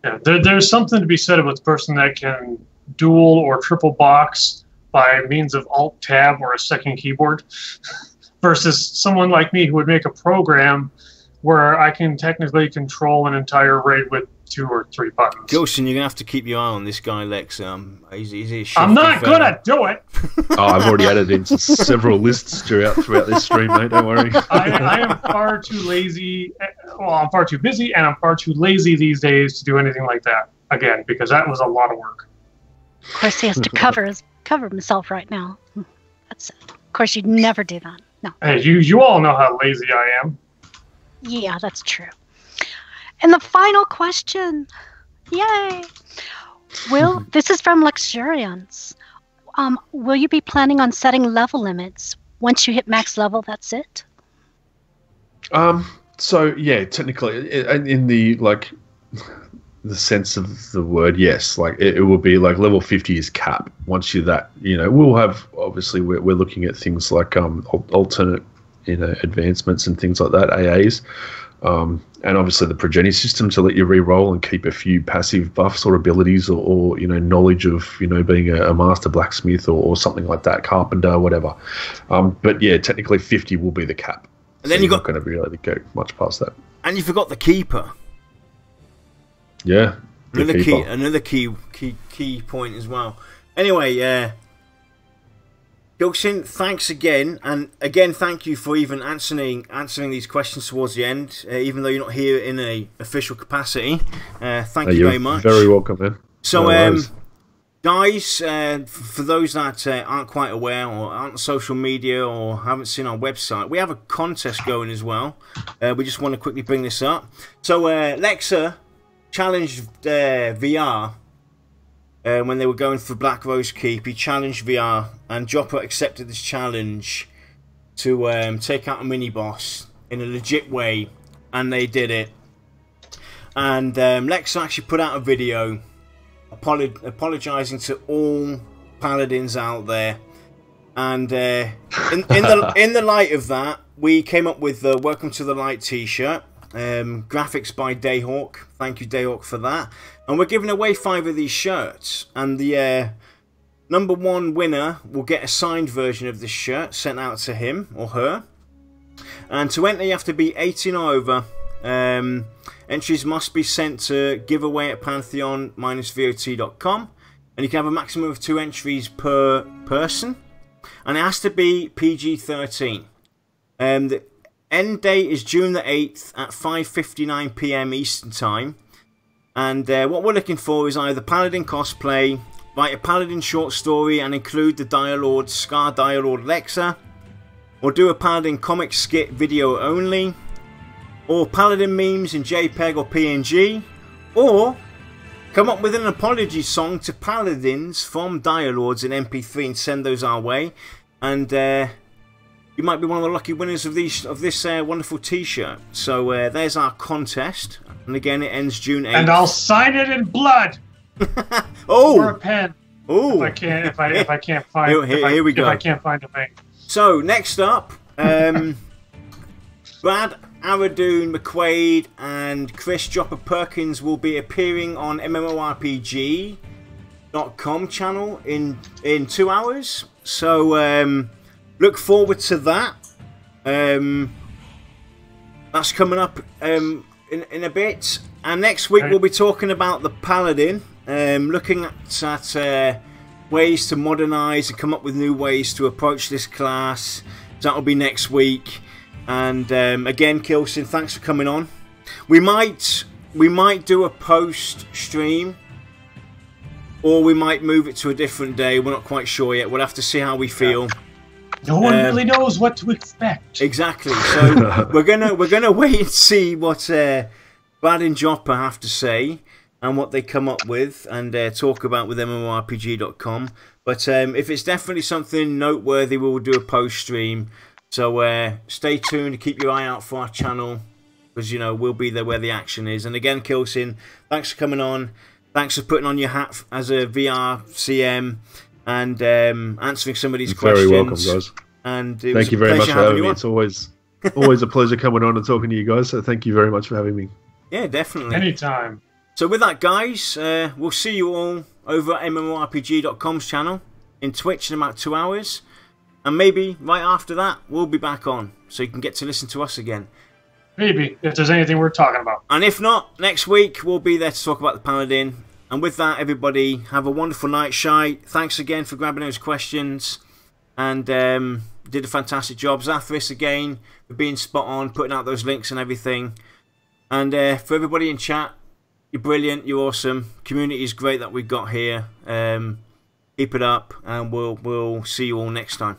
Yeah, there's something to be said about the person that can dual or triple box by means of Alt-Tab or a second keyboard versus someone like me who would make a program where I can technically control an entire raid with 2 or 3 buttons. Kilsin, you're going to have to keep your eye on this guy, Lex. He's I'm not going to do it! I've already added into several lists throughout this stream, mate. Don't worry. I am far too lazy. Well, I'm far too busy, and I'm far too lazy these days to do anything like that. Again, because that was a lot of work. Of course, he has to cover himself right now. That's it. Of course, you'd never do that. No. Hey, you all know how lazy I am. Yeah, that's true. And the final question. Yay! This is from Luxuriance. Will you be planning on setting level limits? Once you hit max level, that's it? So yeah, technically, in the sense of the word, yes. Like it will be like level 50 is cap. Once you're that, we'll have, obviously we're looking at things like alternate, advancements and things like that, AAs. And obviously the progeny system to let you re-roll and keep a few passive buffs or abilities or knowledge of, being a master blacksmith or something like that, carpenter, whatever. But yeah, technically 50 will be the cap. And then so you're not going to be able to go much past that. And you forgot the keeper. Yeah. Another key point as well. Anyway, Kilsin, thanks again, and again thank you for even answering these questions towards the end, even though you're not here in a official capacity. Thank you very much. Very welcome, man. So, guys, for those that aren't quite aware or aren't on social media or haven't seen our website, we have a contest going as well. We just want to quickly bring this up. So, Lexa challenged VR. When they were going through Black Rose Keep, he challenged VR, and Joppa accepted this challenge to take out a mini-boss in a legit way, and they did it. And Lex actually put out a video apologising to all paladins out there, and in the light of that, we came up with the Welcome to the Light t-shirt. Graphics by Dayhawk. Thank you, Dayhawk, for that. And we're giving away 5 of these shirts, and the number 1 winner will get a signed version of this shirt sent out to him or her. And to enter, you have to be 18 or over. Entries must be sent to giveaway at Pantheon-VOT.com, and you can have a maximum of 2 entries per person, and it has to be PG-13. The end date is June the 8th at 5:59 PM Eastern Time. And what we're looking for is either Paladin cosplay, write a Paladin short story and include the Dialord, Scar Dialord Lexa, or do a Paladin comic skit video only, or Paladin memes in JPEG or PNG, or come up with an apology song to Paladins from Dialords in MP3 and send those our way. And you might be one of the lucky winners of this wonderful t-shirt. So there's our contest, and again it ends June 8th. And I'll sign it in blood. Oh, or a pen. Oh, if I can't find here we go. If I can't find a thing. So next up, Brad, Aradoon, McQuaid, and Chris Dropper Perkins will be appearing on MMORPG.com channel in 2 hours. So look forward to that. That's coming up in a bit. And next week we'll be talking about the Paladin, looking at ways to modernise and come up with new ways to approach this class. That'll be next week. And again, Kilsin, thanks for coming on. We might do a post stream, or we might move it to a different day. We're not quite sure yet. We'll have to see how we feel. No one really knows what to expect. Exactly. So we're gonna wait and see what Brad and Jopper have to say and what they come up with and talk about with MMORPG.com. But if it's definitely something noteworthy, we'll do a post stream. So stay tuned, keep your eye out for our channel, because we'll be there where the action is. And again, Kilsin, thanks for coming on. Thanks for putting on your hat as a VR CM and answering some of these questions. Very welcome, guys. And thank you very much for having me. It's always a pleasure coming on and talking to you guys. So thank you very much for having me. Yeah, definitely. Anytime. So with that, guys, we'll see you all over at MMORPG.com's channel in Twitch in about 2 hours. And maybe right after that, we'll be back on, so you can get to listen to us again. Maybe, if there's anything we're talking about. And if not, next week, we'll be there to talk about the Paladin. And with that, everybody, have a wonderful night, Shai. Thanks again for grabbing those questions. And did a fantastic job. Zathris, again, for being spot on, putting out those links and everything. And for everybody in chat, you're brilliant, you're awesome. Community is great that we've got here. Keep it up, and we'll see you all next time.